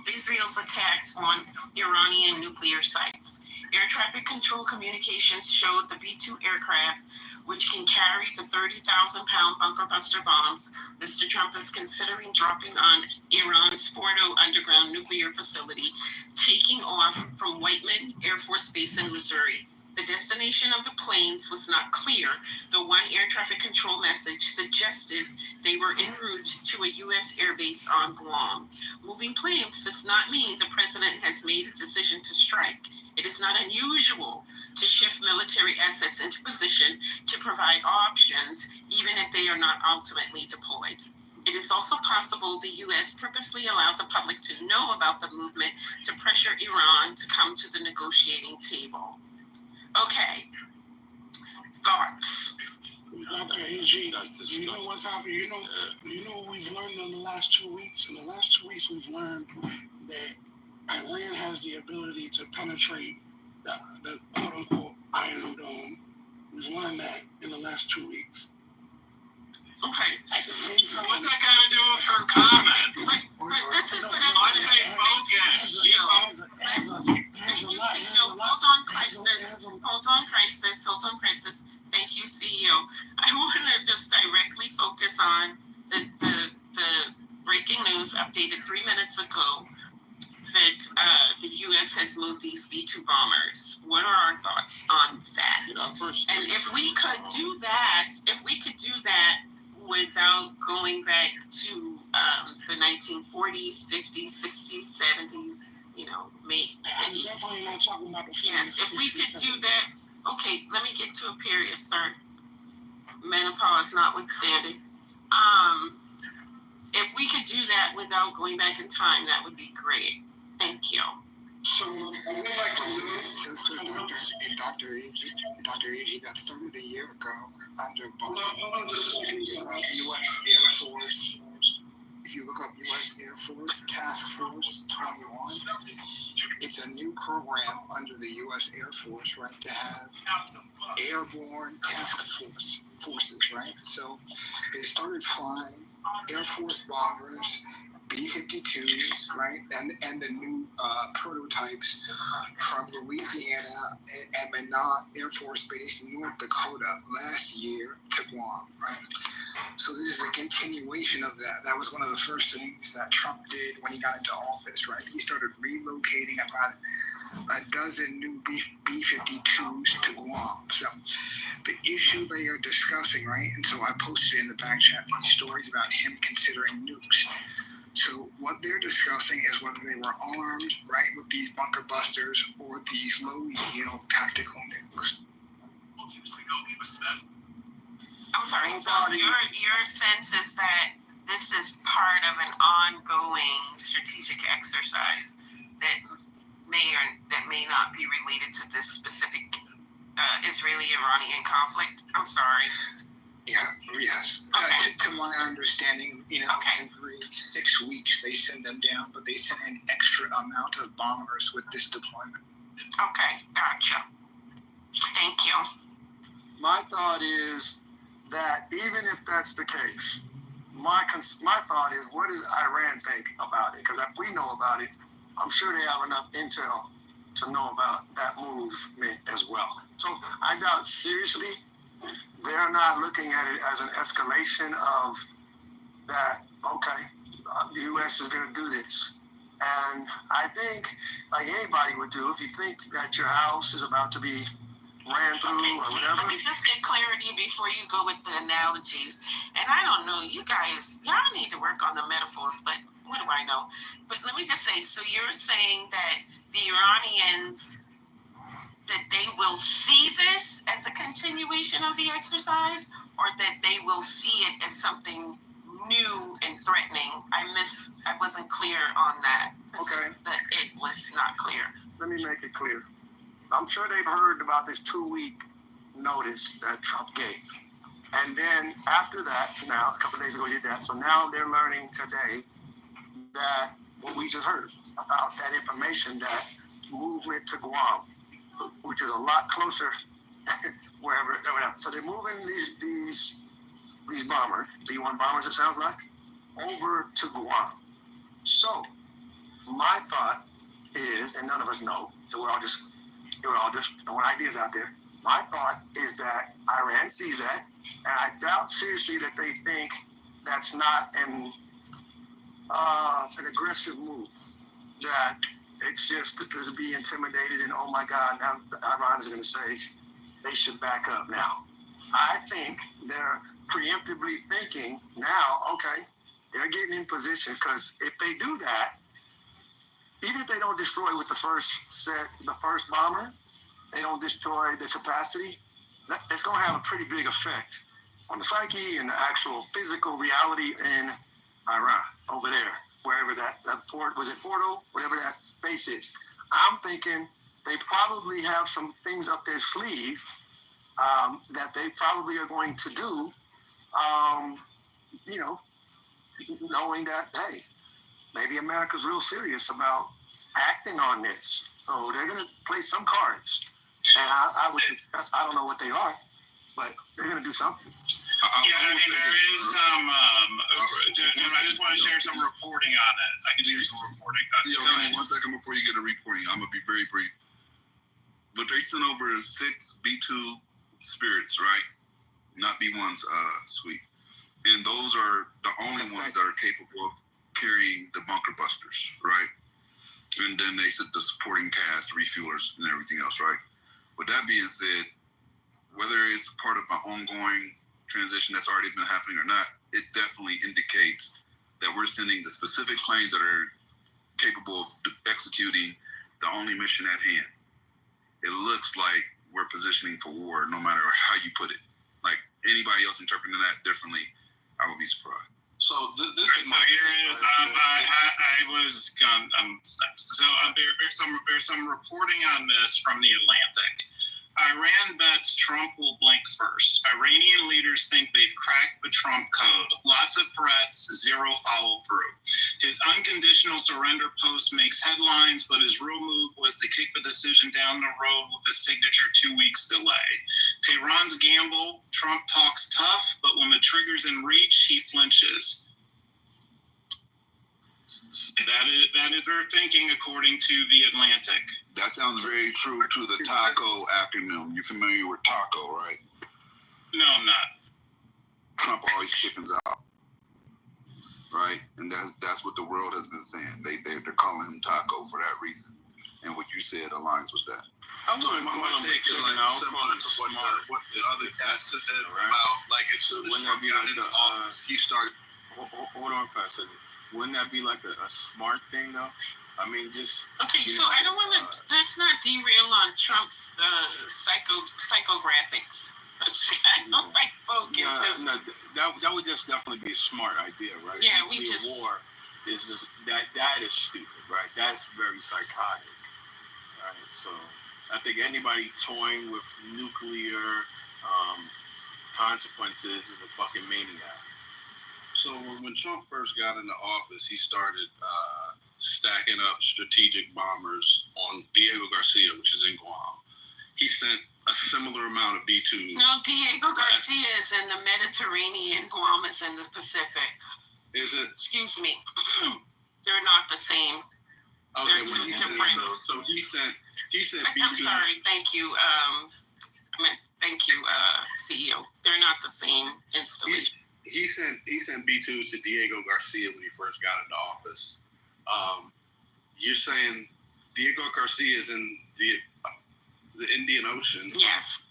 Israel's attacks on Iranian nuclear sites. Air traffic control communications showed the B-2 aircraft, which can carry the 30,000-pound bunker buster bombs Mr. Trump is considering dropping on Iran's Fordo underground nuclear facility, taking off from Whiteman Air Force Base in Missouri. The destination of the planes was not clear, though one air traffic control message suggested they were en route to a U.S. airbase on Guam. Moving planes does not mean the president has made a decision to strike. It is not unusual to shift military assets into position to provide options, even if they are not ultimately deployed. It is also possible the U.S. purposely allowed the public to know about the movement to pressure Iran to come to the negotiating table. Okay. Thoughts? Dr. AG, you know what's happening? You know what we've learned in the last 2 weeks? In the last 2 weeks, we've learned that Iran has the ability to penetrate the quote-unquote Iron Dome. We've learned that in the last 2 weeks. Okay. At the same time, What's that got to do with her comments? But this is what I'm I say focus. Hold on, crisis. Thank you, CEO. I want to just directly focus on the breaking news updated 3 minutes ago that the U.S. has moved these B-2 bombers. What are our thoughts on that? And if we could do that without going back to the 1940s, 50s, 60s, 70s, I'm definitely not talking about the 40s. Yes, if we could do that. Okay, let me get to a period, sir. Menopause notwithstanding. If we could do that without going back in time, that would be great. Thank you. So, I would like to know, Dr. A.G. got started a year ago under U.S. Air Force. If you look up U.S. Air Force Task Force 21, it's a new program under the U.S. Air Force, right, to have airborne task forces, right? So they started flying Air Force bombers, B-52s, right, and the new prototypes from Louisiana and Minot Air Force Base in North Dakota last year to Guam, right? So this is a continuation of that. That was one of the first things that Trump did when he got into office, right? He started relocating about a dozen new B-52s to Guam. So the issue they are discussing, right? And so I posted in the back chat these stories about him considering nukes. So what they're discussing is whether they were armed, right, with these bunker busters or these low-yield tactical nukes. I'm sorry. So your sense is that this is part of an ongoing strategic exercise that may not be related to this specific Israeli-Iranian conflict. I'm sorry. Yeah. Yes. Okay. To my understanding, every 6 weeks they send them down, but they send an extra amount of bombers with this deployment. Okay, gotcha. Thank you. My thought is that even if that's the case, my thought is, what does Iran think about it? Because if we know about it, I'm sure they have enough intel to know about that movement as well. So I doubt seriously they're not looking at it as an escalation of that, okay, the U.S. is going to do this. And I think, like anybody would do, if you think that your house is about to be ran through or whatever. Let me just get clarity before you go with the analogies. And I don't know, you guys, y'all need to work on the metaphors, but what do I know? But let me just say, so you're saying that the Iranians, that they will see this as a continuation of the exercise, or that they will see it as something new and threatening? I wasn't clear on that. Okay. That it was not clear. Let me make it clear. I'm sure they've heard about this 2-week notice that Trump gave. And then after that, now, a couple of days ago, he did that. So now they're learning today that what we just heard about that information, that movement to Guam, which is a lot closer wherever. So they're moving these bombers, B-1 bombers, it sounds like, over to Guam. So my thought is, and none of us know, so we're all just throwing ideas out there. My thought is that Iran sees that, and I doubt seriously that they think that's not an aggressive move. That it's just to be intimidated and, oh my God, now Iran is going to say they should back up now. I think they're preemptively thinking now, okay, they're getting in position, because if they do that, even if they don't destroy with the first bomber, they don't destroy the capacity, that's going to have a pretty big effect on the psyche and the actual physical reality in Iran, over there, wherever that port, was it Fordo, whatever that base is. I'm thinking they probably have some things up their sleeve that they probably are going to do, knowing that, hey, maybe America's real serious about acting on this. So they're going to play some cards. And I don't know what they are, but they're going to do something. Yeah, I mean, there is I just want to share some reporting on it. I can do some reporting. Give me 1 second before you get a reporting. I'm going to be very brief. But they sent over 6 B-2 Spirits, right? Not B-1s, sweet. And those are the only ones that are capable of carrying the bunker busters, right? And then they said the supporting cast, refuelers, and everything else, right? With that being said, whether it's part of an ongoing transition that's already been happening or not, it definitely indicates that we're sending the specific planes that are capable of executing the only mission at hand. It looks like we're positioning for war, no matter how you put it. Like, anybody else interpreting that differently, I would be surprised. So this is so here it is. I was gone. There's some reporting on this from the Atlantic. Iran bets Trump will blink first. Iranian leaders think they've cracked the Trump code. Lots of threats, zero follow through. His unconditional surrender post makes headlines, but his real move was to kick the decision down the road with a signature 2 weeks delay. Tehran's gamble, Trump talks tough, but when the trigger's in reach, he flinches. That is their thinking, according to the Atlantic. That sounds very true to the TACO acronym. You're familiar with TACO, right? No, I'm not. Trump always chickens out, right? And that's what the world has been saying. They're calling him TACO for that reason. And what you said said aligns with that. I wouldn't my call them take is chicken like out, similar call them to smart. what the other guys said Right. about, like, as soon as Wouldn't Trump that be got like into a, office, he started. Hold on for a second. Wouldn't that be like a smart thing though? I mean, just Okay, so I don't want to. Let's not derail on Trump's psychographics. I don't like focus. no, that would just definitely be a smart idea, right? Yeah, we Nuclear just. war is just that is stupid, right? That's very psychotic, right? So I think anybody toying with nuclear consequences is a fucking maniac. So when Trump first got into office, he started stacking up strategic bombers on Diego Garcia, which is in Guam. He sent a similar amount of B-2s. No, Diego Garcia is in the Mediterranean. Guam is in the Pacific. Is it? Excuse me. They're not the same. Okay, They're well, different. so he sent B-2. I'm sorry. Thank you. Thank you, CEO. They're not the same installation. He sent B-2s to Diego Garcia when he first got into office. You're saying Diego Garcia is in the Indian Ocean? Yes.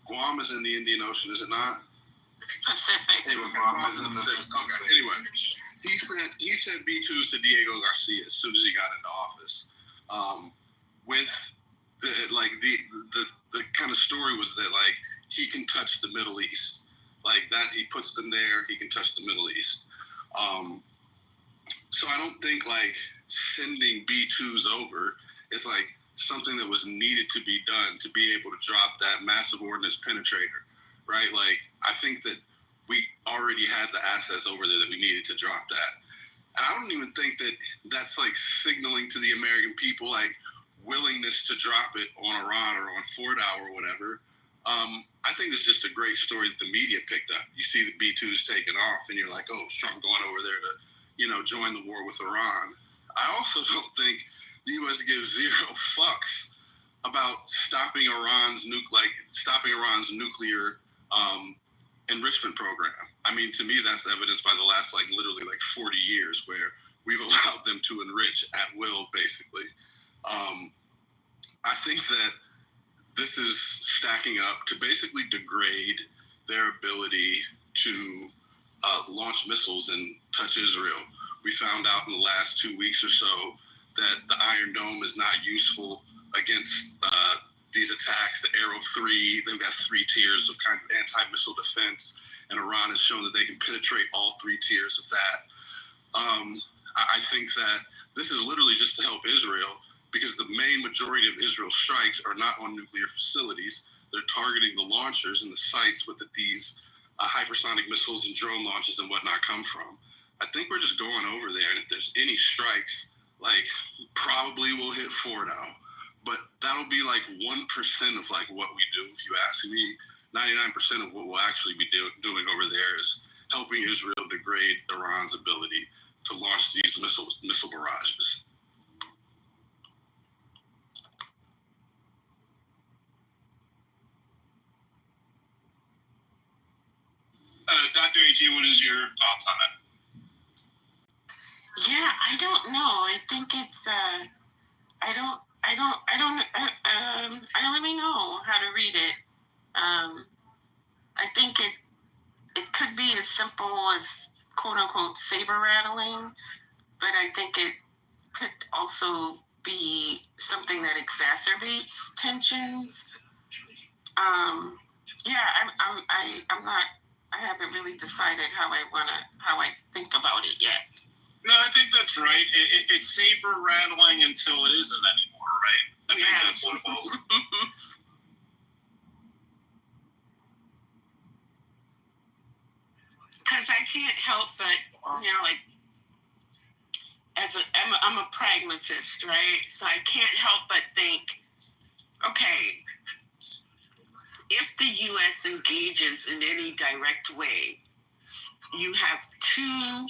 Guam is in the Indian Ocean, is it not? Pacific. Guam is in the Pacific. Okay. Anyway, he sent B-2s to Diego Garcia as soon as he got into office. With the kind of story was that like he can touch the Middle East. Like that, he puts them there. He can touch the Middle East. So I don't think like sending B-2s over is like something that was needed to be done to be able to drop that massive ordnance penetrator, right? Like I think that we already had the assets over there that we needed to drop that. And I don't even think that that's like signaling to the American people like willingness to drop it on Iran or on Fordow or whatever. I think it's just a great story that the media picked up. You see the B-2s taking off and you're like, oh, Trump going over there to, join the war with Iran. I also don't think the U.S. gives zero fucks about stopping Iran's nuclear enrichment program. I mean, to me, that's evidenced by the last literally 40 years where we've allowed them to enrich at will, basically. I think that this is stacking up to basically degrade their ability to launch missiles and touch Israel. We found out in the last 2 weeks or so that the Iron Dome is not useful against these attacks. The Arrow 3, they've got 3 tiers of kind of anti-missile defense, and Iran has shown that they can penetrate all 3 tiers of that. I think that this is literally just to help Israel, because the main majority of Israel's strikes are not on nuclear facilities. They're targeting the launchers and the sites with these hypersonic missiles and drone launches and whatnot come from. I think we're just going over there, and if there's any strikes, probably we'll hit Fordow. But that'll be 1% of what we do. If you ask me, 99% of what we'll actually be doing over there is helping Israel degrade Iran's ability to launch these missile barrages. Dr. AG, what is your thoughts on it? Yeah, I don't know. I think it's I don't really know how to read it. I think it could be as simple as quote unquote saber rattling, but I think it could also be something that exacerbates tensions. I haven't really decided how I think about it yet. No, I think that's right. It's saber rattling until it isn't anymore, right? I think that's what it was. Because I can't help but, I'm a pragmatist, right? So I can't help but think, okay, if the U.S. engages in any direct way, you have two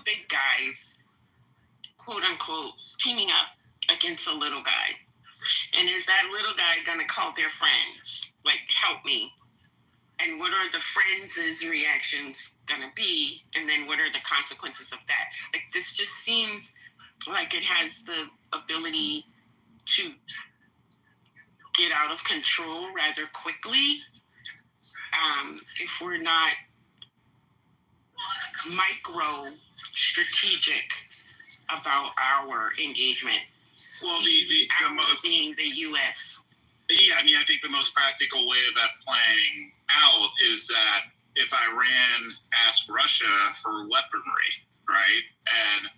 big guys, quote unquote, teaming up against a little guy. And is that little guy gonna call their friends? Help me. and what are the friends' reactions gonna be, and then what are the consequences of that? Like, this just seems like it has the ability to get out of control rather quickly if we're not micro strategic about our engagement. Well, being the U.S. Yeah, I mean, I think the most practical way of that playing out is that if Iran asked Russia for weaponry, right, and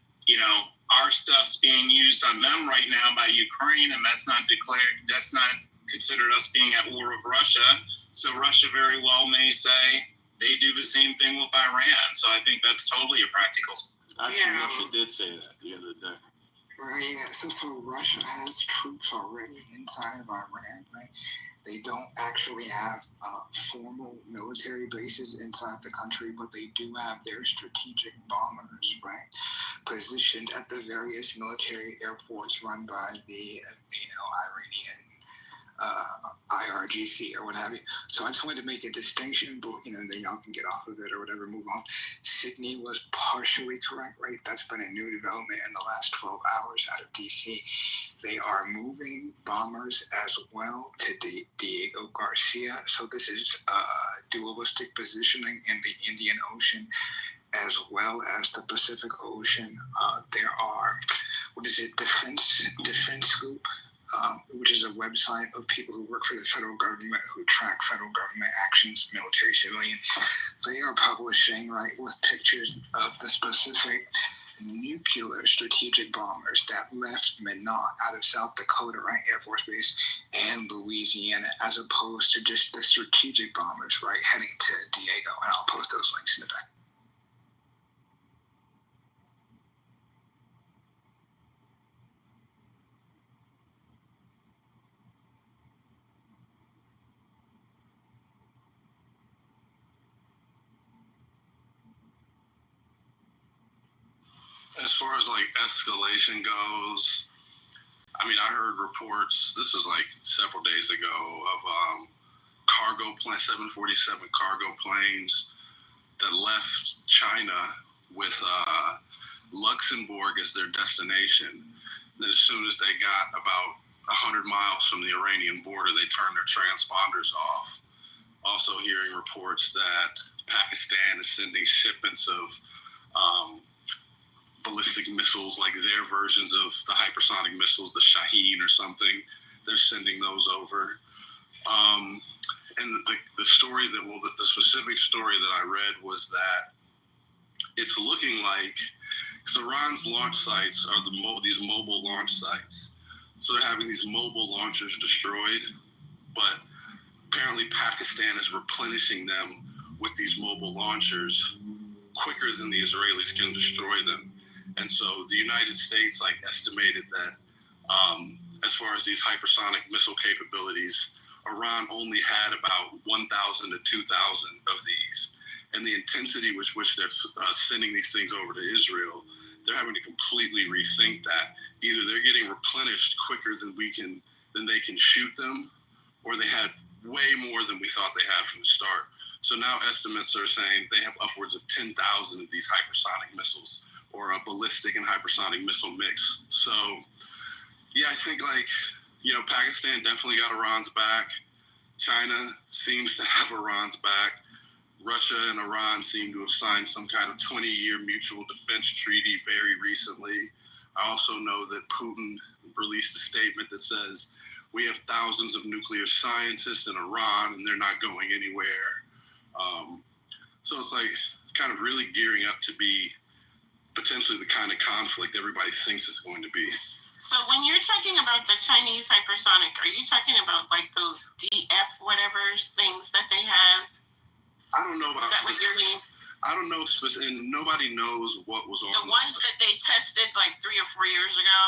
our stuff's being used on them right now by Ukraine, and that's not considered us being at war with Russia. So Russia very well may say they do the same thing with Iran. So I think that's totally a practical. Actually, Russia did say that the other day. Right, yeah. So Russia has troops already inside of Iran, right? They don't actually have formal military bases inside the country, but they do have their strategic bombers, right, positioned at the various military airports run by the Iranian IRGC or what have you. So I just wanted to make a distinction, but then y'all can get off of it or whatever, move on. Sydney was partially correct, right? That's been a new development in the last 12 hours out of DC. They are moving bombers as well to Diego Garcia. So this is dualistic positioning in the Indian Ocean as well as the Pacific Ocean. There are, Defense Scoop, which is a website of people who work for the federal government, who track federal government actions, military, civilian. They are publishing, right, with pictures of the specific nuclear strategic bombers that left Minot out of South Dakota, right, Air Force Base, and Louisiana, as opposed to just the strategic bombers, right, heading to Diego. And I'll post those links in the back. As far as like escalation goes, I mean, I heard reports, this is like several days ago, of cargo plane, 747 cargo planes that left China with Luxembourg as their destination. Then as soon as they got about 100 miles from the Iranian border, they turned their transponders off. Also hearing reports that Pakistan is sending shipments of ballistic missiles, like their versions of the hypersonic missiles, the Shaheen or something. They're sending those over. And the story the specific story that I read was that it's looking like, because Iran's launch sites are these mobile launch sites. So they're having these mobile launchers destroyed, but apparently Pakistan is replenishing them with these mobile launchers quicker than the Israelis can destroy them. And so the United States estimated that as far as these hypersonic missile capabilities, Iran only had about 1,000 to 2,000 of these. And the intensity with which they're sending these things over to Israel, they're having to completely rethink that. Either they're getting replenished quicker than they can shoot them, or they had way more than we thought they had from the start. So now estimates are saying they have upwards of 10,000 of these hypersonic missiles, or a ballistic and hypersonic missile mix. So, yeah, I think Pakistan definitely got Iran's back. China seems to have Iran's back. Russia and Iran seem to have signed some kind of 20-year mutual defense treaty very recently. I also know that Putin released a statement that says, we have thousands of nuclear scientists in Iran and they're not going anywhere. So it's kind of really gearing up to be potentially the kind of conflict everybody thinks it's going to be. So when you're talking about the Chinese hypersonic, are you talking about those DF whatever things that they have? I don't know about. Is that what you mean? I don't know, and nobody knows what was on the ones that they tested 3 or 4 years ago.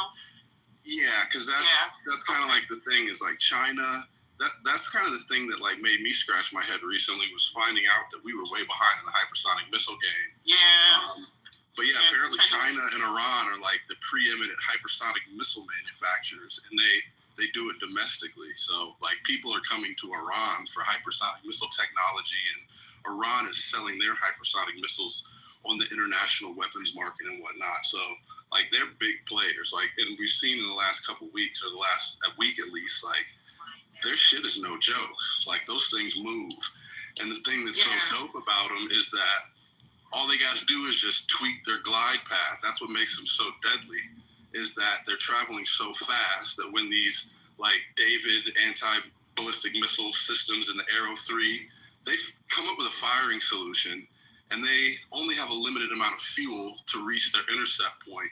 Yeah, because that's kind of the thing is China. That's kind of the thing that made me scratch my head recently, was finding out that we were way behind in the hypersonic missile game. Yeah. But yeah, apparently China and Iran are the preeminent hypersonic missile manufacturers, and they do it domestically. So like people are coming to Iran for hypersonic missile technology, and Iran is selling their hypersonic missiles on the international weapons market and whatnot. So like they're big players. Like, and we've seen in the last couple of weeks, or the last week at least, like their shit is no joke. Like those things move. And the thing that's so dope about them is that all they got to do is just tweak their glide path. That's what makes them so deadly, is that they're traveling so fast that when these like David anti-ballistic missile systems and the Arrow 3, they've come up with a firing solution, and they only have a limited amount of fuel to reach their intercept point.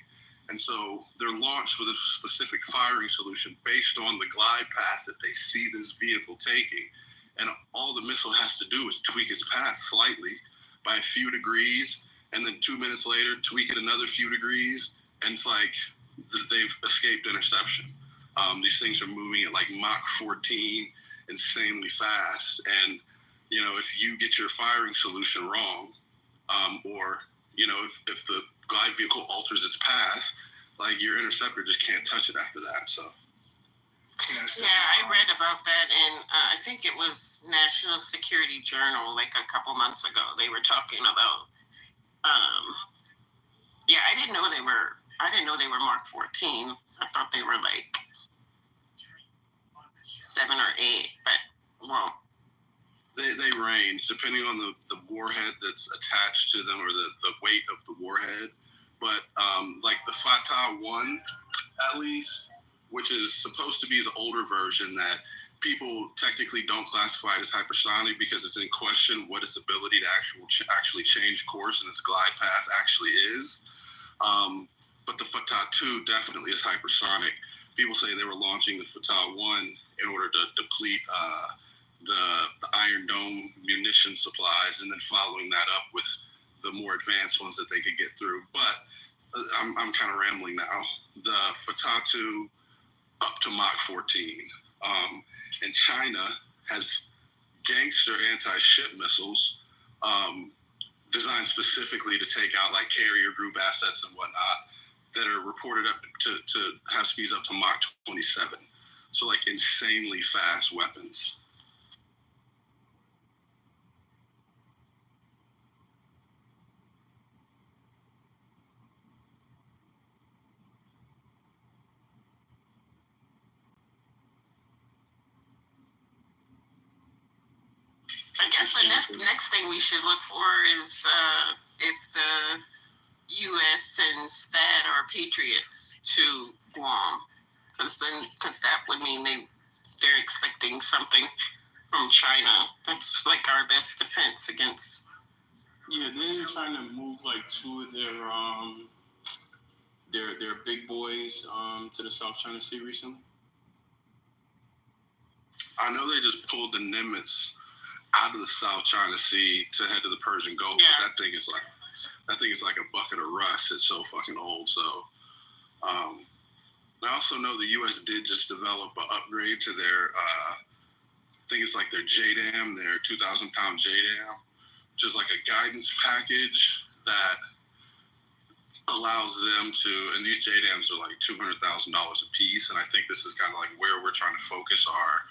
And so they're launched with a specific firing solution based on the glide path that they see this vehicle taking. And all the missile has to do is tweak its path slightly by a few degrees, and then 2 minutes later, tweak it another few degrees, and it's like they've escaped interception. These things are moving at like Mach 14, insanely fast. And, you know, if you get your firing solution wrong, or, you know, if the glide vehicle alters its path, like your interceptor just can't touch it after that. So. Yeah, I read about that in, I think it was National Security Journal, like a couple months ago. They were talking about, I didn't know they were Mark 14. I thought they were like 7 or 8, but well. They range depending on the warhead that's attached to them, or the weight of the warhead. But like the Fatah 1, at least, which is supposed to be the older version that people technically don't classify as hypersonic because it's in question what its ability to actually change course and its glide path actually is. But the Fatah 2 definitely is hypersonic. People say they were launching the Fatah 1 in order to deplete the Iron Dome munition supplies, and then following that up with the more advanced ones that they could get through. But I'm kind of rambling now. The Fatah 2 up to Mach 14. And China has gangster anti-ship missiles designed specifically to take out like carrier group assets and whatnot that are reported up to have speeds up to Mach 27. So like insanely fast weapons. I guess the next thing we should look for is if the U.S. sends THAAD or Patriots to Guam, because that would mean they're expecting something from China. That's like our best defense against. Yeah, they're trying to move like 2 of their big boys to the South China Sea recently. I know they just pulled the Nimitz out of the South China Sea to head to the Persian Gulf. Yeah. But that thing is like a bucket of rust. It's so fucking old. So I also know the U.S. did just develop an upgrade to their I think it's like their JDAM, their 2,000-pound JDAM, which is like a guidance package that allows them to, and these JDAMs are like $200,000 a piece, and I think this is kind of like where we're trying to focus our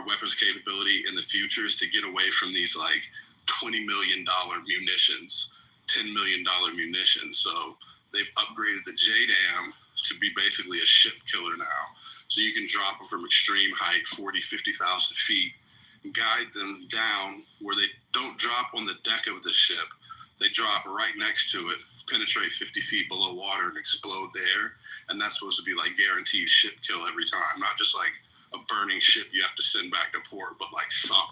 weapons capability in the future, is to get away from these like $20 million munitions, $10 million munitions. So they've upgraded the JDAM to be basically a ship killer now. So you can drop them from extreme height, 40, 50,000 feet, and guide them down where they don't drop on the deck of the ship. They drop right next to it, penetrate 50 feet below water, and explode there. And that's supposed to be like guaranteed ship kill every time, not just like a burning ship you have to send back to port, but like sunk.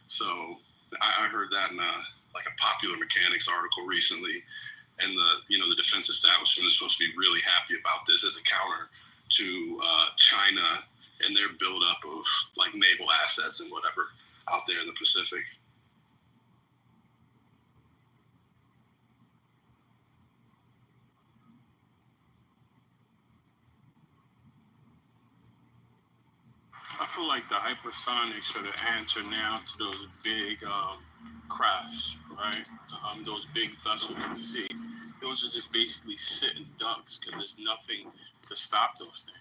So I heard that in like a Popular Mechanics article recently, and the defense establishment is supposed to be really happy about this as a counter to China and their buildup of like naval assets and whatever out there in the Pacific. I feel like the hypersonics are the answer now to those big crafts, right? Those big vessels you see. Those are just basically sitting ducks because there's nothing to stop those things.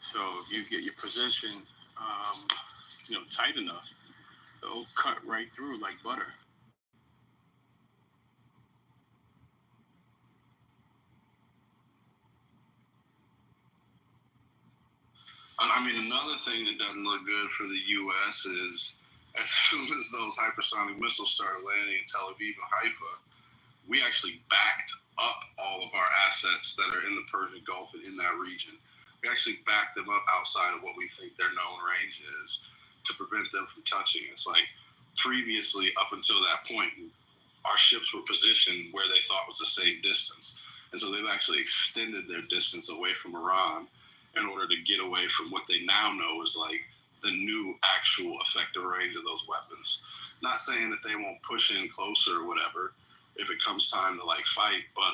So if you get your position, tight enough, it'll cut right through like butter. I mean, another thing that doesn't look good for the U.S. is as soon as those hypersonic missiles started landing in Tel Aviv and Haifa, we actually backed up all of our assets that are in the Persian Gulf and in that region. We actually backed them up outside of what we think their known range is to prevent them from touching. It's like previously, up until that point, our ships were positioned where they thought was a safe distance. And so they've actually extended their distance away from Iran in order to get away from what they now know is like the new actual effective range of those weapons. Not saying that they won't push in closer or whatever if it comes time to like fight, but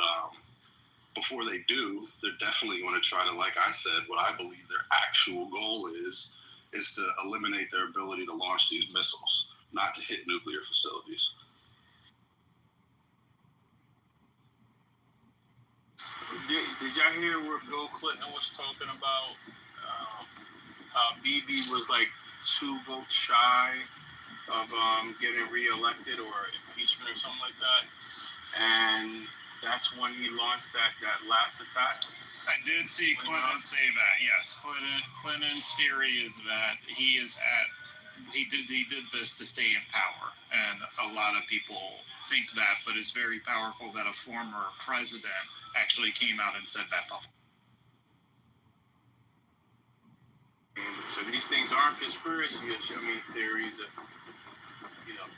before they do, they're definitely going to try to, like I said, what I believe their actual goal is to eliminate their ability to launch these missiles, not to hit nuclear facilities. Did y'all hear where Bill Clinton was talking about how Bibi was like 2 votes shy of getting reelected or impeachment or something like that? And that's when he launched that last attack. I did see Clinton say that. Yes, Clinton's theory is that he did this to stay in power, and a lot of people think that, but it's very powerful that a former president actually came out and said that publicly. So these things aren't conspiracy theories of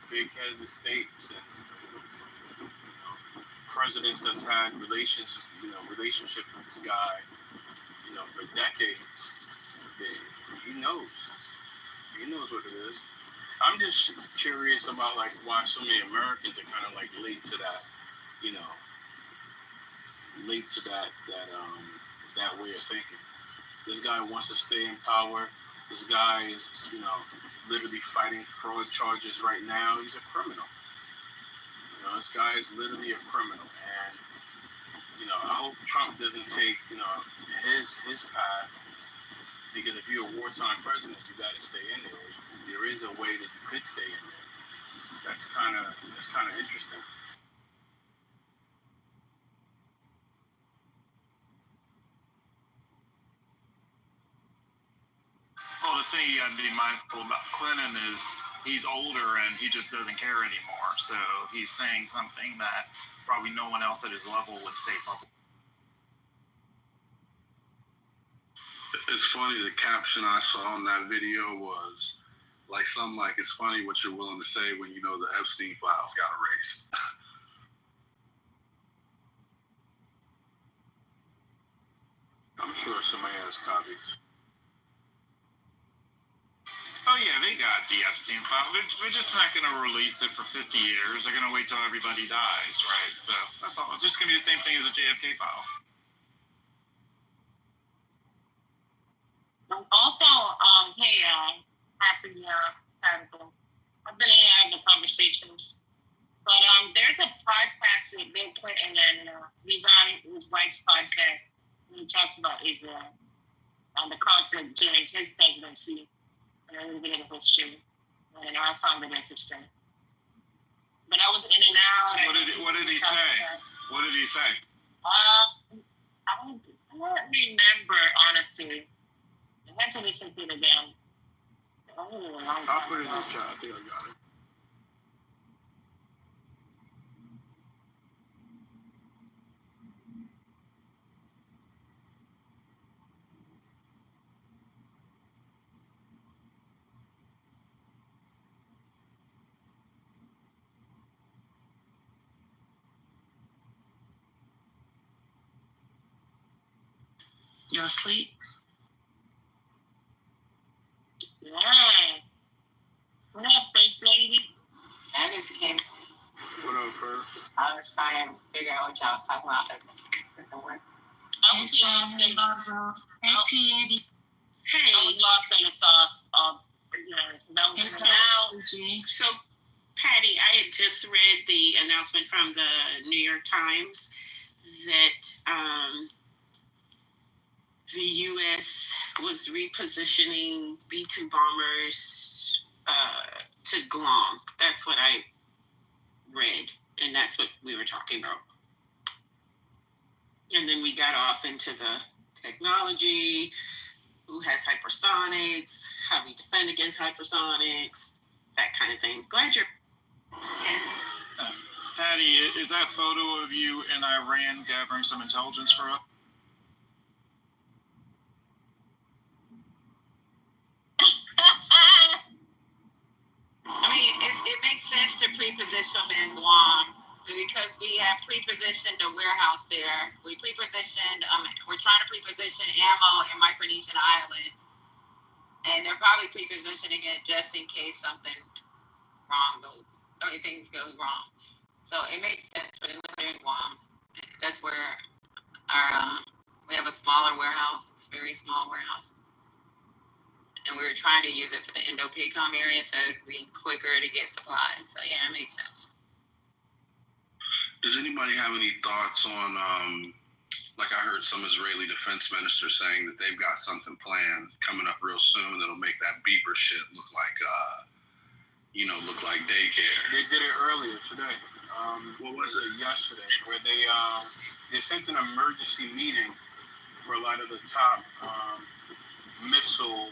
big heads of states and presidents that's had relationship with this guy, for decades. He knows what it is. I'm just curious about like why so many Americans are kind of like late to that way of thinking. This guy wants to stay in power. This guy is, literally fighting fraud charges right now. He's a criminal. This guy is literally a criminal, and I hope Trump doesn't take his path, because if you're a wartime president, you got to stay in there. There is a way that you could stay in there. That's kind of interesting. Well, the thing you got to be mindful about Clinton is he's older and he just doesn't care anymore. So he's saying something that probably no one else at his level would say publicly. It's funny, the caption I saw in that video was like something like, it's funny what you're willing to say when you know the Epstein files got erased. I'm sure somebody has copies. Oh yeah, they got the Epstein file. They're just not going to release it for 50 years. They're going to wait till everybody dies, right? So that's all. It's just going to be the same thing as the JFK file. Also, happy Saturday. I've been having conversations, but there's a podcast with Bill Clinton and he's on his wife's podcast. And he talks about Israel and the conflict during his presidency. A little bit of history, and I found it interesting. But I was in and out. What did he say? What did he say? I don't remember, honestly. I had to listen to it again. I'll put it in the chat. I think I got it. You asleep? Yeah. What up, First Lady? I just came. What up, first? I was trying to figure out what y'all was talking about. I was lost in the Hey. I was lost in the sauce of So, Patty, I had just read the announcement from the New York Times that the U.S. was repositioning B-2 bombers to Guam. That's what I read, and that's what we were talking about. And then we got off into the technology, who has hypersonics, how we defend against hypersonics, that kind of thing. Glad you're... Patty, is that photo of you in Iran gathering some intelligence for us? I mean, it makes sense to pre-position them in Guam because we have pre-positioned a warehouse there. We pre-positioned, we're trying to pre-position ammo in Micronesian islands. And they're probably pre-positioning it just in case something things go wrong. So it makes sense for them to put in Guam. That's where we have a smaller warehouse. It's a very small warehouse. And we were trying to use it for the Indo-PACOM area, so it'd be quicker to get supplies. So yeah, it makes sense. Does anybody have any thoughts on, like I heard some Israeli defense minister saying that they've got something planned coming up real soon that'll make that beeper shit look like daycare. They did it earlier today. What was it? Yesterday, where they sent an emergency meeting for a lot of the top missile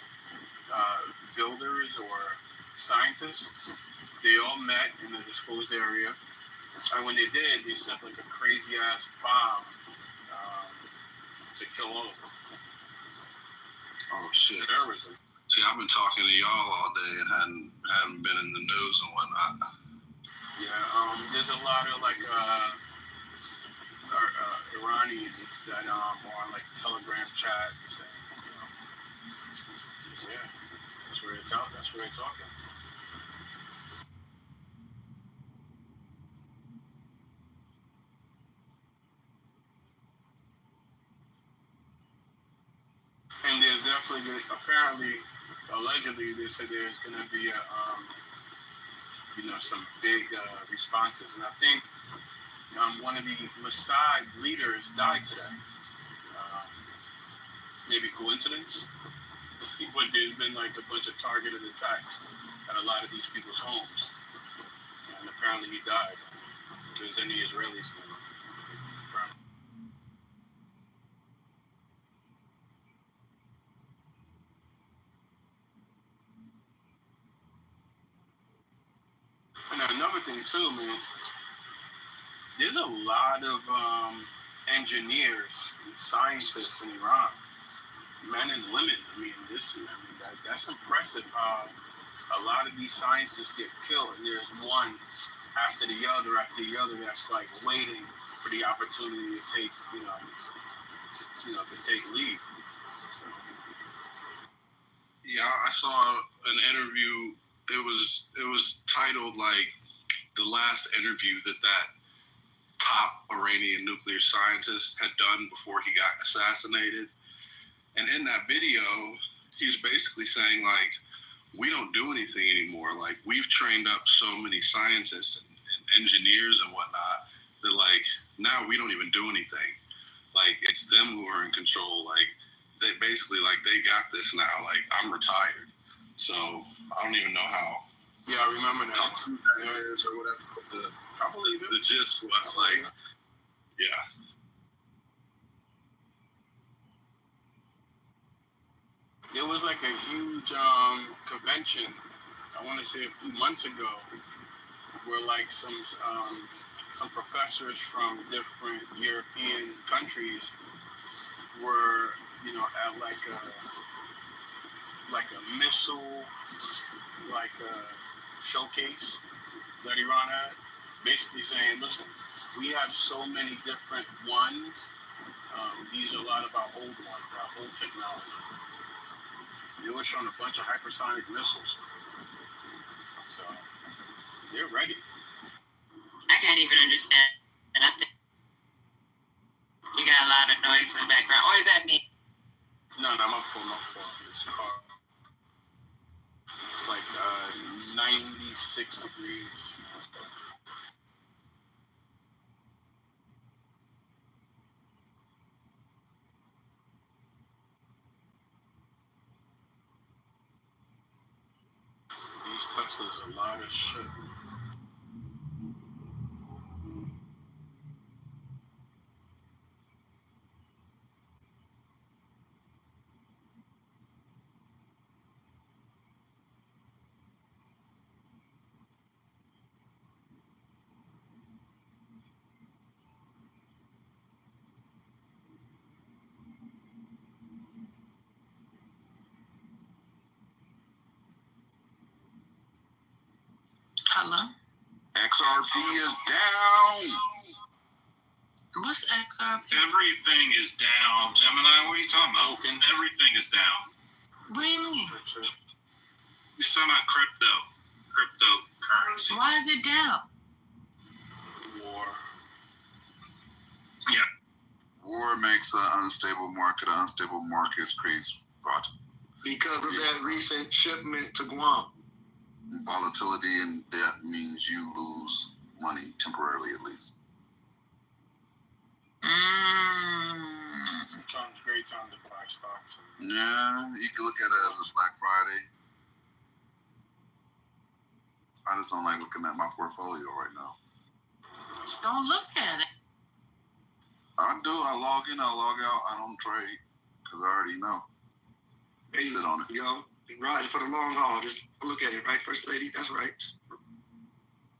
builders or scientists. They all met in a disclosed area, and when they did, they sent like a crazy ass bomb to kill all of them. Oh shit! Terrorism. See, I've been talking to y'all all day and hadn't been in the news and whatnot. Yeah, there's a lot of like Iranians that are on like Telegram chats and yeah, that's where it's out. That's where it's talking. And there's definitely, apparently, allegedly, they said there's going to be some big responses. And I think one of the Mossad leaders died today. Maybe coincidence? But there's been like a bunch of targeted attacks at a lot of these people's homes. And apparently he died. If there's any Israelis there. And another thing too, man, there's a lot of engineers and scientists in Iran, men and women. That's impressive how a lot of these scientists get killed, and there's one after the other that's like waiting for the opportunity to take, to take lead. Yeah, I saw an interview. It was titled like the last interview that top Iranian nuclear scientist had done before he got assassinated. And in that video, he's basically saying like, we don't do anything anymore. Like we've trained up so many scientists and engineers and whatnot that like now we don't even do anything. Like it's them who are in control. Like they basically like they got this now. Like I'm retired. So I don't even know how. Yeah, I remember that. How true that is or whatever. But the gist was like, yeah. There was like a huge convention, I want to say a few months ago, where like some professors from different European countries were, at like a missile, like a showcase that Iran had, basically saying, listen, we have so many different ones. These are a lot of our old ones, our old technology. They were showing a bunch of hypersonic missiles. So, they're ready. I can't even understand nothing. You got a lot of noise in the background. Or is that me? No, my fault. It's car. It's like 96 degrees. Tesla's a lot of shit. Hello? XRP is down. What's XRP? Everything is down. Gemini, what are you talking about? Everything is down. What do you mean? You're talking about cryptocurrency. Why is it down? War. Yeah. War makes an unstable market. An unstable market creates Because of that recent shipment to Guam. volatility, and that means you lose money temporarily, at least. Sometimes great time to buy stocks. Yeah, you can look at it as a Black Friday. I just don't like looking at my portfolio right now. Don't look at it. I do. I log in, I log out. I don't trade because I already know. Hey, sit on it. Yo, ride for the long haul. Just look at it, right, First Lady? That's right.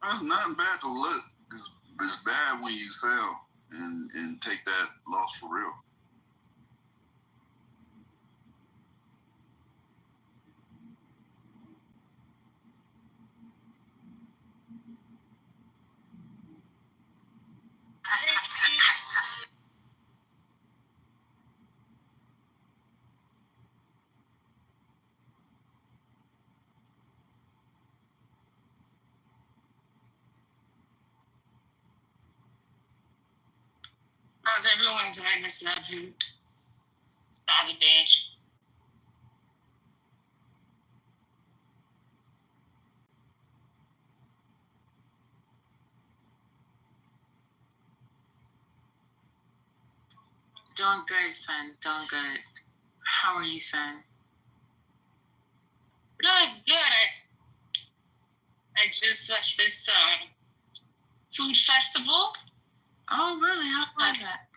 That's nothing bad to look. It's bad when you sell and take that loss for real. How's everyone doing this lovely Saturday? Doing good, son. Doing good. How are you, son? Good. I just left this food festival. Oh, really? How was that?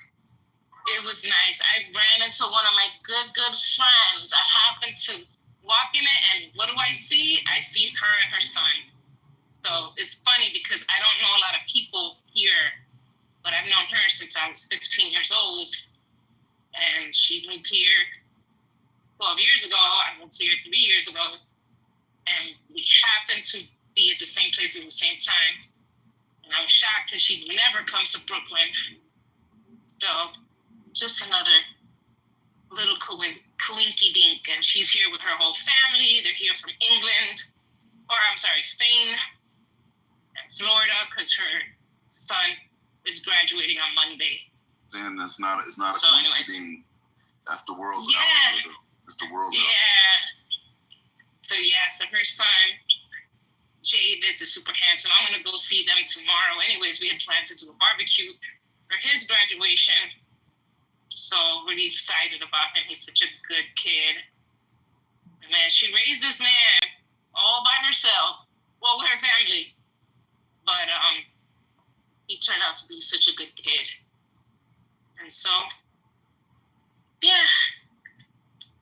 It was nice. I ran into one of my good friends. I happened to walk in it, and what do I see? I see her and her son. So it's funny because I don't know a lot of people here, but I've known her since I was 15 years old. And she moved here 12 years ago. I moved here 3 years ago. And we happened to be at the same place at the same time. And I was shocked because she never comes to Brooklyn. So just another little coinky dink. And she's here with her whole family. They're here from Spain and Florida because her son is graduating on Monday. And it's not a So anyways. thing. That's the world's Yeah. output. It's the world's So her son, Jade, is super handsome. I'm going to go see them tomorrow. Anyways, we had planned to do a barbecue for his graduation. So really excited about him. He's such a good kid. And man, she raised this man all by herself. Well, with her family. But he turned out to be such a good kid. And so, yeah.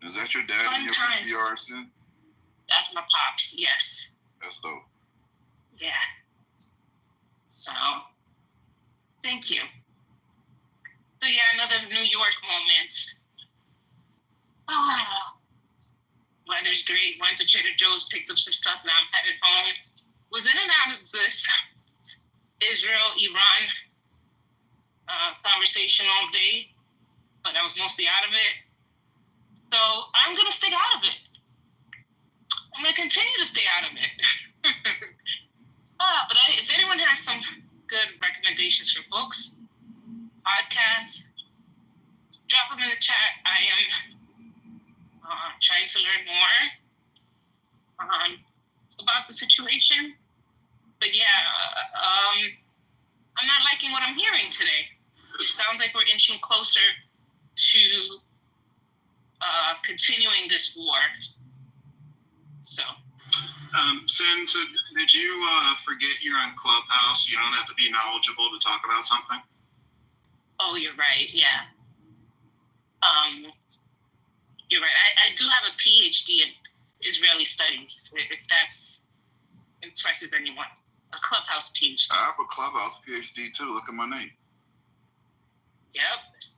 Is that your dad Fun in your times. PPR, Sin? That's my pops, yes. That's dope. Yeah. So, thank you. So yeah, another New York moment. Oh, weather's great. Went to Trader Joe's, picked up some stuff. Now I'm headed home. Was in and out of this Israel-Iran conversation all day, but I was mostly out of it. So I'm gonna stay out of it. I'm gonna continue to stay out of it. But if anyone has some good recommendations for books, podcasts, drop them in the chat. I am trying to learn more about the situation. But I'm not liking what I'm hearing today. It sounds like we're inching closer to continuing this war. So Sin, so did you forget you're on Clubhouse? You don't have to be knowledgeable to talk about something? Oh, you're right. Yeah. You're right. I do have a PhD in Israeli studies, if that's impresses anyone. A Clubhouse PhD. I have a Clubhouse PhD too. Look at my name. Yep.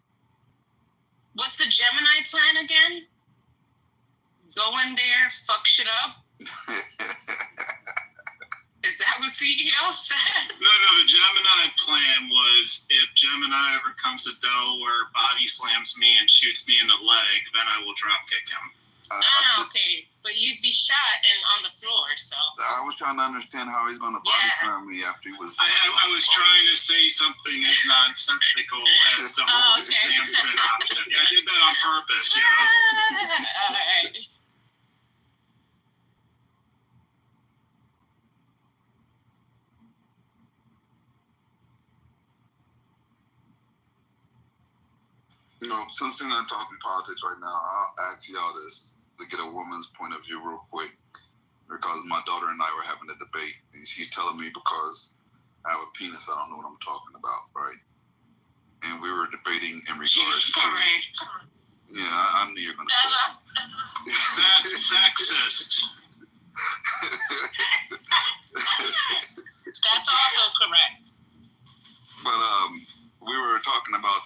What's the Gemini plan again? Go in there, fuck shit up. Is that what CEO said? No, the Gemini plan was if Gemini ever comes to Delaware, body slams me and shoots me in the leg, then I will drop kick him. Okay. But you'd be shot and on the floor, so. I was trying to understand how he's going to body slam me after he was. I was trying to say something as nonsensical as the whole Samson option. Yeah, I did that on purpose. You know? All right. You know, since we're not talking politics right now, I'll ask y'all this to get a woman's point of view real quick. Because my daughter and I were having a debate, and she's telling me because I have a penis, I don't know what I'm talking about, right? And we were debating in regards to. Yeah, I knew you were going to say that. That's sexist. That's also correct. But we were talking about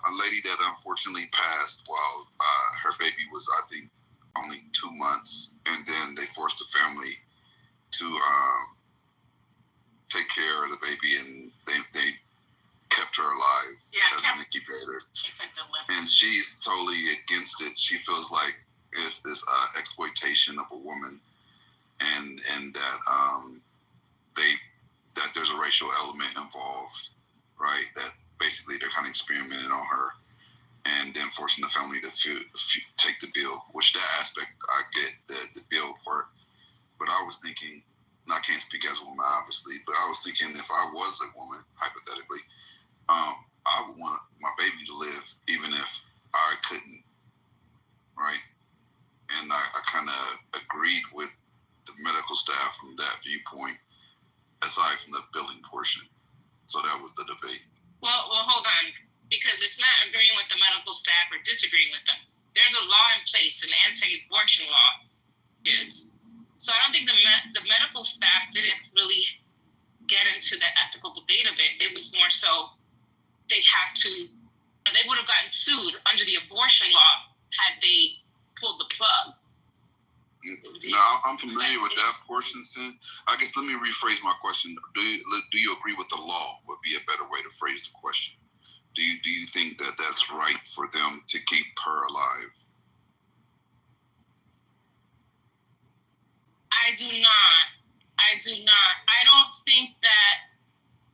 a lady that unfortunately passed while her baby was, I think, only 2 months, and then they forced the family to take care of the baby, and they kept her alive as an incubator. And she's totally against it. She feels like it's this exploitation of a woman, and that there's a racial element involved, right? That basically they're kind of experimenting on her, and then forcing the family to take the bill, which that aspect I get, the bill part. But I was thinking, and I can't speak as a woman, obviously, but I was thinking if I was a woman, hypothetically, I would want my baby to live even if I couldn't, right? And I kind of agreed with the medical staff from that viewpoint, aside from the billing portion. So that was the debate. Well, hold on, because it's not agreeing with the medical staff or disagreeing with them. There's a law in place, an anti-abortion law is. So I don't think the medical staff didn't really get into the ethical debate of it. It was more so they would have gotten sued under the abortion law had they pulled the plug. No, I'm familiar with that portion, Sin. I guess let me rephrase my question. Do you agree with the law would be a better way to phrase the question? Do you think that that's right for them to keep her alive? I do not. I don't think that.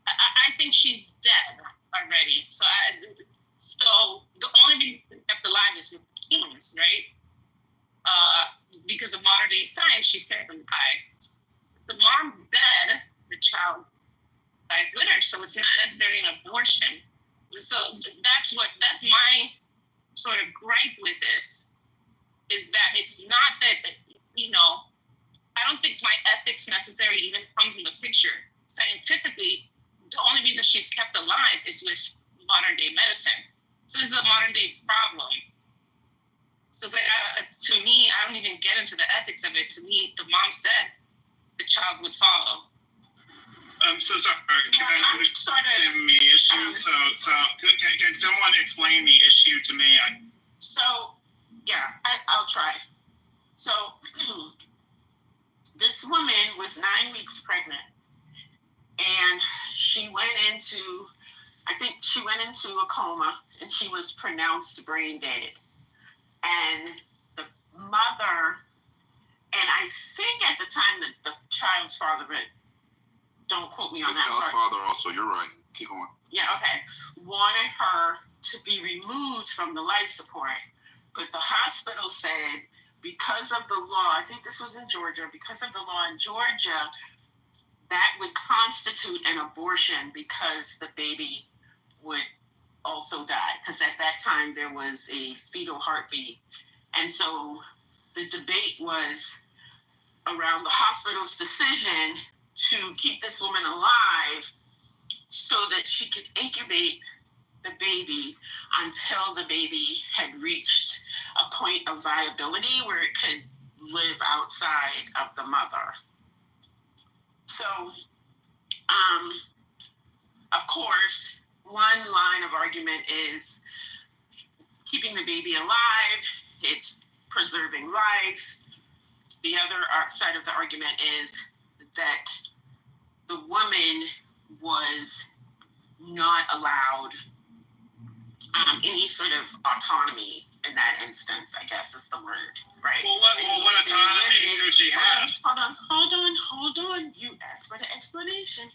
I think she's dead already. So the only thing kept alive is with humans, right? Because of modern day science, she's kept alive. The mom's dead. The child dies with her, so it's not necessarily an abortion. So that's my sort of gripe with this, is that it's not that, I don't think my ethics necessarily even comes in the picture. Scientifically, the only reason she's kept alive is with modern day medicine. So this is a modern day problem. So it's like, to me, I don't even get into the ethics of it. To me, the mom said the child would follow. I'm so sorry. Can I understand the issue? So can someone explain the issue to me? I'll try. So this woman was 9 weeks pregnant, and she went into a coma, and she was pronounced brain dead. And the mother, and I think at the time that the child's father, but don't quote me on that part. The child's father also, you're right. Keep going. Yeah, okay. Wanted her to be removed from the life support, but the hospital said because of the law, I think this was in Georgia, because of the law in Georgia, that would constitute an abortion because the baby would also die, because at that time there was a fetal heartbeat. And so the debate was, around the hospital's decision to keep this woman alive so that she could incubate the baby until the baby had reached a point of viability where it could live outside of the mother. So, of course, one line of argument is keeping the baby alive, it's preserving life. The other side of the argument is that the woman was not allowed any sort of autonomy in that instance, I guess is the word, right? Well, what autonomy could she have? Hold on. You asked for the explanation.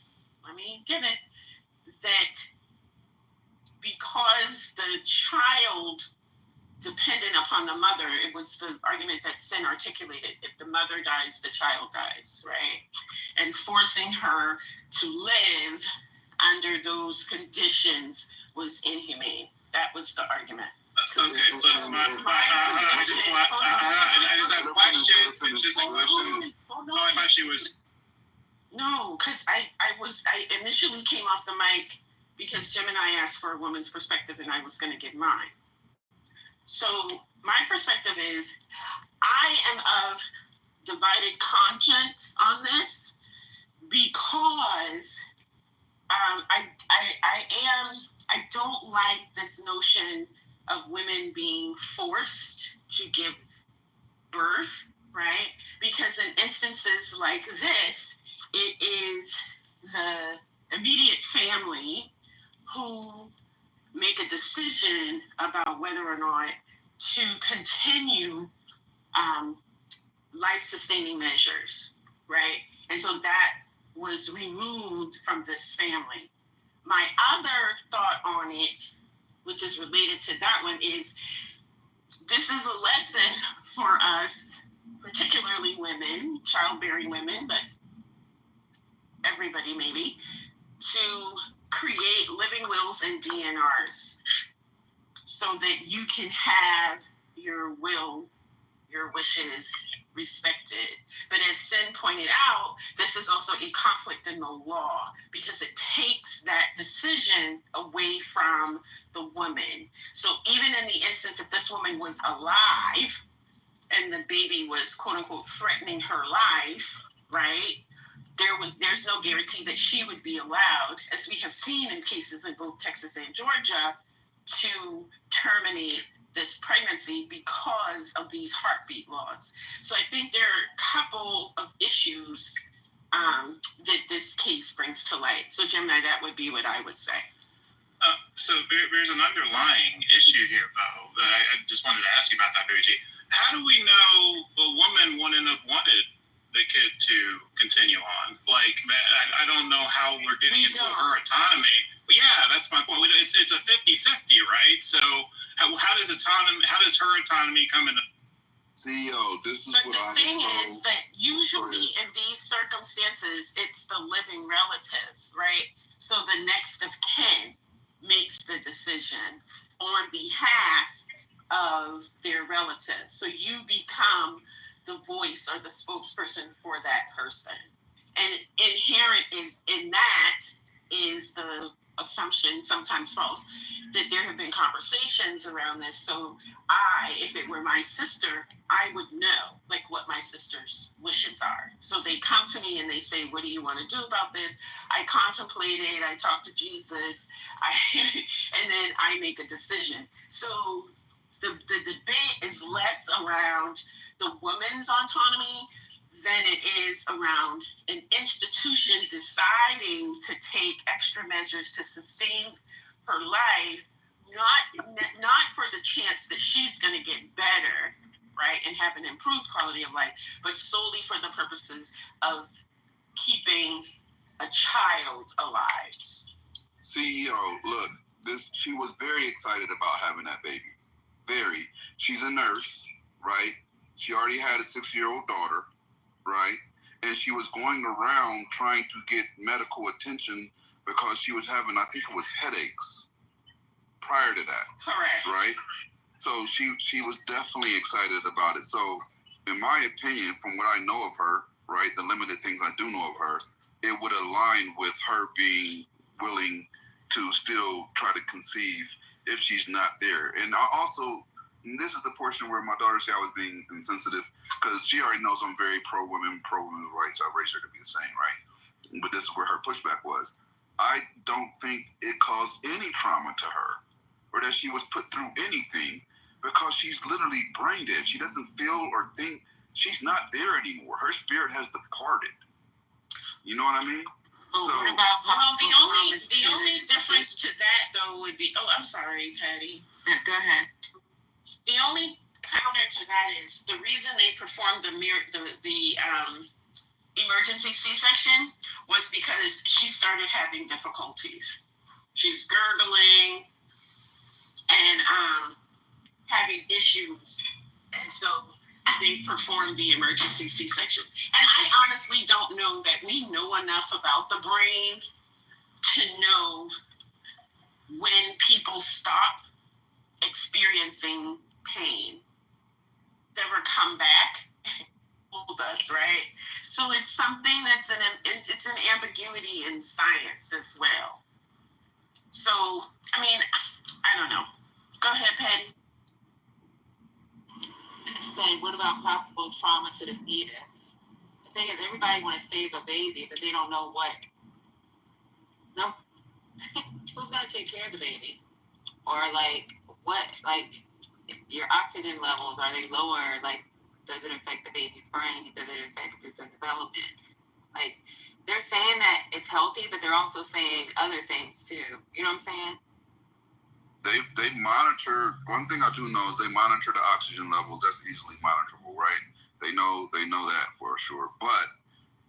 Let me give it. That because the child dependent upon the mother, it was the argument that Sin articulated. If the mother dies, the child dies, right? And forcing her to live under those conditions was inhumane. That was the argument. Okay, so I just have a question. Just a question. I thought she was. No, because I initially came off the mic because Jim and I asked for a woman's perspective and I was going to give mine. So my perspective is I am of divided conscience on this because I don't like this notion of women being forced to give birth, right? Because in instances like this, it is the immediate family who make a decision about whether or not to continue life-sustaining measures, right? And so that was removed from this family. My other thought on it, which is related to that one, is this is a lesson for us, particularly women, childbearing women, but everybody maybe, to create living wills and DNRs so that you can have your will, your wishes respected. But as Sin pointed out, this is also a conflict in the law because it takes that decision away from the woman. So even in the instance if this woman was alive and the baby was quote unquote threatening her life, right? There's no guarantee that she would be allowed, as we have seen in cases in both Texas and Georgia, to terminate this pregnancy because of these heartbeat laws. So I think there are a couple of issues that this case brings to light. So Gemini, that would be what I would say. So there's an underlying issue here, though, that I just wanted to ask you about that, Luigi. How do we know a woman wouldn't have wanted the kid to continue on? Like, I don't know how we're getting into her autonomy. But yeah, that's my point. It's a 50-50, right? So how does her autonomy come into? CEO, this is but the thing is that usually in these circumstances, it's the living relative, right? So the next of kin makes the decision on behalf of their relative. So you become the voice or the spokesperson for that person. And inherent in that is the assumption, sometimes false, that there have been conversations around this. So if it were my sister, I would know like what my sister's wishes are. So they come to me and they say, what do you want to do about this? I contemplate it, I talk to Jesus, and then I make a decision. So the debate is less around the woman's autonomy than it is around an institution deciding to take extra measures to sustain her life, not for the chance that she's going to get better, right, and have an improved quality of life, but solely for the purposes of keeping a child alive. CEO, look, she was very excited about having that baby. Very. She's a nurse, right? She already had a 6-year-old daughter, right? And she was going around trying to get medical attention because she was having, I think it was headaches prior to that. Correct. Right? So she was definitely excited about it. So in my opinion, from what I know of her, right, the limited things I do know of her, it would align with her being willing to still try to conceive if she's not there. And I also, and this is the portion where my daughter said I was being insensitive, because she already knows I'm very pro-women's rights. I raised her to be the same, right? But this is where her pushback was. I don't think it caused any trauma to her, or that she was put through anything, because she's literally brain dead. She doesn't feel or think. She's not there anymore. Her spirit has departed. You know what I mean? Well, the only difference to that though would be, I'm sorry, Patty. Go ahead. The only counter to that is the reason they performed the emergency C-section was because she started having difficulties. She's gurgling and having issues, and so they performed the emergency C-section. And I honestly don't know that we know enough about the brain to know when people stop experiencing pain. Never come back. Told us, right? So it's something that's it's an ambiguity in science as well. So, I mean, I don't know. Go ahead, Patty. Say, what about possible trauma to the fetus? The thing is, everybody want to save a baby, but they don't know what. No, who's gonna take care of the baby? Or like what? Like your oxygen levels, are they lower? Like, does it affect the baby's brain? Does it affect its development? Like, they're saying that it's healthy, but they're also saying other things too. You know what I'm saying? They monitor. One thing I do know is they monitor the oxygen levels. That's easily monitorable, right? They know that for sure. But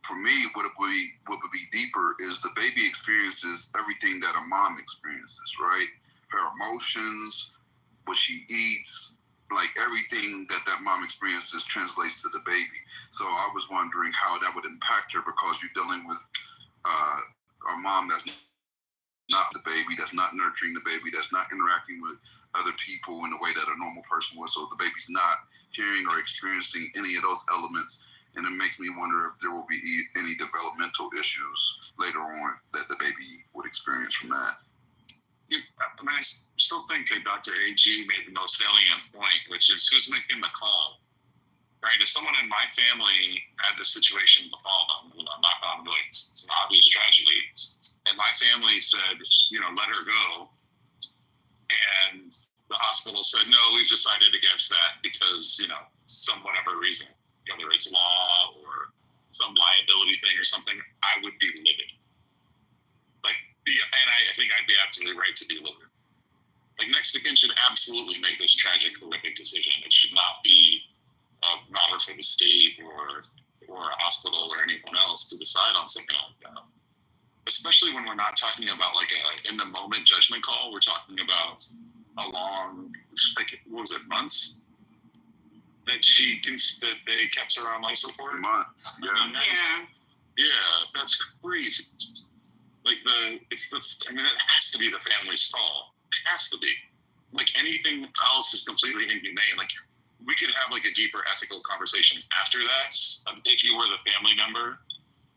for me, what would be deeper is the baby experiences everything that a mom experiences, right? Her emotions, what she eats, like everything that mom experiences translates to the baby. So I was wondering how that would impact her, because you're dealing with a mom that's not the baby, that's not nurturing the baby, that's not interacting with other people in the way that a normal person would. So the baby's not hearing or experiencing any of those elements. And it makes me wonder if there will be any developmental issues later on that the baby would experience from that. I mean, I still think that Dr. AG made the most salient point, which is who's making the call, right? If someone in my family had this situation befall them, knock on wood, it's an obvious tragedy, and my family said, let her go, and the hospital said, no, we've decided against that because, some whatever reason, whether it's law or some liability thing or something, I would be livid. And I think I'd be absolutely right to be livid. Like, next of kin should absolutely make this tragic, horrific decision. It should not be a matter for the state or a hospital or anyone else to decide on something like that. Especially when we're not talking about like a in the moment judgment call. We're talking about a long, what was it, months? That they kept her on life support. Months. Yeah, that's crazy. Like it has to be the family's call. It has to be. Like anything else is completely inhumane. Like we could have like a deeper ethical conversation after that. If you were the family member,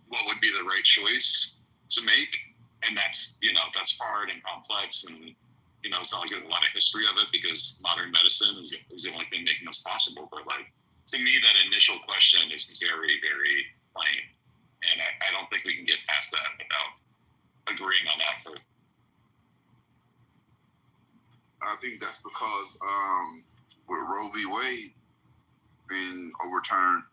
what would be the right choice to make? And that's hard and complex, and it's not like there's a lot of history of it because modern medicine is the only thing making this possible. But like to me, that initial question is very, very plain, and I don't think we can get past that without agreeing on that. I think that's because with Roe v. Wade being overturned,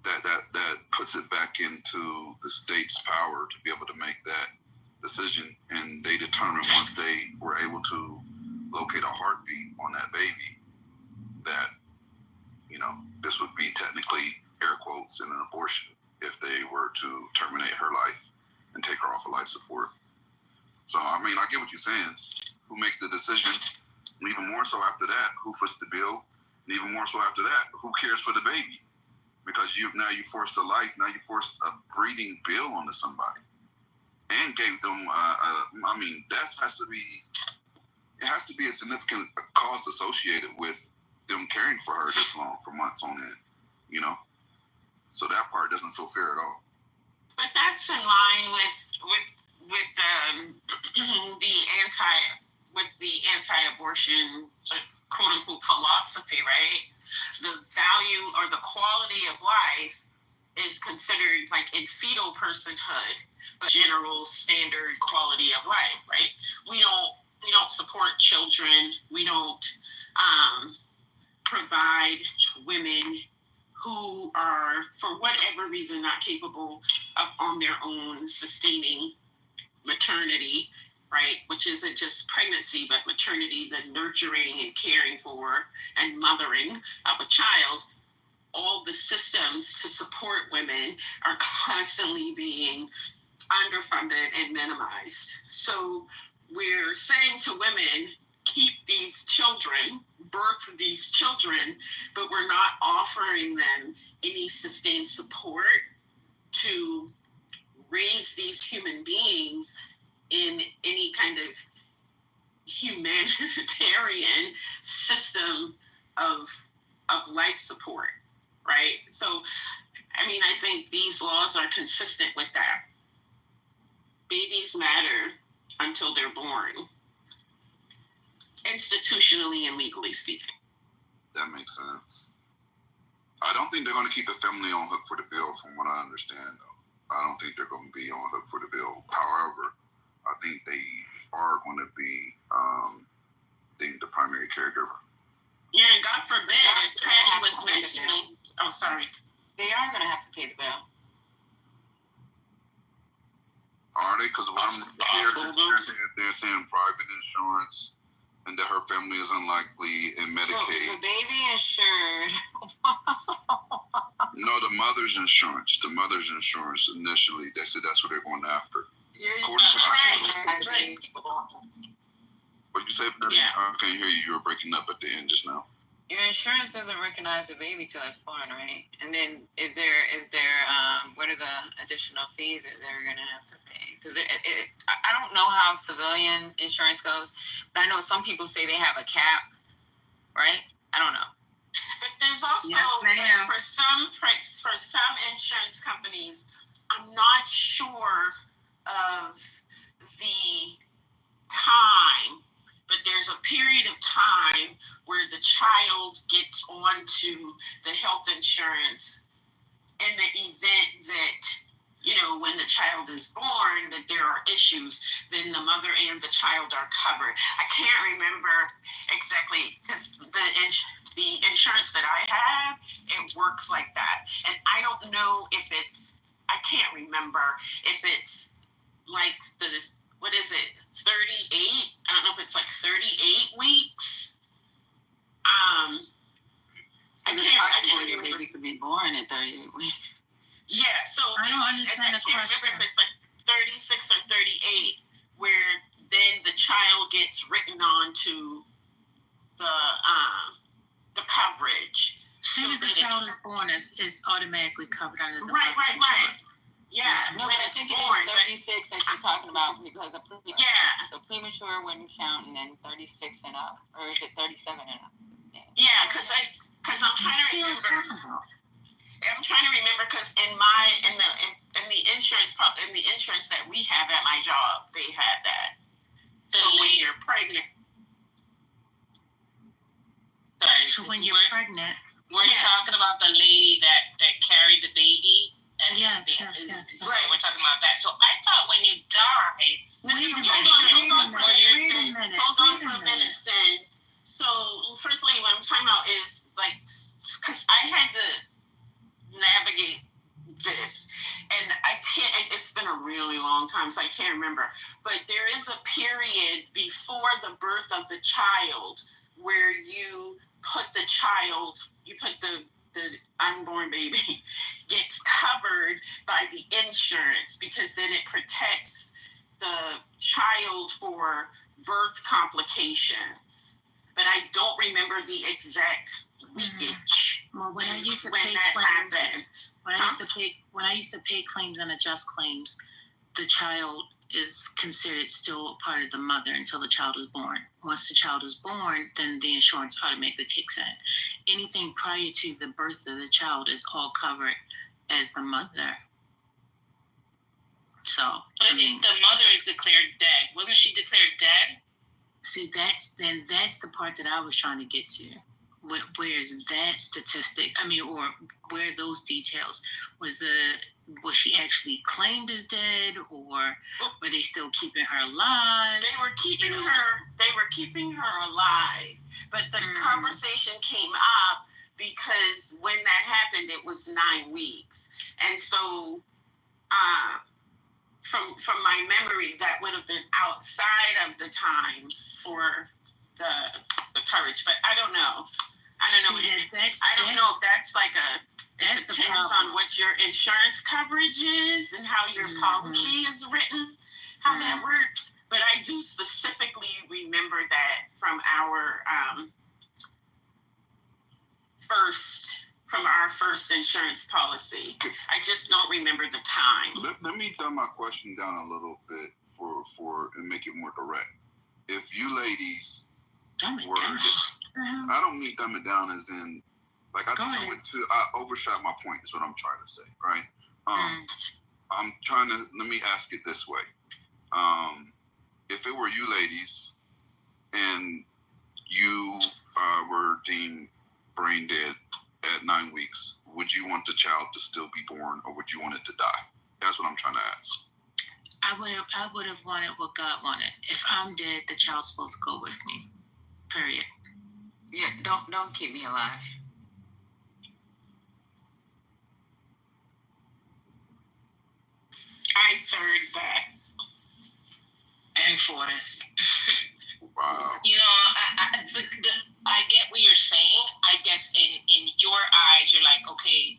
that puts it back into the state's power to be able to make that decision, and they determined once they were able to locate a heartbeat on that baby that this would be technically air quotes an abortion if they were to terminate her life and take her off of life support. So I mean, I get what you're saying. Who makes the decision? And even more so after that, who foots the bill? And even more so after that, who cares for the baby? Because you forced a life, now you forced a breathing bill onto somebody, and gave them. That has to be a significant cost associated with them caring for her this long for months on end, you know? So that part doesn't feel fair at all. But that's in line with the anti-abortion quote unquote philosophy, right? The value or the quality of life is considered like in fetal personhood, but general standard quality of life, right? We don't support children. We don't provide women who are, for whatever reason, not capable of on their own sustaining maternity, right? Which isn't just pregnancy, but maternity, the nurturing and caring for and mothering of a child. All the systems to support women are constantly being underfunded and minimized. So we're saying to women, keep these children, birth these children, but we're not offering them any sustained support to raise these human beings in any kind of humanitarian system of life support, right? So, I mean, I think these laws are consistent with that. Babies matter until they're born, institutionally and legally speaking. That makes sense. I don't think they're going to keep the family on hook for the bill, from what I understand, though. I don't think they're going to be on hook for the bill. However, I think they are going to be the primary caregiver. Yeah, and God forbid, as Patty was mentioning. Oh, sorry. They are going to have to pay the bill. Are they? Because they're saying private insurance, and that her family is unlikely in Medicaid. So the baby insured. No, the mother's insurance. The mother's insurance initially, they said that's what they're going after. Right. What you say, Patty? Yeah. I can't hear you. You were breaking up at the end just now. Your insurance doesn't recognize the baby till it's born, right? And then is there what are the additional fees that they're gonna have to pay? Because I don't know how civilian insurance goes, but I know some people say they have a cap, right? I don't know. But there's also for some insurance companies, I'm not sure of the time, but there's a period of time where the child gets onto the health insurance in the event that, when the child is born, that there are issues, then the mother and the child are covered. I can't remember exactly, because the insurance that I have, it works like that. And I don't know if I can't remember if it's like what is it, 38? I don't know if it's like 38 weeks. I can't your baby could be born at 38 weeks. Yeah, so I don't understand the question. I can't remember if it's like 36 or 38, where then the child gets written onto the coverage. As soon as the child is born, it's automatically covered under the Right. Yeah, no, when but I it's think born. it is 36 that you're talking about because of premature. Yeah. So premature wouldn't count, and then 36 and up, or is it 37 and up? Yeah, because I'm trying to remember. I'm trying to remember because in the insurance that we have at my job, they had that. So when you're pregnant. Sorry. So when you're pregnant. We're talking about the lady that carried the baby. Yes. Right, we're talking about that. So I thought when you die. Hold on for a minute, Sin. So firstly, what I'm talking about is because I had to navigate this, and I can't. It's been a really long time, so I can't remember. But there is a period before the birth of the child where you put the unborn baby gets covered by the insurance, because then it protects the child for birth complications. But I don't remember the exact weekage. Well, when I used to when pay that claims, happens. when I used to pay claims and adjust claims, the child is considered still a part of the mother until the child is born. Once the child is born, then the insurance automatically kicks in. Anything prior to the birth of the child is all covered as the mother. So, but if the mother is declared dead, wasn't she declared dead? See, that's the part that I was trying to get to. Where's that statistic? I mean, or where those details? Was she actually claimed as dead, or were they still keeping her alive? They were keeping her alive, but the conversation came up because when that happened, it was 9 weeks, and so from my memory, that would have been outside of the time for the coverage, but I don't know. I don't know if that's like it depends on what your insurance coverage is and how your policy is written, how that works. But I do specifically remember that from our first insurance policy. I just don't remember the time. Let me dumb my question down a little bit for and make it more direct. If you ladies I don't mean dumb it down as in like I overshot my point is what I'm trying to say, right? I'm trying to let me ask it this way. If it were you ladies and you were deemed brain dead at 9 weeks, would you want the child to still be born or would you want it to die? That's what I'm trying to ask. I would have wanted what God wanted. If I'm dead, the child's supposed to go with me. Period. Yeah, don't keep me alive. I third that. And fourth. Wow. You know, I get what you're saying. I guess in your eyes, you're like, okay,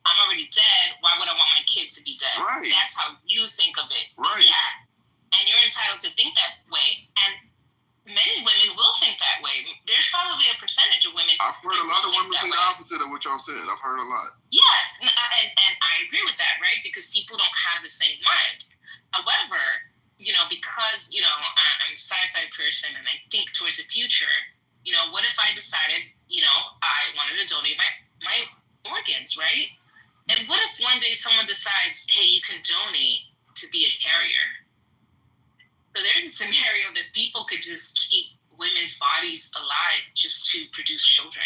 I'm already dead. Why would I want my kid to be dead? Right. That's how you think of it. Right. Yeah. And you're entitled to think that way. And many women will think that way. There's probably a percentage of women. I've heard a lot of women say the opposite of what y'all said. I've heard a lot. Yeah, and I agree with that, right? Because people don't have the same mind. However, you know, because, you know, I'm a sci-fi person and I think towards the future, you know, what if I decided, you know, I wanted to donate my organs, right? And what if one day someone decides, hey, you can donate to be a carrier? So there's a scenario that people could just keep women's bodies alive just to produce children.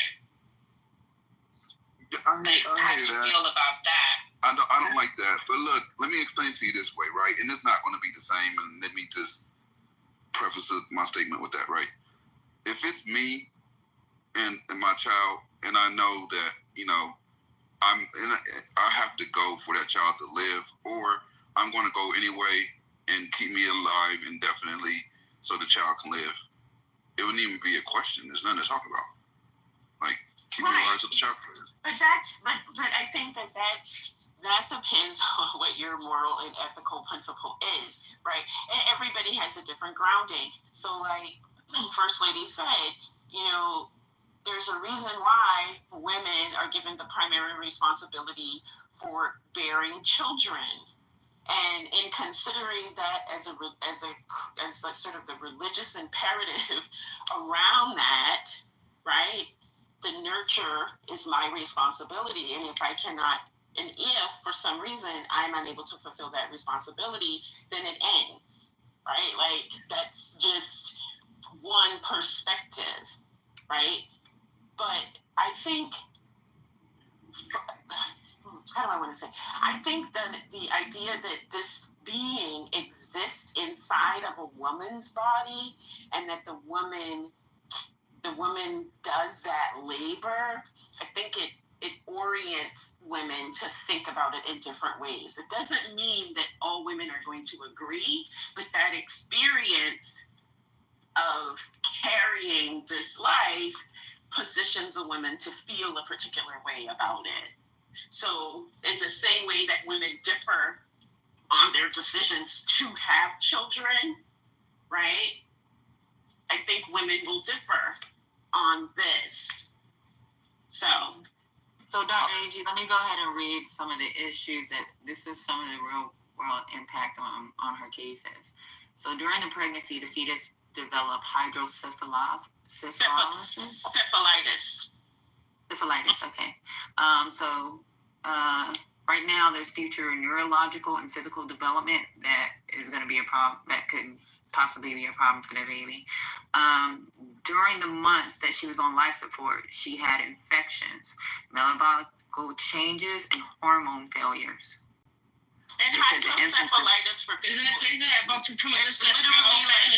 How do you feel about that? I don't like that. But look, let me explain to you this way, right? And it's not going to be the same. And let me just preface my statement with that, right? If it's me and my child, and I know that, you know, I have to go for that child to live, or I'm going to go anyway and keep me alive indefinitely so the child can live. It wouldn't even be a question. There's nothing to talk about. Like, keep me alive so the child can live. But I think that depends on what your moral and ethical principle is, right? And everybody has a different grounding. So like First Lady said, you know, there's a reason why women are given the primary responsibility for bearing children. And in considering that as a sort of the religious imperative around that, right? The nurture is my responsibility. And if for some reason I'm unable to fulfill that responsibility, then it ends, right? Like that's just one perspective, right? But I think, how do I want to say? I think that the idea that this being exists inside of a woman's body and that the woman does that labor, I think it orients women to think about it in different ways. It doesn't mean that all women are going to agree, but that experience of carrying this life positions a woman to feel a particular way about it. So in the same way that women differ on their decisions to have children, right? I think women will differ on this. So Dr. Agee, let me go ahead and read some of the issues this is some of the real world impact on her cases. So during the pregnancy, the fetus developed hydrocephalitis. Syphilitis. Syphilitis, okay. Right now there's future neurological and physical development that is going to be a problem, that could possibly be a problem for the baby. During the months that she was on life support, she had infections, metabolic changes, and hormone failures. And hydrocephalitis for people. Isn't that about to come It's literally like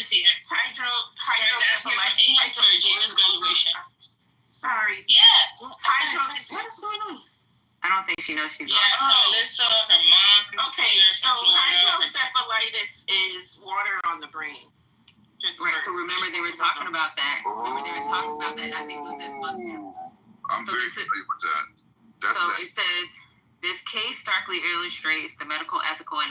Gina's graduation. Sorry. Yeah. What is going on? I don't think she knows she's so Melissa, her mom. Okay, so hydrocephalitis is water on the brain. Right, so remember they were talking about that. I think it was this month. I'm very familiar with that. It says, this case starkly illustrates the medical, ethical, and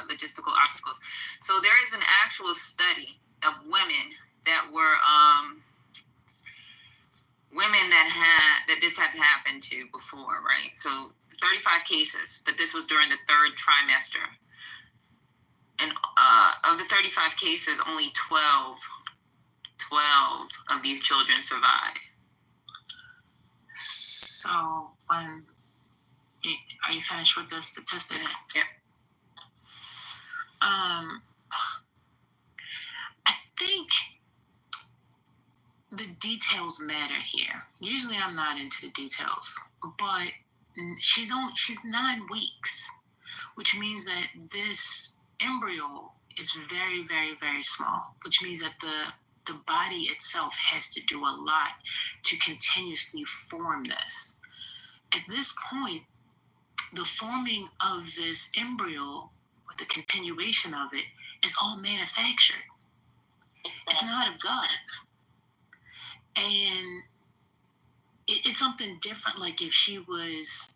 logistical obstacles. So there is an actual study of women that were women that this has happened to before, right? So 35 cases, but this was during the third trimester. And of the 35 cases, only 12 of these children survived. So are you finished with the statistics? Yep. I think the details matter here. Usually I'm not into the details, but she's 9 weeks, which means that this embryo is very, very, very small, which means that the body itself has to do a lot to continuously form this. At this point, the forming of this embryo, or the continuation of it, is all manufactured. It's not of God. And it's something different, like if she was,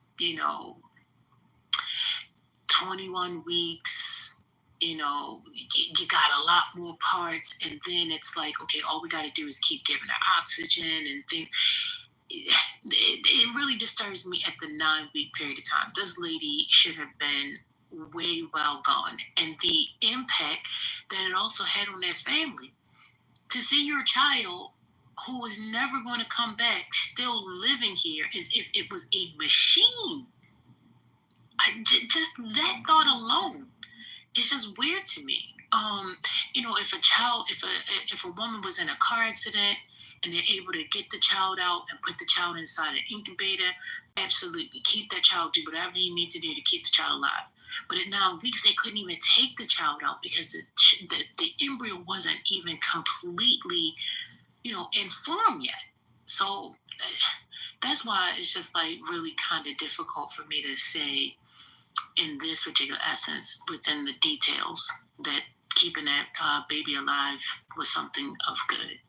21 weeks, you got a lot more parts, and then it's like, okay, all we got to do is keep giving her oxygen and things. It really disturbs me at the 9-week period of time. This lady should have been way well gone. And the impact that it also had on their family. To see your child who is never going to come back still living here as if it was a machine. Just that thought alone is just weird to me. If a woman was in a car accident and they're able to get the child out and put the child inside an incubator, absolutely keep that child, do whatever you need to do to keep the child alive. But at 9 weeks, they couldn't even take the child out because the embryo wasn't even completely, informed yet. So that's why it's just like really kind of difficult for me to say in this particular essence within the details that keeping that baby alive was something of good.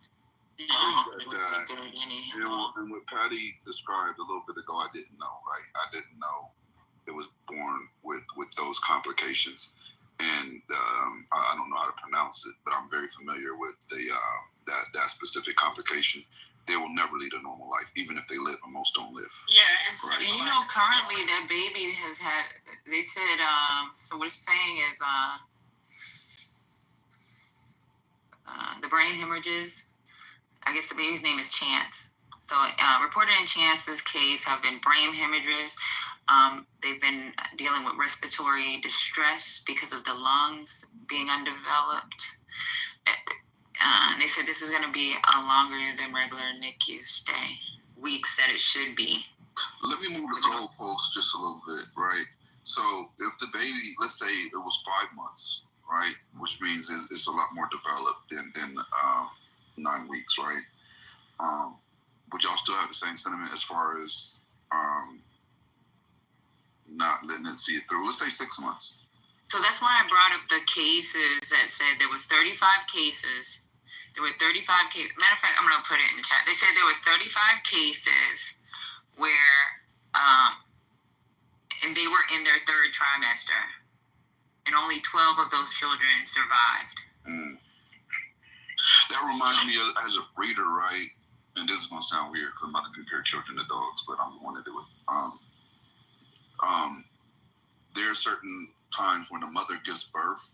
And what Patty described a little bit ago, I didn't know, right? I didn't know it was born with those complications. And I don't know how to pronounce it, but I'm very familiar with that specific complication. They will never lead a normal life, even if they live, and most don't live. Yeah. Right. Currently that baby has had, they said, so what it's saying is the brain hemorrhages. I guess the baby's name is Chance. So reported in Chance's case have been brain hemorrhages. They've been dealing with respiratory distress because of the lungs being undeveloped. They said this is going to be a longer than regular NICU stay. Weeks that it should be. Let me move the goalpost just a little bit, right? So if the baby, let's say it was 5 months, right? Which means it's a lot more developed than 9 weeks, right? Would y'all still have the same sentiment as far as not letting it see it through? Let's say 6 months. So that's why I brought up the cases that said there was 35 cases. There were 35 cases. Matter of fact, I'm going to put it in the chat. They said there was 35 cases where, and they were in their third trimester, and only 12 of those children survived. That reminds me of, as a reader, right? And this is going to sound weird because I'm about to compare children to dogs, but I'm going to do it. There are certain times when the mother gives birth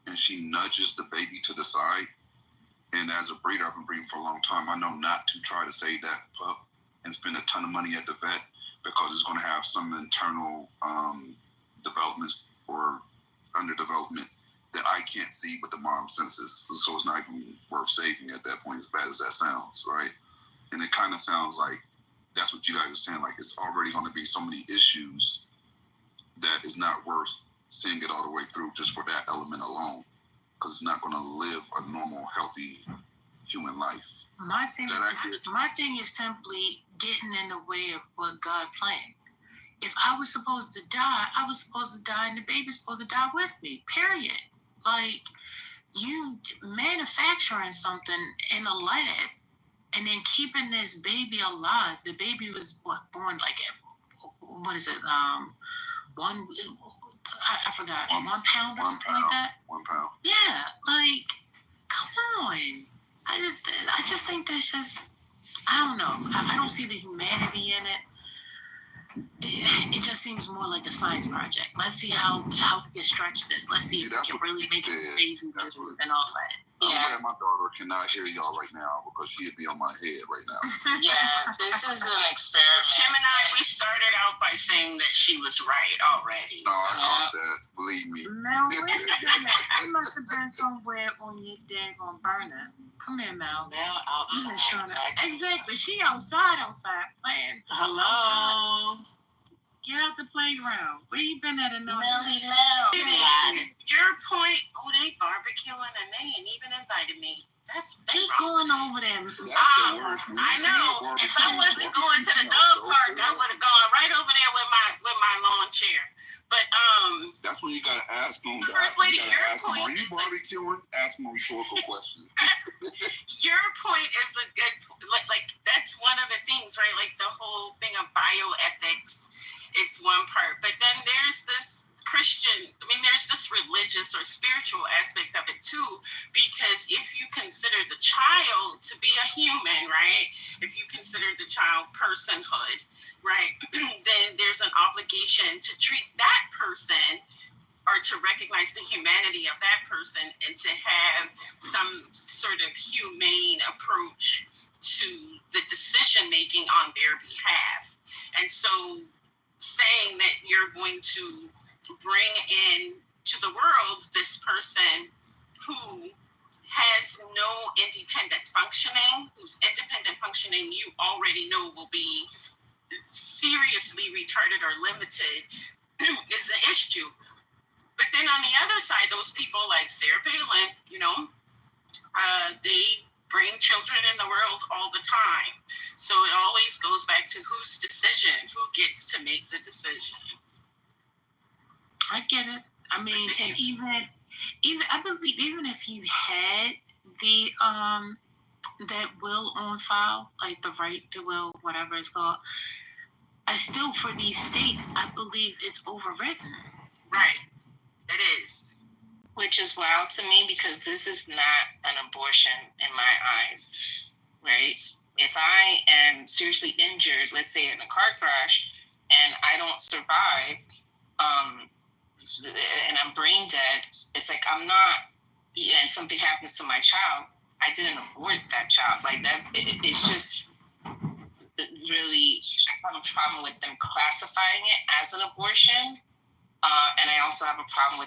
and she nudges the baby to the side. And as a breeder, I've been breeding for a long time. I know not to try to save that pup and spend a ton of money at the vet because it's going to have some internal developments or underdevelopment that I can't see with the mom senses. So it's not even worth saving at that point, as bad as that sounds, right? And it kind of sounds like that's what you guys are saying. Like it's already going to be so many issues that it's not worth seeing it all the way through just for that element alone, because it's not going to live a normal, healthy human life. My thing is simply getting in the way of what God planned. If I was supposed to die, I was supposed to die, and the baby's supposed to die with me. Period. Like, you manufacturing something in a lab and then keeping this baby alive. The baby was born like what is it? I forgot. 1 pound or something like that. 1 pound. Yeah, like, come on. I just think that's just, I don't know. I don't see the humanity in it. It just seems more like a science project. Let's see how we can stretch this. Let's see if we can really make it amazing and all that. I'm glad my daughter cannot hear y'all right now because she'd be on my head right now. Yeah, this is an experiment. Gemini, we started out by saying that she was right already. No, I caught that. Believe me. Mel, where did you go? You must have been somewhere on your daggone burner. Come here, Mel. Mel outside. Exactly. She outside playing. Hello. Get out the playground. Where you been at another? Your point, they barbecuing and they ain't even invited me. That's just wrong. Going over there. I know. If I wasn't going to the dog park, I would have gone right over there with my lawn chair. But that's when you gotta ask them. First lady, your point. Are you barbecuing? Ask them a rhetorical question. Your point is a good like that's one of the things, right? Like the whole thing of bioethics. It's one part, but then there's this there's this religious or spiritual aspect of it too, because if you consider the child to be a human, right? If you consider the child personhood, right, then there's an obligation to treat that person or to recognize the humanity of that person and to have some sort of humane approach to the decision making on their behalf. And so saying that you're going to bring in to the world this person who has no independent functioning, whose independent functioning you already know will be seriously retarded or limited is an issue. But then on the other side, those people like Sarah Palin, they bring children in the world all the time. So it always goes back to whose decision, who gets to make the decision. I get it. I mean, and even I believe even if you had the that will on file, like the right to will, whatever it's called, I still for these states, I believe it's overwritten. Right. It is. Which is wild to me because this is not an abortion in my eyes, right? If I am seriously injured, let's say in a car crash, and I don't survive, and I'm brain dead, it's like I'm not, and something happens to my child, I didn't abort that child. Like that, it's just really, I have a problem with them classifying it as an abortion. And I also have a problem with